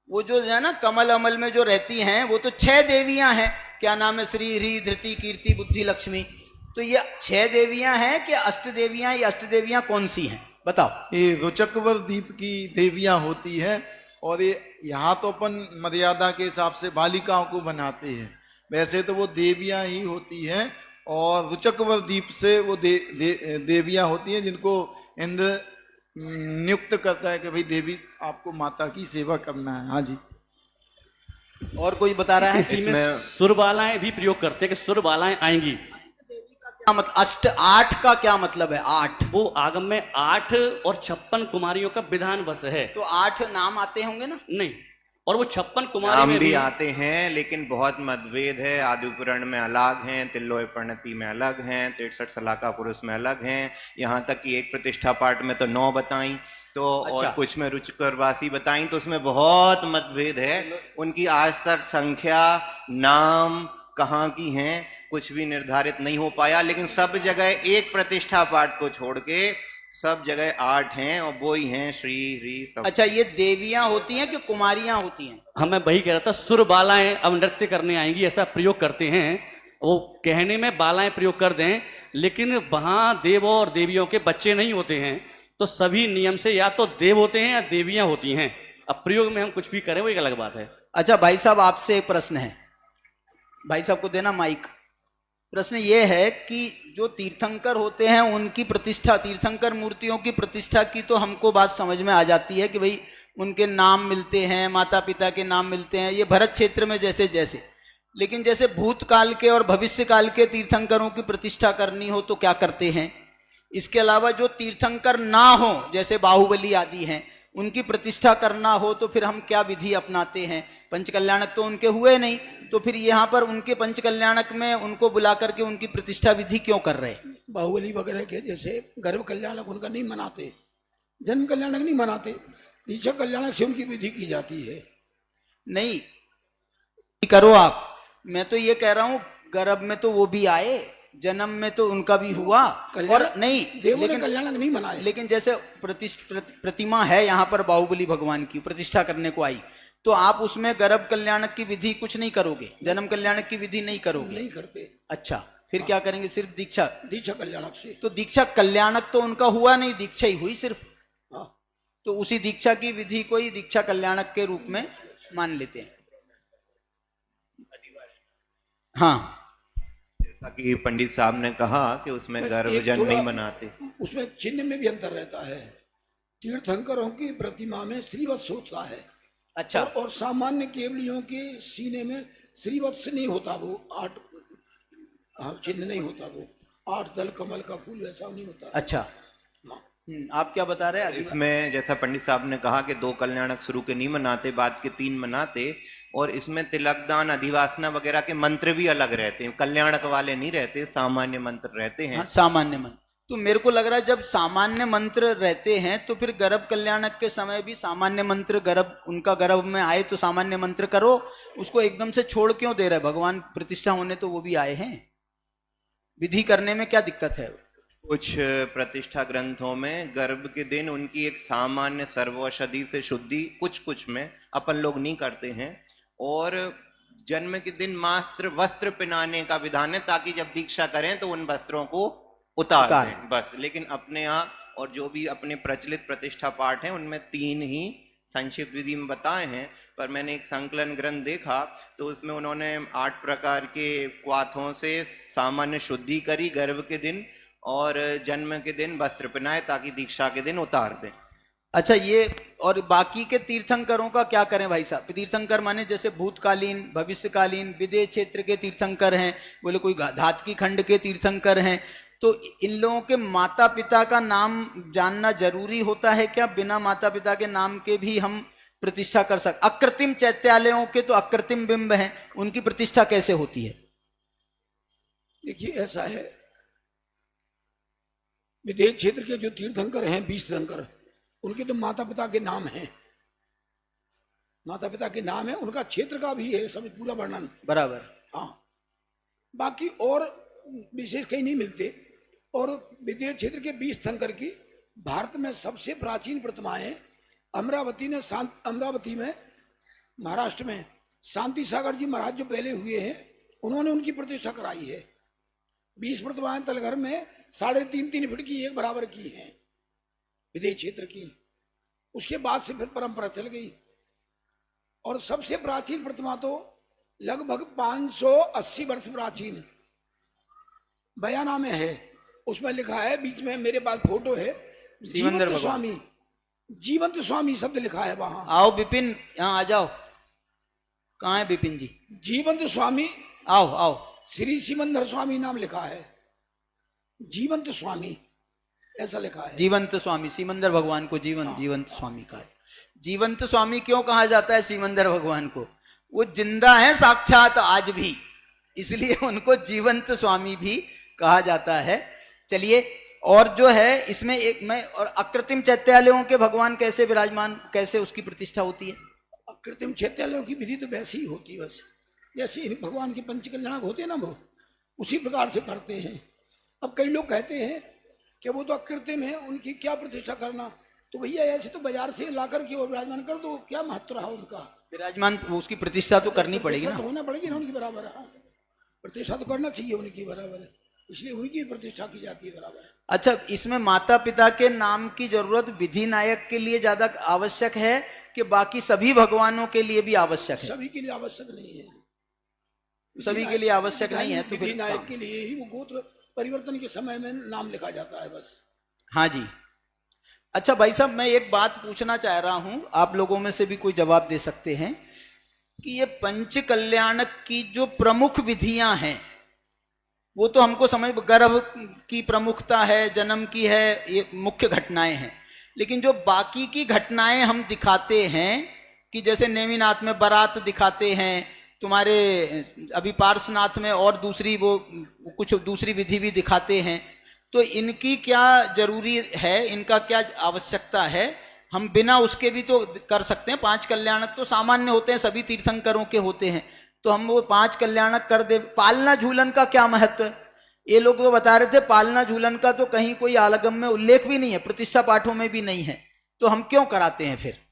वो जो है ना कमल अमल में जो रहती हैं, वो तो 6 देवियां हैं। क्या नाम है? श्री, ह्री, धृति, कीर्ति, बुद्धि, लक्ष्मी। तो ये 6 देवियां हैं कि अष्ट देवियां? ये अष्ट देवियां कौन सी हैं बताओ? ये रुचकवर द्वीप की देवियां होती हैं, और ये यहाँ तो अपन मर्यादा के हिसाब से बालिकाओं को बनाते हैं, वैसे तो वो देवियां ही होती हैं। और रुचकवर द्वीप से वो देवियां होती हैं जिनको इंद्र नियुक्त करता है कि भाई देवी आपको माता की सेवा करना है। हाँ जी। और कोई बता रहा है? इसी में सुरबालाएं भी प्रयोग करते हैं कि सुरबालाएं आएंगी। मतलब अष्ट 8 का क्या मतलब है? 8 वो आगम में 8 और 56 कुमारियों का विधान बस है। तो 8 नाम आते होंगे ना? नहीं, और वो 56 कुमारी नाम में भी आते हैं, लेकिन बहुत मतभेद है। आदि पुराण में अलग हैं, तिल्लोय प्रणति में अलग हैं, 63 सलाका पुरुष में अलग हैं, यहाँ तक कि एक प्रतिष्ठा पाठ में तो 9 बताई, तो अच्छा। और कुछ में रुचिकरवासी बताई, तो उसमें बहुत मतभेद है। उनकी आज तक संख्या, नाम कहाँ की हैं, कुछ भी निर्धारित नहीं हो पाया। लेकिन सब जगह एक प्रतिष्ठा पाठ को छोड़ के सब जगह 8 हैं, और वो ही हैं श्री, ह्री, सब। अच्छा, ये देवियां होती हैं कि कुमारियां होती हैं? हाँ, मैं वही कह रहा था, सुर बालाएं अब नृत्य करने आएंगी ऐसा प्रयोग करते हैं। वो कहने में बालाएं प्रयोग कर दें, लेकिन वहां देवों और देवियों के बच्चे नहीं होते हैं, तो सभी नियम से या तो देव होते हैं या देवियां होती हैं। अब प्रयोग में हम कुछ भी करें वो एक अलग बात है। अच्छा भाई साहब, आपसे एक प्रश्न है, भाई साहब को देना माइक। प्रश्न ये है कि जो तीर्थंकर होते हैं उनकी प्रतिष्ठा, तीर्थंकर मूर्तियों की प्रतिष्ठा की तो हमको बात समझ में आ जाती है कि भाई उनके नाम मिलते हैं, माता पिता के नाम मिलते हैं, ये भरत क्षेत्र में जैसे जैसे। लेकिन जैसे भूतकाल के और भविष्य काल के तीर्थंकरों की प्रतिष्ठा करनी हो तो क्या करते हैं? इसके अलावा जो तीर्थंकर ना हो, जैसे बाहुबली आदि हैं, उनकी प्रतिष्ठा करना हो तो फिर हम क्या विधि अपनाते हैं? पंचकल्याणक तो उनके हुए नहीं, तो फिर यहाँ पर उनके पंचकल्याणक में उनको बुला करके उनकी प्रतिष्ठा विधि क्यों कर रहे हैं? बाहुबली वगैरह के जैसे गर्भ कल्याणक उनका नहीं मनाते, जन्म कल्याणक नहीं मनाते, दीक्षा कल्याणक से उनकी विधि की जाती है। नहीं करो आप, मैं तो ये कह रहा हूँ गर्भ में तो वो भी आए, जन्म में तो उनका भी हुआ, और नहीं देवों ने कल्याणक नहीं मनाए। लेकिन जैसे प्रतिमा है यहाँ पर बाहुबली भगवान की प्रतिष्ठा करने को आई, तो आप उसमें गर्भ कल्याणक की विधि कुछ नहीं करोगे, जन्म कल्याणक की विधि नहीं करोगे? नहीं करते। अच्छा, फिर क्या करेंगे? सिर्फ दीक्षा, दीक्षा कल्याणक से। तो दीक्षा कल्याणक तो उनका हुआ नहीं, दीक्षा ही हुई सिर्फ। हाँ। तो उसी दीक्षा की विधि को ही दीक्षा कल्याणक के रूप में मान लेते हैं। हाँ, जैसा कि पंडित साहब ने कहा कि उसमें गर्भजन नहीं मनाते, उसमें चिन्ह में भी अंतर रहता है। तीर्थंकरों की प्रतिमा में श्रीवत्स होता है। अच्छा। और सामान्य केवलियों के सीने में श्रीवत्स नहीं होता, वो 8 चिन्ह नहीं होता, वो 8 दल कमल का फूल वैसा नहीं होता। अच्छा, आप क्या बता रहे हैं? इसमें जैसा पंडित साहब ने कहा कि 2 कल्याणक शुरू के नहीं मनाते, बाद के 3 मनाते, और इसमें तिलकदान, अधिवासना वगैरह के मंत्र भी अलग रहते हैं, कल्याणक वाले नहीं रहते, सामान्य मंत्र रहते हैं। हाँ, सामान्य मंत्र। तो मेरे को लग रहा है जब सामान्य मंत्र रहते हैं तो फिर गर्भ कल्याणक के समय भी सामान्य मंत्र उनका गर्भ में आए तो सामान्य मंत्र करो, उसको एकदम से छोड़ क्यों दे रहे? भगवान प्रतिष्ठा होने तो वो भी आए हैं, विधि करने में क्या दिक्कत है? कुछ प्रतिष्ठा ग्रंथों में गर्भ के दिन उनकी एक सामान्य सर्वौषधि से शुद्धि कुछ में अपन लोग नहीं करते हैं, और जन्म के दिन मात्र वस्त्र पहनाने का विधान है ताकि जब दीक्षा करें तो उन वस्त्रों को उतार दें बस। लेकिन अपने यहाँ और जो भी अपने प्रचलित प्रतिष्ठा पाठ हैं उनमें 3 ही संक्षिप्त विधि में बताए हैं। पर मैंने एक संकलन ग्रंथ देखा तो उसमें उन्होंने 8 प्रकार के क्वाथों से सामान्य शुद्धि करी गर्भ के दिन, और जन्म के दिन वस्त्र पहनाए ताकि दीक्षा के दिन उतार दें। अच्छा, ये और बाकी के तीर्थंकरों का क्या करें भाई साहब? तीर्थंकर माने जैसे भूतकालीन, भविष्यकालीन, विदेश क्षेत्र के तीर्थंकर हैं, बोले कोई धातकी खंड के तीर्थंकर हैं, तो इन लोगों के माता पिता का नाम जानना जरूरी होता है क्या? बिना माता पिता के नाम के भी हम प्रतिष्ठा कर सकते? अकृत्रिम चैत्यालयों के तो अकृत्रिम बिंब हैं, उनकी प्रतिष्ठा कैसे होती है? देखिए ऐसा है, विदेश क्षेत्र के जो तीर्थंकर हैं, 20 तीर्थंकर, उनके तो माता पिता के नाम हैं, माता पिता के नाम है, उनका क्षेत्र का भी है सब पूरा वर्णन बराबर। हाँ, बाकी और विशेष कहीं नहीं मिलते। और विदेश क्षेत्र के 20 तीर्थंकर की भारत में सबसे प्राचीन प्रतिमाएं अमरावती में महाराष्ट्र में शांति सागर जी महाराज जो पहले हुए हैं, उन्होंने उनकी प्रतिष्ठा कराई है। 20 प्रतिमाएं तलघर में 3.5 फीट की एक बराबर की हैं विदेश क्षेत्र की। उसके बाद से फिर परंपरा चल गई, और सबसे प्राचीन प्रतिमा तो लगभग 580 वर्ष प्राचीन बयाना में है। उसमें लिखा है, बीच में मेरे पास फोटो है, जीवंत स्वामी, जीवंत स्वामी शब्द लिखा है वहां। आओ विपिन, यहाँ आ जाओ। कहाँ है विपिन जी? जीवंत स्वामी, आओ आओ। श्री सिमंदर स्वामी नाम लिखा है, जीवंत स्वामी ऐसा लिखा है। जीवंत स्वामी, सिमंदर भगवान को जीवंत स्वामी कहा है। जीवंत स्वामी क्यों कहा जाता है सिमंदर भगवान को? वो जिंदा है साक्षात आज भी, इसलिए उनको जीवंत स्वामी भी कहा जाता है। चलिए, और जो है इसमें एक मैं, और अकृत्रिम चैत्यालयों के भगवान कैसे विराजमान, कैसे उसकी प्रतिष्ठा होती है? अकृत्रिम चैत्यालयों की विधि तो वैसी ही होती है, बस जैसे भगवान के पंचकल्याणक होते हैं ना, वो उसी प्रकार से करते हैं। अब कई लोग कहते हैं कि वो तो अकृत्रिम है, उनकी क्या प्रतिष्ठा करना? तो भैया ऐसे तो बाजार से लाकर के और विराजमान कर दो, क्या महत्व रहा उनका? विराजमान उसकी प्रतिष्ठा तो करनी पड़ेगी ना, तो होना पड़ेगी ना उनकी बराबर। प्रतिष्ठा तो करना चाहिए उनकी बराबर, इसलिए उनकी प्रतिष्ठा की जाती है बराबर। अच्छा, इसमें माता पिता के नाम की जरूरत विधि नायक के लिए ज्यादा आवश्यक है कि बाकी सभी भगवानों के लिए भी आवश्यक है? सभी के लिए आवश्यक नहीं है, सभी के लिए आवश्यक नहीं है, तो विधि नायक के लिए ही वो गोत्र परिवर्तन के समय में नाम लिखा जाता है बस। हाँ जी। अच्छा भाई साहब, मैं एक बात पूछना चाह रहा हूं, आप लोगों में से भी कोई जवाब दे सकते हैं कि ये पंच कल्याणक की जो प्रमुख विधियां हैं, वो तो हमको समझ, गर्भ की प्रमुखता है, जन्म की है, ये मुख्य घटनाएं हैं, लेकिन जो बाकी की घटनाएं हम दिखाते हैं कि जैसे नेमिनाथ में बारात दिखाते हैं, तुम्हारे अभी पार्श्वनाथ में और दूसरी वो कुछ दूसरी विधि भी दिखाते हैं, तो इनकी क्या जरूरी है, इनका क्या आवश्यकता है? हम बिना उसके भी तो कर सकते हैं। 5 कल्याणक तो सामान्य होते हैं, सभी तीर्थंकरों के होते हैं, तो हम वो 5 कल्याणक कर दे। पालना झूलन का क्या महत्व है? ये लोग वो बता रहे थे पालना झूलन का तो कहीं कोई आलगम में उल्लेख भी नहीं है, प्रतिष्ठा पाठों में भी नहीं है, तो हम क्यों कराते हैं फिर?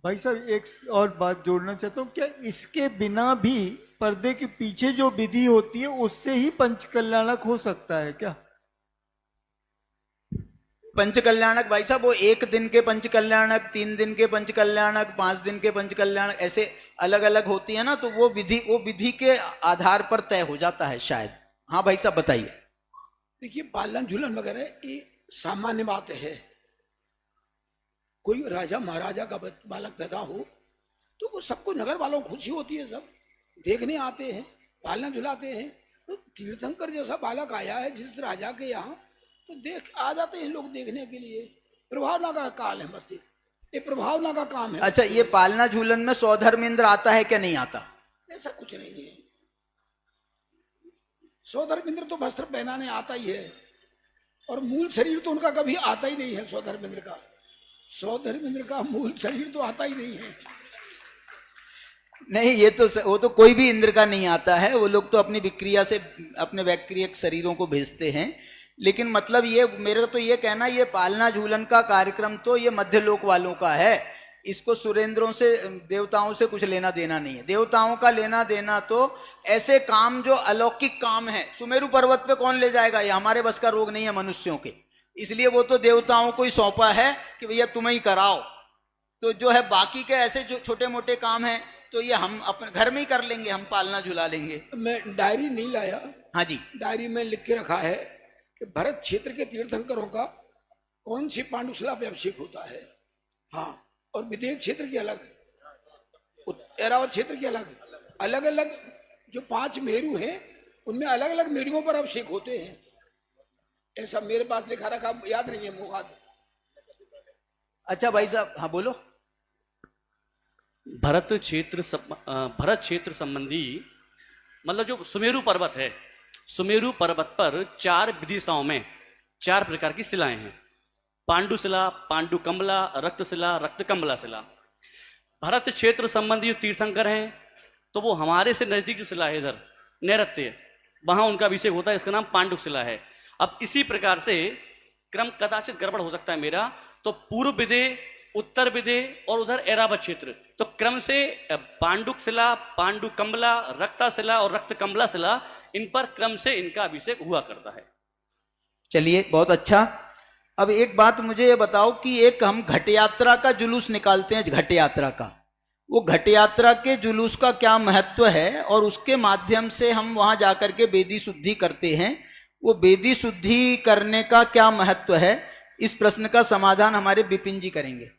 भाई साहब, एक और बात जोड़ना चाहता हूँ, क्या इसके बिना भी पर्दे के पीछे जो विधि होती है उससे ही पंच कल्याणक हो सकता है क्या? पंच कल्याणक भाई साहब, वो 1 दिन के पंच कल्याणक, 3 दिन के पंच कल्याणक, 5 दिन के पंच कल्याणक, ऐसे अलग अलग होती है ना, तो वो विधि के आधार पर तय हो जाता है शायद। हाँ भाई साहब बताइए। देखिए, पालन झूलन वगैरह ये सामान्य बात है। कोई राजा महाराजा का बालक पैदा हो तो वो सबको, नगर वालों को खुशी होती है, सब देखने आते हैं, पालना झुलाते हैं। तो तीर्थंकर जैसा बालक आया है जिस राजा के यहाँ, तो देख आ जाते हैं लोग देखने के लिए। प्रभावना का काल है, बस ये प्रभावना का काम है। अच्छा, ये पालना झूलन में सौधर्मेंद्र आता है क्या नहीं आता? ऐसा कुछ नहीं है, सौधर्मेंद्र तो वस्त्र पहनाने आता ही है, और मूल शरीर तो उनका कभी आता ही नहीं है। सौधर्मेंद्र का मूल शरीर तो आता ही नहीं है। नहीं, ये तो वो तो कोई भी इंद्र का नहीं आता है, वो लोग तो अपनी विक्रिया से अपने वैक्रियक शरीरों को भेजते हैं। लेकिन मतलब ये मेरा तो ये कहना, ये पालना झूलन का कार्यक्रम तो ये मध्य लोक वालों का है, इसको सुरेंद्रों से देवताओं से कुछ लेना देना नहीं है। देवताओं का लेना देना तो ऐसे काम जो अलौकिक काम है, सुमेरु पर्वत पे कौन ले जाएगा, ये हमारे बस का रोग नहीं है मनुष्यों के, इसलिए वो तो देवताओं को ही सौंपा है कि भैया तुम्हें ही कराओ। तो जो है बाकी के ऐसे जो छोटे मोटे काम है तो ये हम अपने घर में ही कर लेंगे, हम पालना झुला लेंगे। मैं डायरी नहीं लाया। हाँ जी, डायरी में लिख के रखा है कि भरत क्षेत्र के तीर्थंकरों का कौन सी पांडुशिला पे अभिषेक होता है। हाँ, और विदेश क्षेत्र की अलग, ऐरावत क्षेत्र की अलग, अलग अलग जो 5 मेरु हैं उनमें अलग अलग मेरुओं पर अभिषेक होते हैं। ऐसा मेरे पास लिखा रखा, याद नहीं है मुगाद। अच्छा भाई साहब, हाँ बोलो। भरत क्षेत्र संबंधी मतलब जो सुमेरु पर्वत है, सुमेरु पर्वत पर 4 विदिशाओं में 4 प्रकार की शिलाएं हैं। पांडुशिला, पांडुकम्बला, रक्तशिला, रक्तकम्बला शिला। भरत क्षेत्र संबंधी जो तीर्थंकर हैं तो वो हमारे से नजदीक जो शिला है इधर नैऋत्य, वहां उनका अभिषेक होता है, इसका नाम पांडुशिला है। अब इसी प्रकार से क्रम कदाचित गड़बड़ हो सकता है मेरा, तो पूर्व विदे, उत्तर विदे और उधर ऐरावत क्षेत्र, तो क्रम से पांडुक शिला, पांडुकम्बला, रक्ताशिला और रक्तकम्बला शिला, इन पर क्रम से इनका अभिषेक हुआ करता है। चलिए, बहुत अच्छा। अब एक बात मुझे ये बताओ कि एक हम घट यात्रा का जुलूस निकालते हैं, घट यात्रा का, वो घट यात्रा के जुलूस का क्या महत्व है और उसके माध्यम से हम वहां जाकर के वेदी शुद्धि करते हैं, वो वेदी शुद्धि करने का क्या महत्व है, इस प्रश्न का समाधान हमारे विपिन जी करेंगे।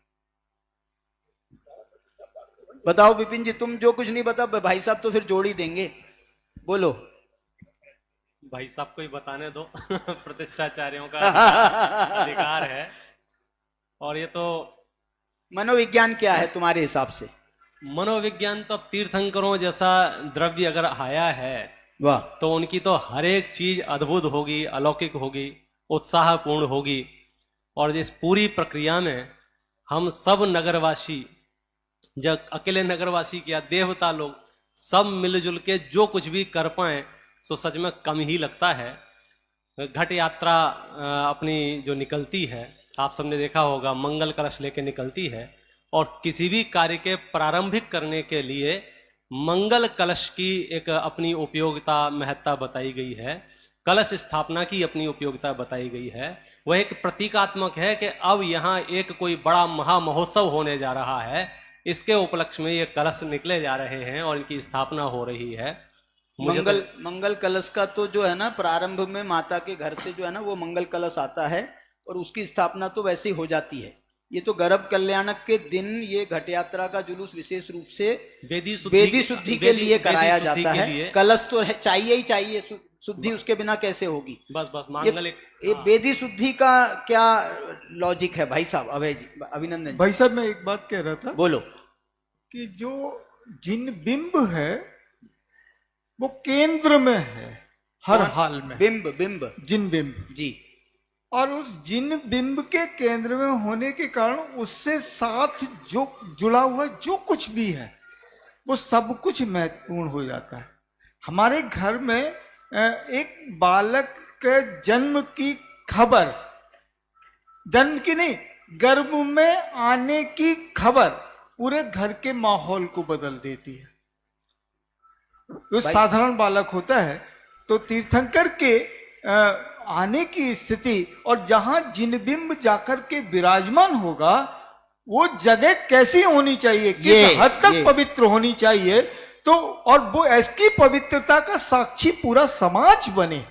बताओ विपिन जी, तुम जो कुछ नहीं बता भाई साहब तो फिर जोड़ ही देंगे, बोलो। भाई साहब को ही बताने दो प्रतिष्ठाचार्यों का अधिकार है। और ये तो मनोविज्ञान क्या है तुम्हारे हिसाब से? मनोविज्ञान तो अब तीर्थंकरों जैसा द्रव्य अगर आया है, वाह, तो उनकी तो हर एक चीज अद्भुत होगी, अलौकिक होगी, उत्साहपूर्ण होगी। और इस पूरी प्रक्रिया में हम सब नगरवासी, जब अकेले नगरवासी क्या देवता लोग सब मिलजुल के जो कुछ भी कर पाए तो सच में कम ही लगता है। घट यात्रा अपनी जो निकलती है, आप सबने देखा होगा, मंगल कलश लेके निकलती है, और किसी भी कार्य के प्रारंभिक करने के लिए मंगल कलश की एक अपनी उपयोगिता, महत्ता बताई गई है। कलश स्थापना की अपनी उपयोगिता बताई गई है। वह एक प्रतीकात्मक है कि अब यहाँ एक कोई बड़ा महा महोत्सव होने जा रहा है, इसके उपलक्ष्य में ये कलश निकले जा रहे हैं और इनकी स्थापना हो रही है। मंगल कलश का तो जो है ना, प्रारंभ में माता के घर से जो है ना वो मंगल कलश आता है और उसकी स्थापना तो वैसे ही हो जाती है। ये तो गर्भ कल्याणक के दिन ये घट यात्रा का जुलूस विशेष रूप से वेदी शुद्धि के लिए कराया जाता है। कलश तो चाहिए ही चाहिए, शुद्धि उसके बिना कैसे होगी। बस मांगलिक ये वेदी शुद्धि का क्या लॉजिक है भाई साहब? अभय जी, अभिनंदन। भाई साहब, मैं एक बात कह रहा था, बोलो। कि जो जिन बिंब है वो केंद्र में है हर हाल में। बिंब जिन बिंब जी, और उस जिन बिंब के केंद्र में होने के कारण उससे साथ जो जुड़ा हुआ जो कुछ भी है वो सब कुछ महत्वपूर्ण हो जाता है। हमारे घर में एक बालक के जन्म की खबर, जन्म की नहीं, गर्भ में आने की खबर पूरे घर के माहौल को बदल देती है। जो साधारण बालक होता है तो तीर्थंकर के आने की स्थिति और जहां जिनबिंब जाकर के विराजमान होगा वो जगह कैसी होनी चाहिए, किस हद तक पवित्र होनी चाहिए, तो और वो ऐसी पवित्रता का साक्षी पूरा समाज बने,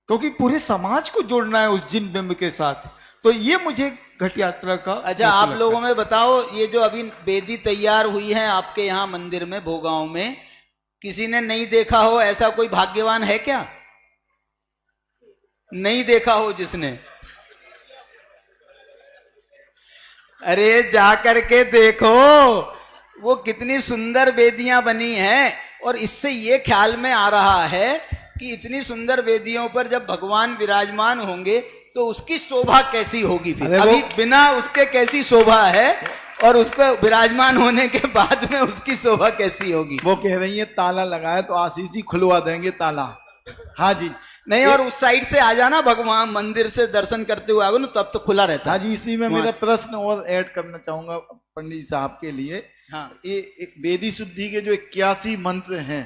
क्योंकि पूरे समाज को जोड़ना है उस जिनबिंब के साथ। तो ये मुझे घट यात्रा का। अच्छा, आप लोगों में बताओ, ये जो अभी वेदी तैयार हुई है आपके यहाँ मंदिर में भोगांव में, किसी ने नहीं देखा हो ऐसा कोई भाग्यवान है क्या? नहीं देखा हो जिसने? अरे जा करके देखो, वो कितनी सुंदर वेदियां बनी हैं। और इससे ये ख्याल में आ रहा है कि इतनी सुंदर वेदियों पर जब भगवान विराजमान होंगे तो उसकी शोभा कैसी होगी फिर? अभी बिना उसके कैसी शोभा है और उसको विराजमान होने के बाद में उसकी शोभा कैसी होगी? वो कह रही है ताला लगाए तो आशीष जी खुलवा देंगे ताला। हाँ जी, नहीं, और उस साइड से आ जाना, भगवान मंदिर से दर्शन करते हुए आओगे ना, तब तो खुला रहता हाँ है। जी, इसी में मेरा प्रश्न और ऐड करना चाहूंगा पंडित साहब के लिए। हाँ, ये एक वेदी शुद्धि के जो 81 मंत्र हैं,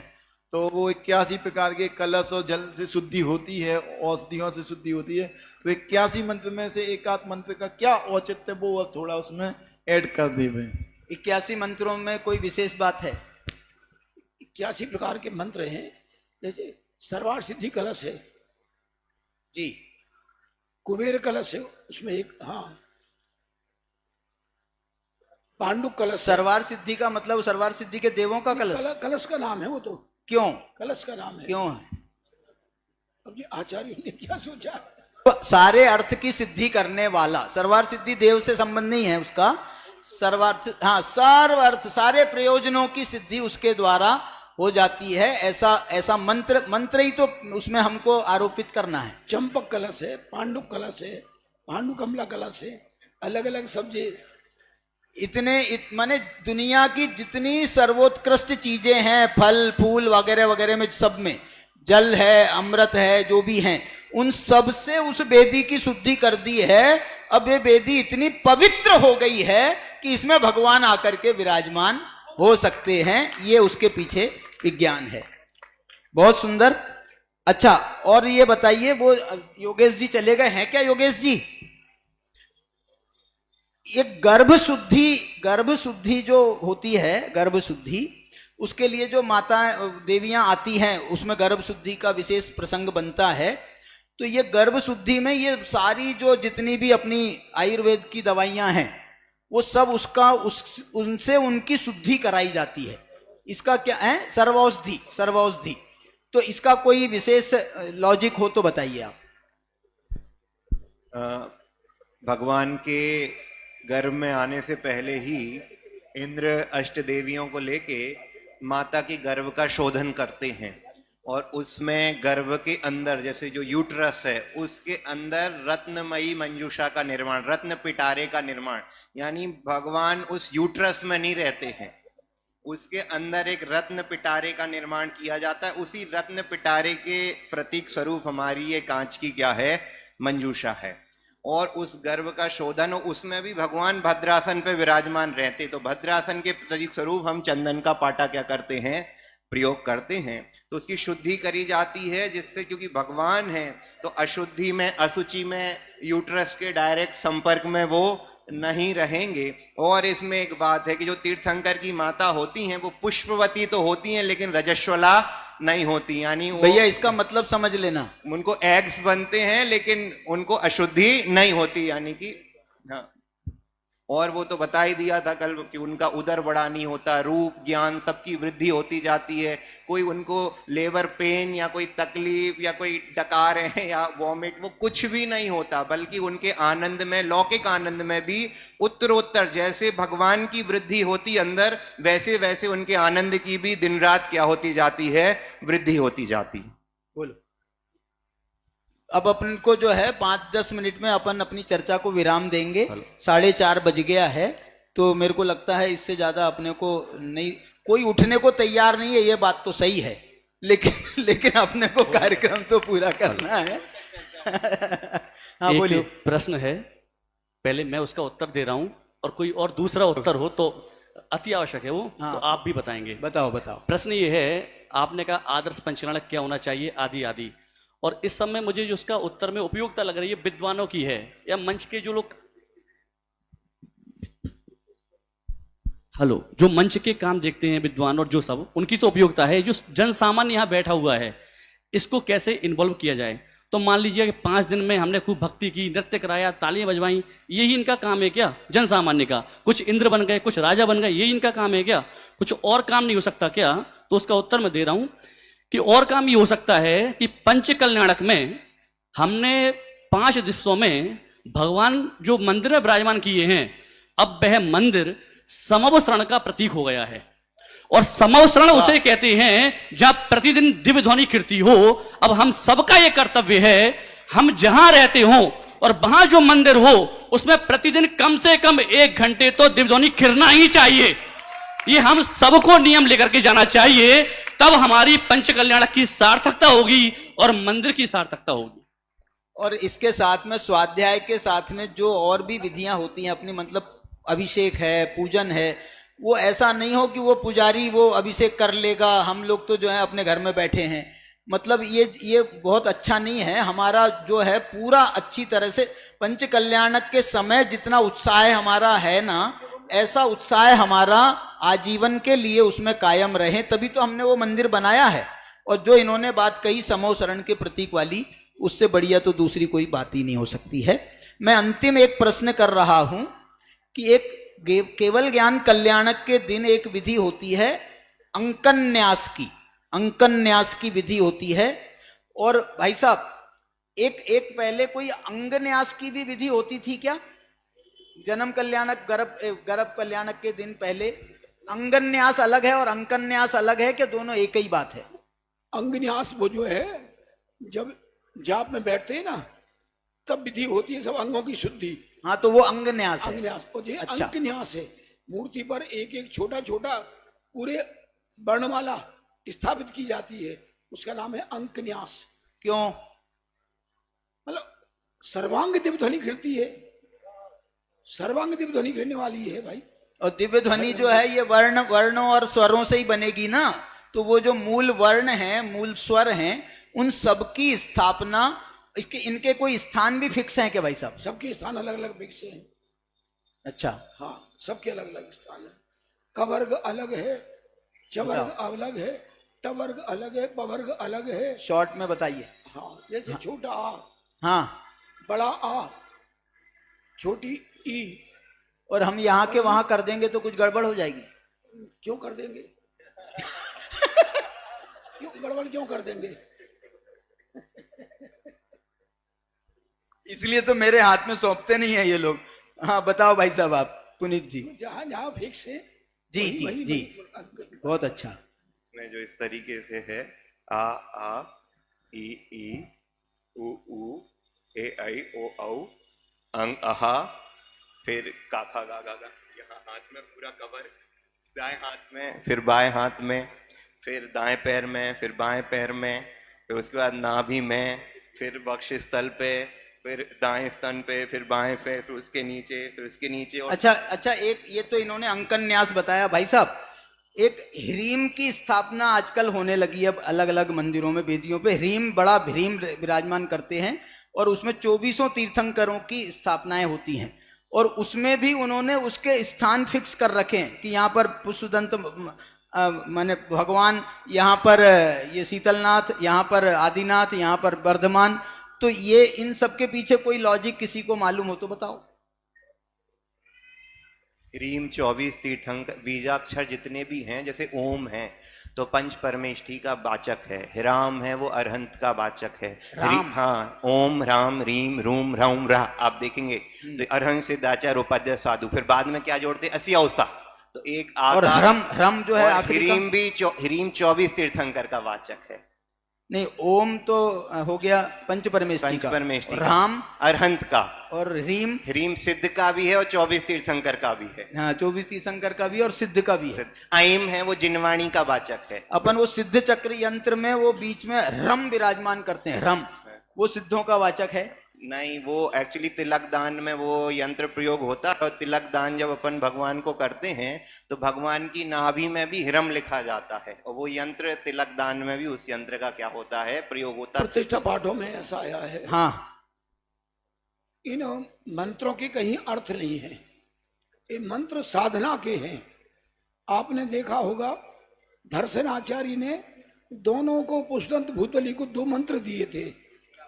तो वो 81 प्रकार के कलश और जल से शुद्धि होती है, औषधियों से शुद्धि होती है। तो 81 मंत्र में से एक आध मंत्र का क्या औचित्य वो और थोड़ा उसमें ऐड कर देवे। 81 मंत्रों में कोई विशेष बात है? 81 प्रकार के मंत्र हैं, जैसे सर्वार्थ सिद्धि कलश है जी, कुबेर कलश है, उसमें एक, हाँ, पांडुक कलश है। सर्वार सिद्धि का मतलब सर्वार सिद्धि के देवों का कलश? कलश का नाम है वो तो। क्यों कलश का नाम है। क्यों है? अब ये आचार्यों ने क्या सोचा? तो सारे अर्थ की सिद्धि करने वाला, सर्वार्थ सिद्धि देव से संबंध नहीं है उसका, सर्वार्थ, हाँ, सर्व अर्थ, सारे प्रयोजनों की सिद्धि उसके द्वारा हो जाती है, ऐसा मंत्र ही तो उसमें हमको आरोपित करना है। चंपक कलश है, पांडुक कलश है, पांडु कमला कलश है, अलग अलग सब्जी। माने दुनिया की जितनी सर्वोत्कृष्ट चीजें हैं, फल फूल वगैरह वगैरह में, सब में जल है, अमृत है, जो भी हैं, उन सब से उस वेदी की शुद्धि कर दी है। अब ये वेदी इतनी पवित्र हो गई है कि इसमें भगवान आकर के विराजमान हो सकते हैं। ये उसके पीछे विज्ञान है। बहुत सुंदर। अच्छा, और ये बताइए, वो योगेश जी चले गए हैं क्या? योगेश जी, ये गर्भ शुद्धि जो होती है, गर्भ शुद्धि, उसके लिए जो माता देवियां आती हैं, उसमें गर्भ शुद्धि का विशेष प्रसंग बनता है। तो ये गर्भ शुद्धि में ये सारी जो जितनी भी अपनी आयुर्वेद की दवाइयां हैं, वो सब उनसे उनकी शुद्धि कराई जाती है। इसका क्या है? सर्वौषधि। तो इसका कोई विशेष लॉजिक हो तो बताइए आप। भगवान के गर्भ में आने से पहले ही इंद्र अष्ट देवियों को लेके माता की गर्भ का शोधन करते हैं, और उसमें गर्भ के अंदर, जैसे जो यूट्रस है, उसके अंदर रत्नमयी मंजूषा का निर्माण, रत्न पिटारे का निर्माण, यानी भगवान उस यूट्रस में नहीं रहते हैं, उसके अंदर एक रत्न पिटारे का निर्माण किया जाता है। उसी रत्न पिटारे के प्रतीक स्वरूप हमारी ये कांच की क्या है? मंजूषा है। और उस गर्भ का शोधन, उसमें भी भगवान भद्रासन पे विराजमान रहते, तो भद्रासन के प्रतीक स्वरूप हम चंदन का पाटा क्या करते हैं? प्रयोग करते हैं। तो उसकी शुद्धि करी जाती है, जिससे, क्योंकि भगवान है तो अशुद्धि में, असुचि में, यूट्रस के डायरेक्ट संपर्क में वो नहीं रहेंगे। और इसमें एक बात है कि जो तीर्थंकर की माता होती हैं, वो पुष्पवती तो होती हैं, लेकिन रजस्वला नहीं होती, यानी भैया इसका मतलब समझ लेना, उनको एग्स बनते हैं लेकिन उनको अशुद्धि नहीं होती, यानी कि, हाँ। और वो तो बता ही दिया था कल कि उनका उदर बड़ा नहीं होता, रूप ज्ञान सबकी वृद्धि होती जाती है, कोई उनको लेबर पेन या कोई तकलीफ या कोई डकार है या वॉमिट, वो कुछ भी नहीं होता, बल्कि उनके आनंद में, लौकिक आनंद में भी उत्तरोत्तर, जैसे भगवान की वृद्धि होती अंदर, वैसे वैसे उनके आनंद की भी दिन रात क्या होती जाती है? वृद्धि होती जाती। बोलो। अब अपन को जो है 5-10 मिनट में अपन अपनी चर्चा को विराम देंगे। 4:30 बज गया है, तो मेरे को लगता है इससे ज्यादा अपने को नहीं, कोई उठने को तैयार नहीं है, ये बात तो सही है, लेकिन अपने को कार्यक्रम तो पूरा करना है। हाँ, बोलिए। प्रश्न है, पहले मैं उसका उत्तर दे रहा हूं, और कोई और दूसरा उत्तर हो तो अति आवश्यक है वो, हाँ, तो आप भी बताएंगे। बताओ। प्रश्न ये है, आपने कहा आदर्श पंचकर्णक क्या होना चाहिए, आदि, और इस समय मुझे जो उसका उत्तर में उपयोगिता लग रही है, विद्वानों की है, या मंच के जो लोग, जो मंच के काम देखते हैं विद्वान और जो सब, उनकी तो उपयोगिता है। जो जन सामान्य यहाँ बैठा हुआ है, इसको कैसे इन्वॉल्व किया जाए? तो मान लीजिए कि 5 दिन में हमने खूब भक्ति की, नृत्य कराया, तालियां बजवाई, यही इनका काम है क्या जन सामान्य का? कुछ इंद्र बन गए, कुछ राजा बन गए, यही इनका काम है क्या? कुछ और काम नहीं हो सकता क्या? तो उसका उत्तर मैं दे रहा हूं कि और काम ये हो सकता है कि पंच कल्याणक में हमने 5 दिवसों में भगवान जो मंदिर में विराजमान किए हैं, अब वह मंदिर समवसरण का प्रतीक हो गया है, और समवसरण उसे कहते हैं जब प्रतिदिन दिव्य ध्वनि कीर्ति हो। अब हम सबका यह कर्तव्य है, हम जहां रहते हो और वहां जो मंदिर हो उसमें प्रतिदिन कम से कम 1 घंटे तो दिव्य ध्वनि खिरना ही चाहिए। ये हम सबको नियम लेकर के जाना चाहिए, तब हमारी पंच कल्याण की सार्थकता होगी और मंदिर की सार्थकता होगी। और इसके साथ में स्वाध्याय के साथ में जो और भी विधियां होती हैं अपनी, मतलब अभिषेक है, पूजन है, वो ऐसा नहीं हो कि वो पुजारी वो अभिषेक कर लेगा, हम लोग तो जो है अपने घर में बैठे हैं, मतलब ये बहुत अच्छा नहीं है। हमारा जो है पूरा अच्छी तरह से पंच कल्याणक के समय जितना उत्साह हमारा है ना, ऐसा उत्साह हमारा आजीवन के लिए उसमें कायम रहे, तभी तो हमने वो मंदिर बनाया है। और जो इन्होंने बात कही समवसरण के प्रतीक वाली, उससे बढ़िया तो दूसरी कोई बात ही नहीं हो सकती है। मैं अंतिम एक प्रश्न कर रहा हूं कि एक केवल ज्ञान कल्याणक के दिन एक विधि होती है अंकन न्यास की विधि होती है। और भाई साहब एक पहले कोई अंग न्यास की भी विधि होती थी क्या? जन्म कल्याणक गर्भ कल्याणक के दिन पहले अंगन न्यास अलग है और अंकन न्यास अलग है, क्या दोनों एक ही बात है? अंगन्यास वो जो है जब जाप में बैठते हैं ना तब विधि होती है सब अंगों की शुद्धि। हाँ, तो वो अंग न्यास है। अंगन्यास अच्छा। अंक न्यास है, मूर्ति पर एक एक छोटा छोटा पूरे वर्णमाला स्थापित की जाती है, उसका नाम है अंक न्यास। क्यों? मतलब सर्वांग दिव्य ध्वनि खिलती है, सर्वांग दिव्य ध्वनि खिलने वाली है भाई। और दिव्य ध्वनि जो है ये वर्णों और स्वरों से ही बनेगी ना, तो वो जो मूल वर्ण है, मूल स्वर हैं, उन सबकी स्थापना, इनके कोई स्थान भी फिक्स हैं क्या भाई साहब? सबके स्थान अलग अलग फिक्स हैं। अच्छा। हाँ, सबके अलग अलग स्थान है। कवर्ग अलग है, चवर्ग अलग है, टवर्ग अलग है, पवर्ग अलग है। शॉर्ट में बताइए। हाँ, जैसे छोटा आ, हाँ, बड़ा आ, छोटी ई। और हम यहाँ के वहां कर देंगे तो कुछ गड़बड़ हो जाएगी। क्यों कर देंगे? क्यों गड़बड़ क्यों कर देंगे? इसलिए तो मेरे हाथ में सौंपते नहीं है ये लोग। हाँ बताओ भाई साहब, आप पुनीत जी। जहां जहां फिक्स है जी वही, जी वही, जी वही। बहुत अच्छा। में जो इस तरीके से है आ ई उ ए आई ओ औ अंग अहा, फिर काखा गा गा गा, यहाँ हाथ में पूरा कवर, दाएं हाथ में, फिर बाएं हाथ में, फिर दाएं पैर में, फिर बाएं पैर में, फिर उसके बाद नाभि में, फिर वक्ष स्थल पे, फिर दाएं स्तन पे, फिर बाएं पे, फिर उसके नीचे और अच्छा एक ये तो इन्होंने अंकन न्यास बताया भाई साहब। एक ह्रीम की स्थापना आजकल होने लगी है अलग अलग मंदिरों में, वेदियों पे ह्रीम, बड़ा ह्रीम विराजमान करते हैं और उसमें 24 तीर्थंकरों की स्थापनाएं होती हैं। और उसमें भी उन्होंने उसके स्थान फिक्स कर रखे हैं कि यहाँ पर पुष्पदंत माने भगवान, यहाँ पर ये शीतलनाथ, यहाँ पर आदिनाथ, यहाँ पर वर्धमान। तो ये इन सब के पीछे कोई लॉजिक किसी को मालूम हो तो बताओ। ह्रीम 24 तीर्थंकर, बीजाक्षर जितने भी हैं, जैसे ओम है तो पंच परमेष्ठी का वाचक है, ह्राम है वो अरहंत का वाचक है। हाँ, ओम ह्राम रीम रूम ह्रौम रहा, आप देखेंगे तो अरहंत से दाचा उपाध्याय साधु, फिर बाद में क्या जोड़ते हैं? असी औसा, तो एक और ह्रम जो है ह्रीम भी ह्रीम 24 तीर्थंकर का वाचक है। नहीं, ओम तो हो गया पंच परमेष्ठी का, राम अरहंत का, और ह्रीम सिद्ध का भी है और 24 तीर्थंकर का भी है। हाँ, 24 तीर्थंकर का भी और सिद्ध का भी है। ऐम है वो जिनवाणी का वाचक है। अपन वो सिद्ध चक्र यंत्र में वो बीच में रम विराजमान करते हैं, रम वो सिद्धों का वाचक है। नहीं, वो एक्चुअली तिलक दान में वो यंत्र प्रयोग होता है, और तिलक दान जब अपन भगवान को करते हैं तो भगवान की नाभि में भी हिरम लिखा जाता है, और वो यंत्र तिलक दान में भी उस यंत्र का क्या होता है? प्रयोग होता है। प्रतिष्ठा पाठों में ऐसा आया है। हाँ, इन मंत्रों के कहीं अर्थ नहीं है, ये मंत्र साधना के हैं। आपने देखा होगा धर्षण आचार्य ने दोनों को पुष्पदंत भूतबली को 2 मंत्र दिए थे,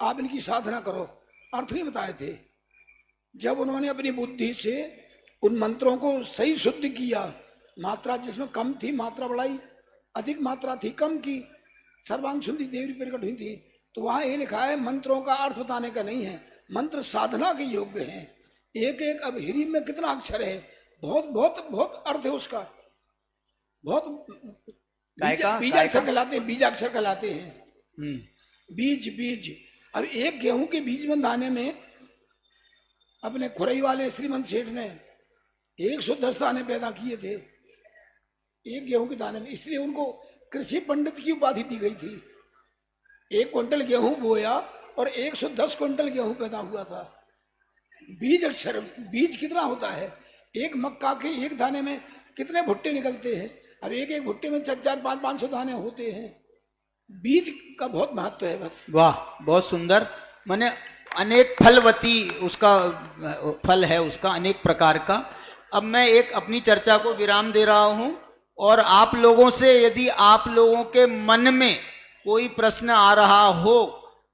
आप इनकी साधना करो, अर्थ नहीं बताए थे। जब उन्होंने अपनी बुद्धि से उन मंत्रों को सही शुद्ध किया, मात्रा जिसमें कम थी मात्रा बढ़ाई, अधिक मात्रा थी कम की, सर्वांग शुद्धि देवी प्रकट हुई थी, तो वहां ये लिखा है मंत्रों का अर्थ बताने का नहीं है, मंत्र साधना के योग्य हैं। एक एक अब ह्रीम में कितना अक्षर है, बहुत बहुत बहुत अर्थ है उसका। बहुत काय का? बीजाक्षर कहलाते हैं, बीजाक्षर कहलाते हैं। बीज बीज। अब एक गेहूं के बीज में दाने में अपने खुरई वाले श्रीमंत सेठ ने 110 दाने पैदा किए थे एक गेहूं के दाने में, इसलिए उनको कृषि पंडित की उपाधि दी गई थी। 1 क्विंटल गेहूं बोया और 110 क्विंटल गेहूं पैदा हुआ था। बीज अक्षर, बीज कितना होता है? एक मक्का के एक दाने में कितने भुट्टे निकलते हैं? अब एक एक भुट्टे में 400-500 दाने होते हैं। बीज का बहुत महत्व है। बस वाह, बहुत सुंदर। माने अनेक फलवती उसका फल है, उसका अनेक प्रकार का। अब मैं एक अपनी चर्चा को विराम दे रहा हूं और आप लोगों से यदि आप लोगों के मन में कोई प्रश्न आ रहा हो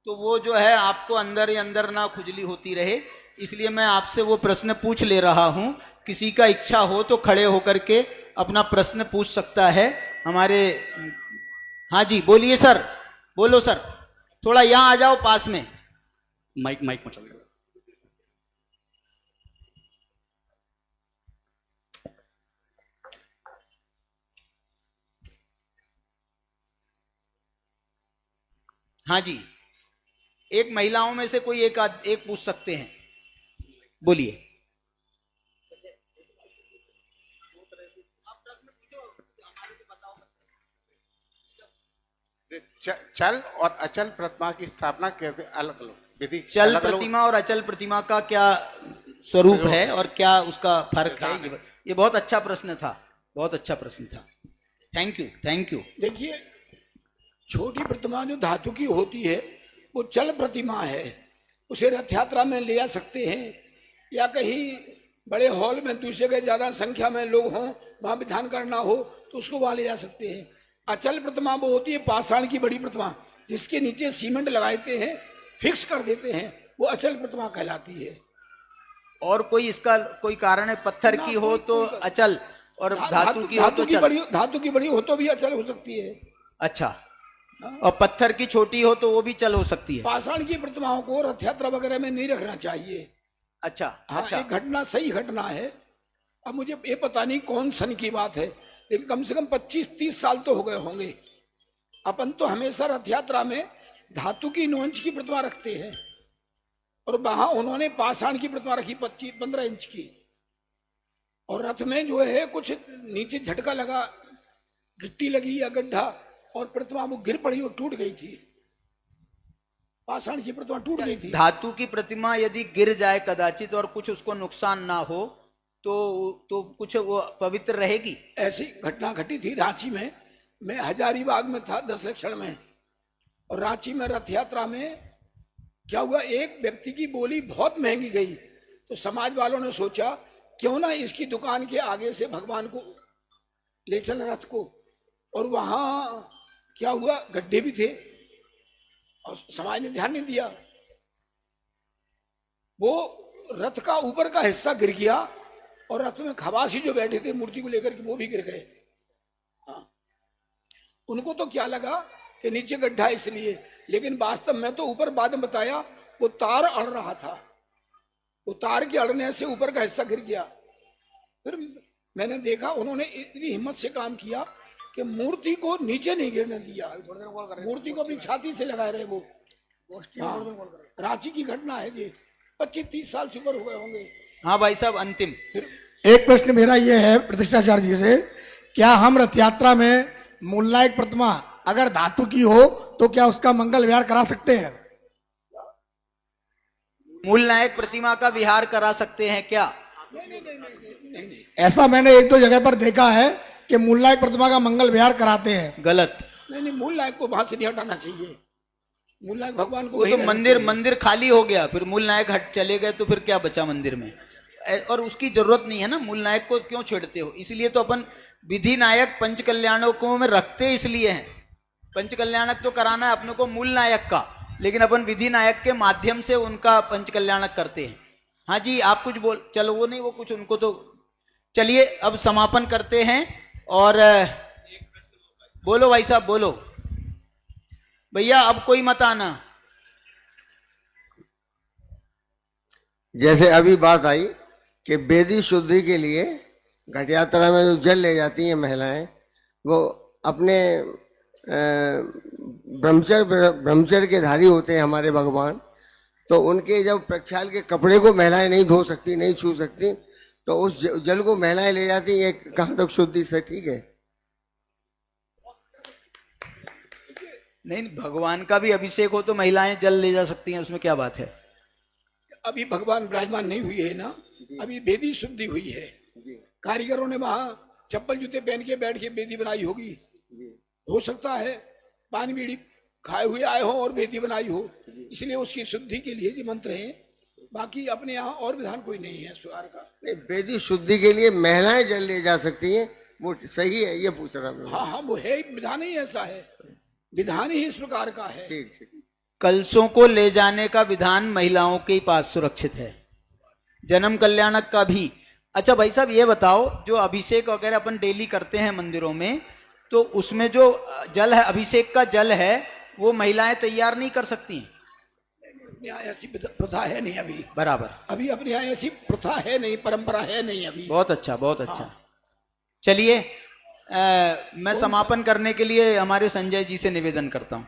तो वो जो है आपको अंदर ही अंदर ना खुजली होती रहे, इसलिए मैं आपसे वो प्रश्न पूछ ले रहा हूं। किसी का इच्छा हो तो खड़े होकर के अपना प्रश्न पूछ सकता है हमारे। हाँ जी, बोलिए सर, बोलो सर, थोड़ा यहां आ जाओ पास में। माइक में चल। हाँ जी, एक महिलाओं में से कोई एक पूछ सकते हैं, बोलिए। चल और अचल प्रतिमा की स्थापना कैसे, अलग अलग विधि? चल प्रतिमा और अचल प्रतिमा का क्या स्वरूप है और क्या उसका फर्क है? ये बहुत अच्छा प्रश्न था, बहुत अच्छा प्रश्न था। Thank you, thank you. देखिए, छोटी प्रतिमा जो धातु की होती है वो चल प्रतिमा है। उसे रथ यात्रा में ले जा सकते हैं या कहीं बड़े हॉल में दूसरे के ज्यादा संख्या में लोग हों, वहां विधान करना हो तो उसको वहां ले जा सकते हैं। अचल प्रतिमा वो होती है पाषाण की बड़ी प्रतिमा, जिसके नीचे सीमेंट लगाते हैं, फिक्स कर देते हैं, वो अचल प्रतिमा कहलाती है। और कोई इसका कोई कारण है? पत्थर की हो तो अचल और धातु की हो तो चल। धातु की बड़ी हो तो भी अचल हो सकती है। अच्छा, और पत्थर की छोटी हो तो वो भी चल हो सकती है। पाषाण की प्रतिमाओं को रथ यात्रा वगैरह में नहीं रखना चाहिए। अच्छा, हाँ, अच्छा। एक घटना सही घटना है। अब मुझे ये पता नहीं कौन सन की बात है, लेकिन कम से कम 25-30 साल तो हो गए होंगे। अपन तो हमेशा रथ यात्रा में धातु की 9 इंच की प्रतिमा रखते हैं और वहां उन्होंने पाषाण की प्रतिमा रखी 15 इंच की। और रथ में जो है कुछ नीचे झटका लगा, गिट्टी लगी या गड्ढा, और प्रतिमा वो गिर पड़ी, वो टूट गई थी। पाषाण की प्रतिमा टूट गई थी। धातु की प्रतिमा यदि गिर जाए कदाचित और कुछ उसको नुकसान ना हो तो कुछ वो पवित्र रहेगी। ऐसी घटना घटी थी रांची में। मैं हजारीबाग में था 10 लक्षण में, और रांची में रथ यात्रा में क्या हुआ, एक व्यक्ति की बोली बहुत महंगी गई, तो समाज वालों ने सोचा क्यों ना इसकी दुकान के आगे से भगवान को ले चल रथ को। और वहां क्या हुआ, गड्ढे भी थे और समाज ने ध्यान नहीं दिया। वो रथ का ऊपर का हिस्सा गिर गया और रथ में खवासी जो बैठे थे मूर्ति को लेकर के वो भी गिर गए। हाँ, उनको तो क्या लगा कि नीचे गड्ढा इसलिए, लेकिन वास्तव में तो ऊपर बाद में बताया वो तार अड़ रहा था, वो तार के अड़ने से ऊपर का हिस्सा गिर गया। फिर मैंने देखा उन्होंने इतनी हिम्मत से काम किया कि मूर्ति को नीचे नहीं गिरने दिया, मूर्ति को अपनी छाती से लगाए रहे वो। हाँ, रांची की घटना है ये, 25-30 साल से ऊपर हो गए होंगे। हाँ भाई साहब, अंतिम एक प्रश्न मेरा ये है प्रतिष्ठाचार्य जी से, क्या हम रथ यात्रा में मूलनायक प्रतिमा अगर धातु की हो तो क्या उसका मंगल विहार करा सकते हैं? मूलनायक प्रतिमा का विहार करा सकते हैं क्या? नहीं। ऐसा मैंने 1-2 जगह पर देखा है कि मूलनायक प्रतिमा का मंगल विहार कराते हैं। गलत। नहीं, मूल नायक को वहां से नहीं हटाना चाहिए। मूल नायक भगवान को वो तो मंदिर खाली हो गया, फिर मूल नायक हट चले गए तो फिर क्या बचा मंदिर में? और उसकी जरूरत नहीं है ना, मूल नायक को क्यों छेड़ते हो? इसलिए तो अपन विधि नायक पंच कल्याणकों में रखते इसलिए हैं। पंच कल्याणक तो कराना है अपने को मूल नायक का, लेकिन अपन विधि नायक के माध्यम से उनका पंच कल्याणक करते हैं। हाँ जी, आप कुछ बोल, चलो वो नहीं, वो कुछ उनको तो। चलिए अब समापन करते हैं और बोलो भाई साहब, बोलो भैया, अब कोई मत आना। जैसे अभी बात आई कि वेदी शुद्धि के लिए घट यात्रा में जो जल ले जाती हैं महिलाएं, वो अपने ब्रह्मचर्य के धारी होते हैं हमारे भगवान, तो उनके जब प्रक्षाल के कपड़े को महिलाएं नहीं धो सकती, नहीं छू सकती, तो उस जल को महिलाएं ले जाती। ये कहाँ तक शुद्धि से ठीक है? नहीं, भगवान का भी अभिषेक हो तो महिलाएं जल ले जा सकती हैं, उसमें क्या बात है? अभी भगवान विराजमान नहीं हुई है ना, अभी वेदी शुद्धि हुई है। कारीगरों ने वहां चप्पल जूते पहन के बैठ के वेदी बनाई होगी। हो सकता है पान बीड़ी खाए हुए आए हो और वेदी बनाई हो, इसलिए उसकी शुद्धि के लिए ये मंत्र है। बाकी अपने यहाँ और विधान कोई नहीं है सुधार का। नहीं, वेदी शुद्धि के लिए महिलाएं जल ले जा सकती हैं, वो सही है, ये पूछ रहा हूँ। हाँ हाँ, वो है, विधान ही ऐसा है, विधान ही इस प्रकार का है। ठीक ठीक। कलशों को ले जाने का विधान महिलाओं के पास सुरक्षित है, जन्म कल्याणक का भी। अच्छा भाई साहब, ये बताओ, जो अभिषेक वगैरह अपन डेली करते हैं मंदिरों में, तो उसमें जो जल है, अभिषेक का जल है, वो महिलाएं तैयार नहीं कर सकती? अपने यहाँ ऐसी प्रथा है नहीं अभी। बराबर, अभी अपने यहाँ ऐसी प्रथा है नहीं, परंपरा है नहीं अभी। बहुत अच्छा, बहुत अच्छा। हाँ। चलिए, मैं समापन करने के लिए हमारे संजय जी से निवेदन करता हूं।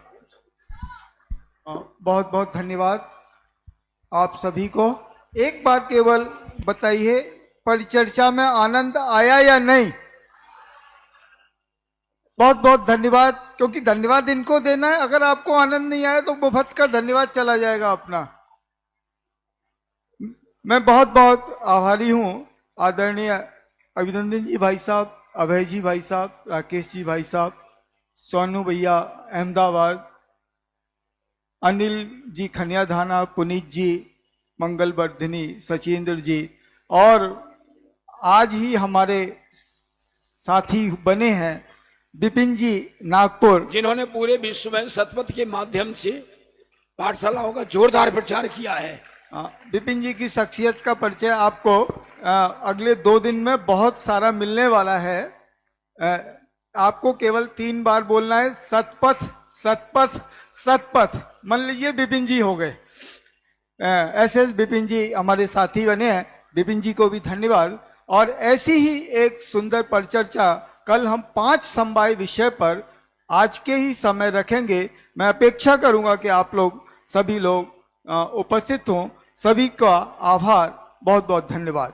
बहुत बहुत धन्यवाद आप सभी को। एक बार केवल बताइए, परिचर्चा में आनंद आया या नहीं? बहुत बहुत धन्यवाद, क्योंकि धन्यवाद इनको देना है। अगर आपको आनंद नहीं आया तो मुफ्त का धन्यवाद चला जाएगा अपना। मैं बहुत बहुत आभारी हूं आदरणीय अभिनंदन जी भाई साहब, अभय जी भाई साहब, राकेश जी भाई साहब, सोनू भैया अहमदाबाद, अनिल जी खनिया धाना, पुनीत जी, मंगल वर्धिनी, सचिंद्र जी, और आज ही हमारे साथी बने हैं विपिन जी नागपुर, जिन्होंने पूरे विश्व में सतपथ के माध्यम से पाठशालाओं का जोरदार प्रचार किया है। विपिन जी की शख्सियत का परिचय आपको अगले 2 दिन में बहुत सारा मिलने वाला है। आपको केवल 3 बार बोलना है, सतपथ सतपथ सतपथ। मान लीजिए विपिन जी हो गए। ऐसे विपिन जी हमारे साथी बने हैं, विपिन जी को भी धन्यवाद। और ऐसी ही एक सुंदर परिचर्चा कल हम 5 समवाय विषय पर आज के ही समय रखेंगे। मैं अपेक्षा करूंगा कि आप लोग सभी लोग उपस्थित हों। सभी का आभार, बहुत बहुत धन्यवाद।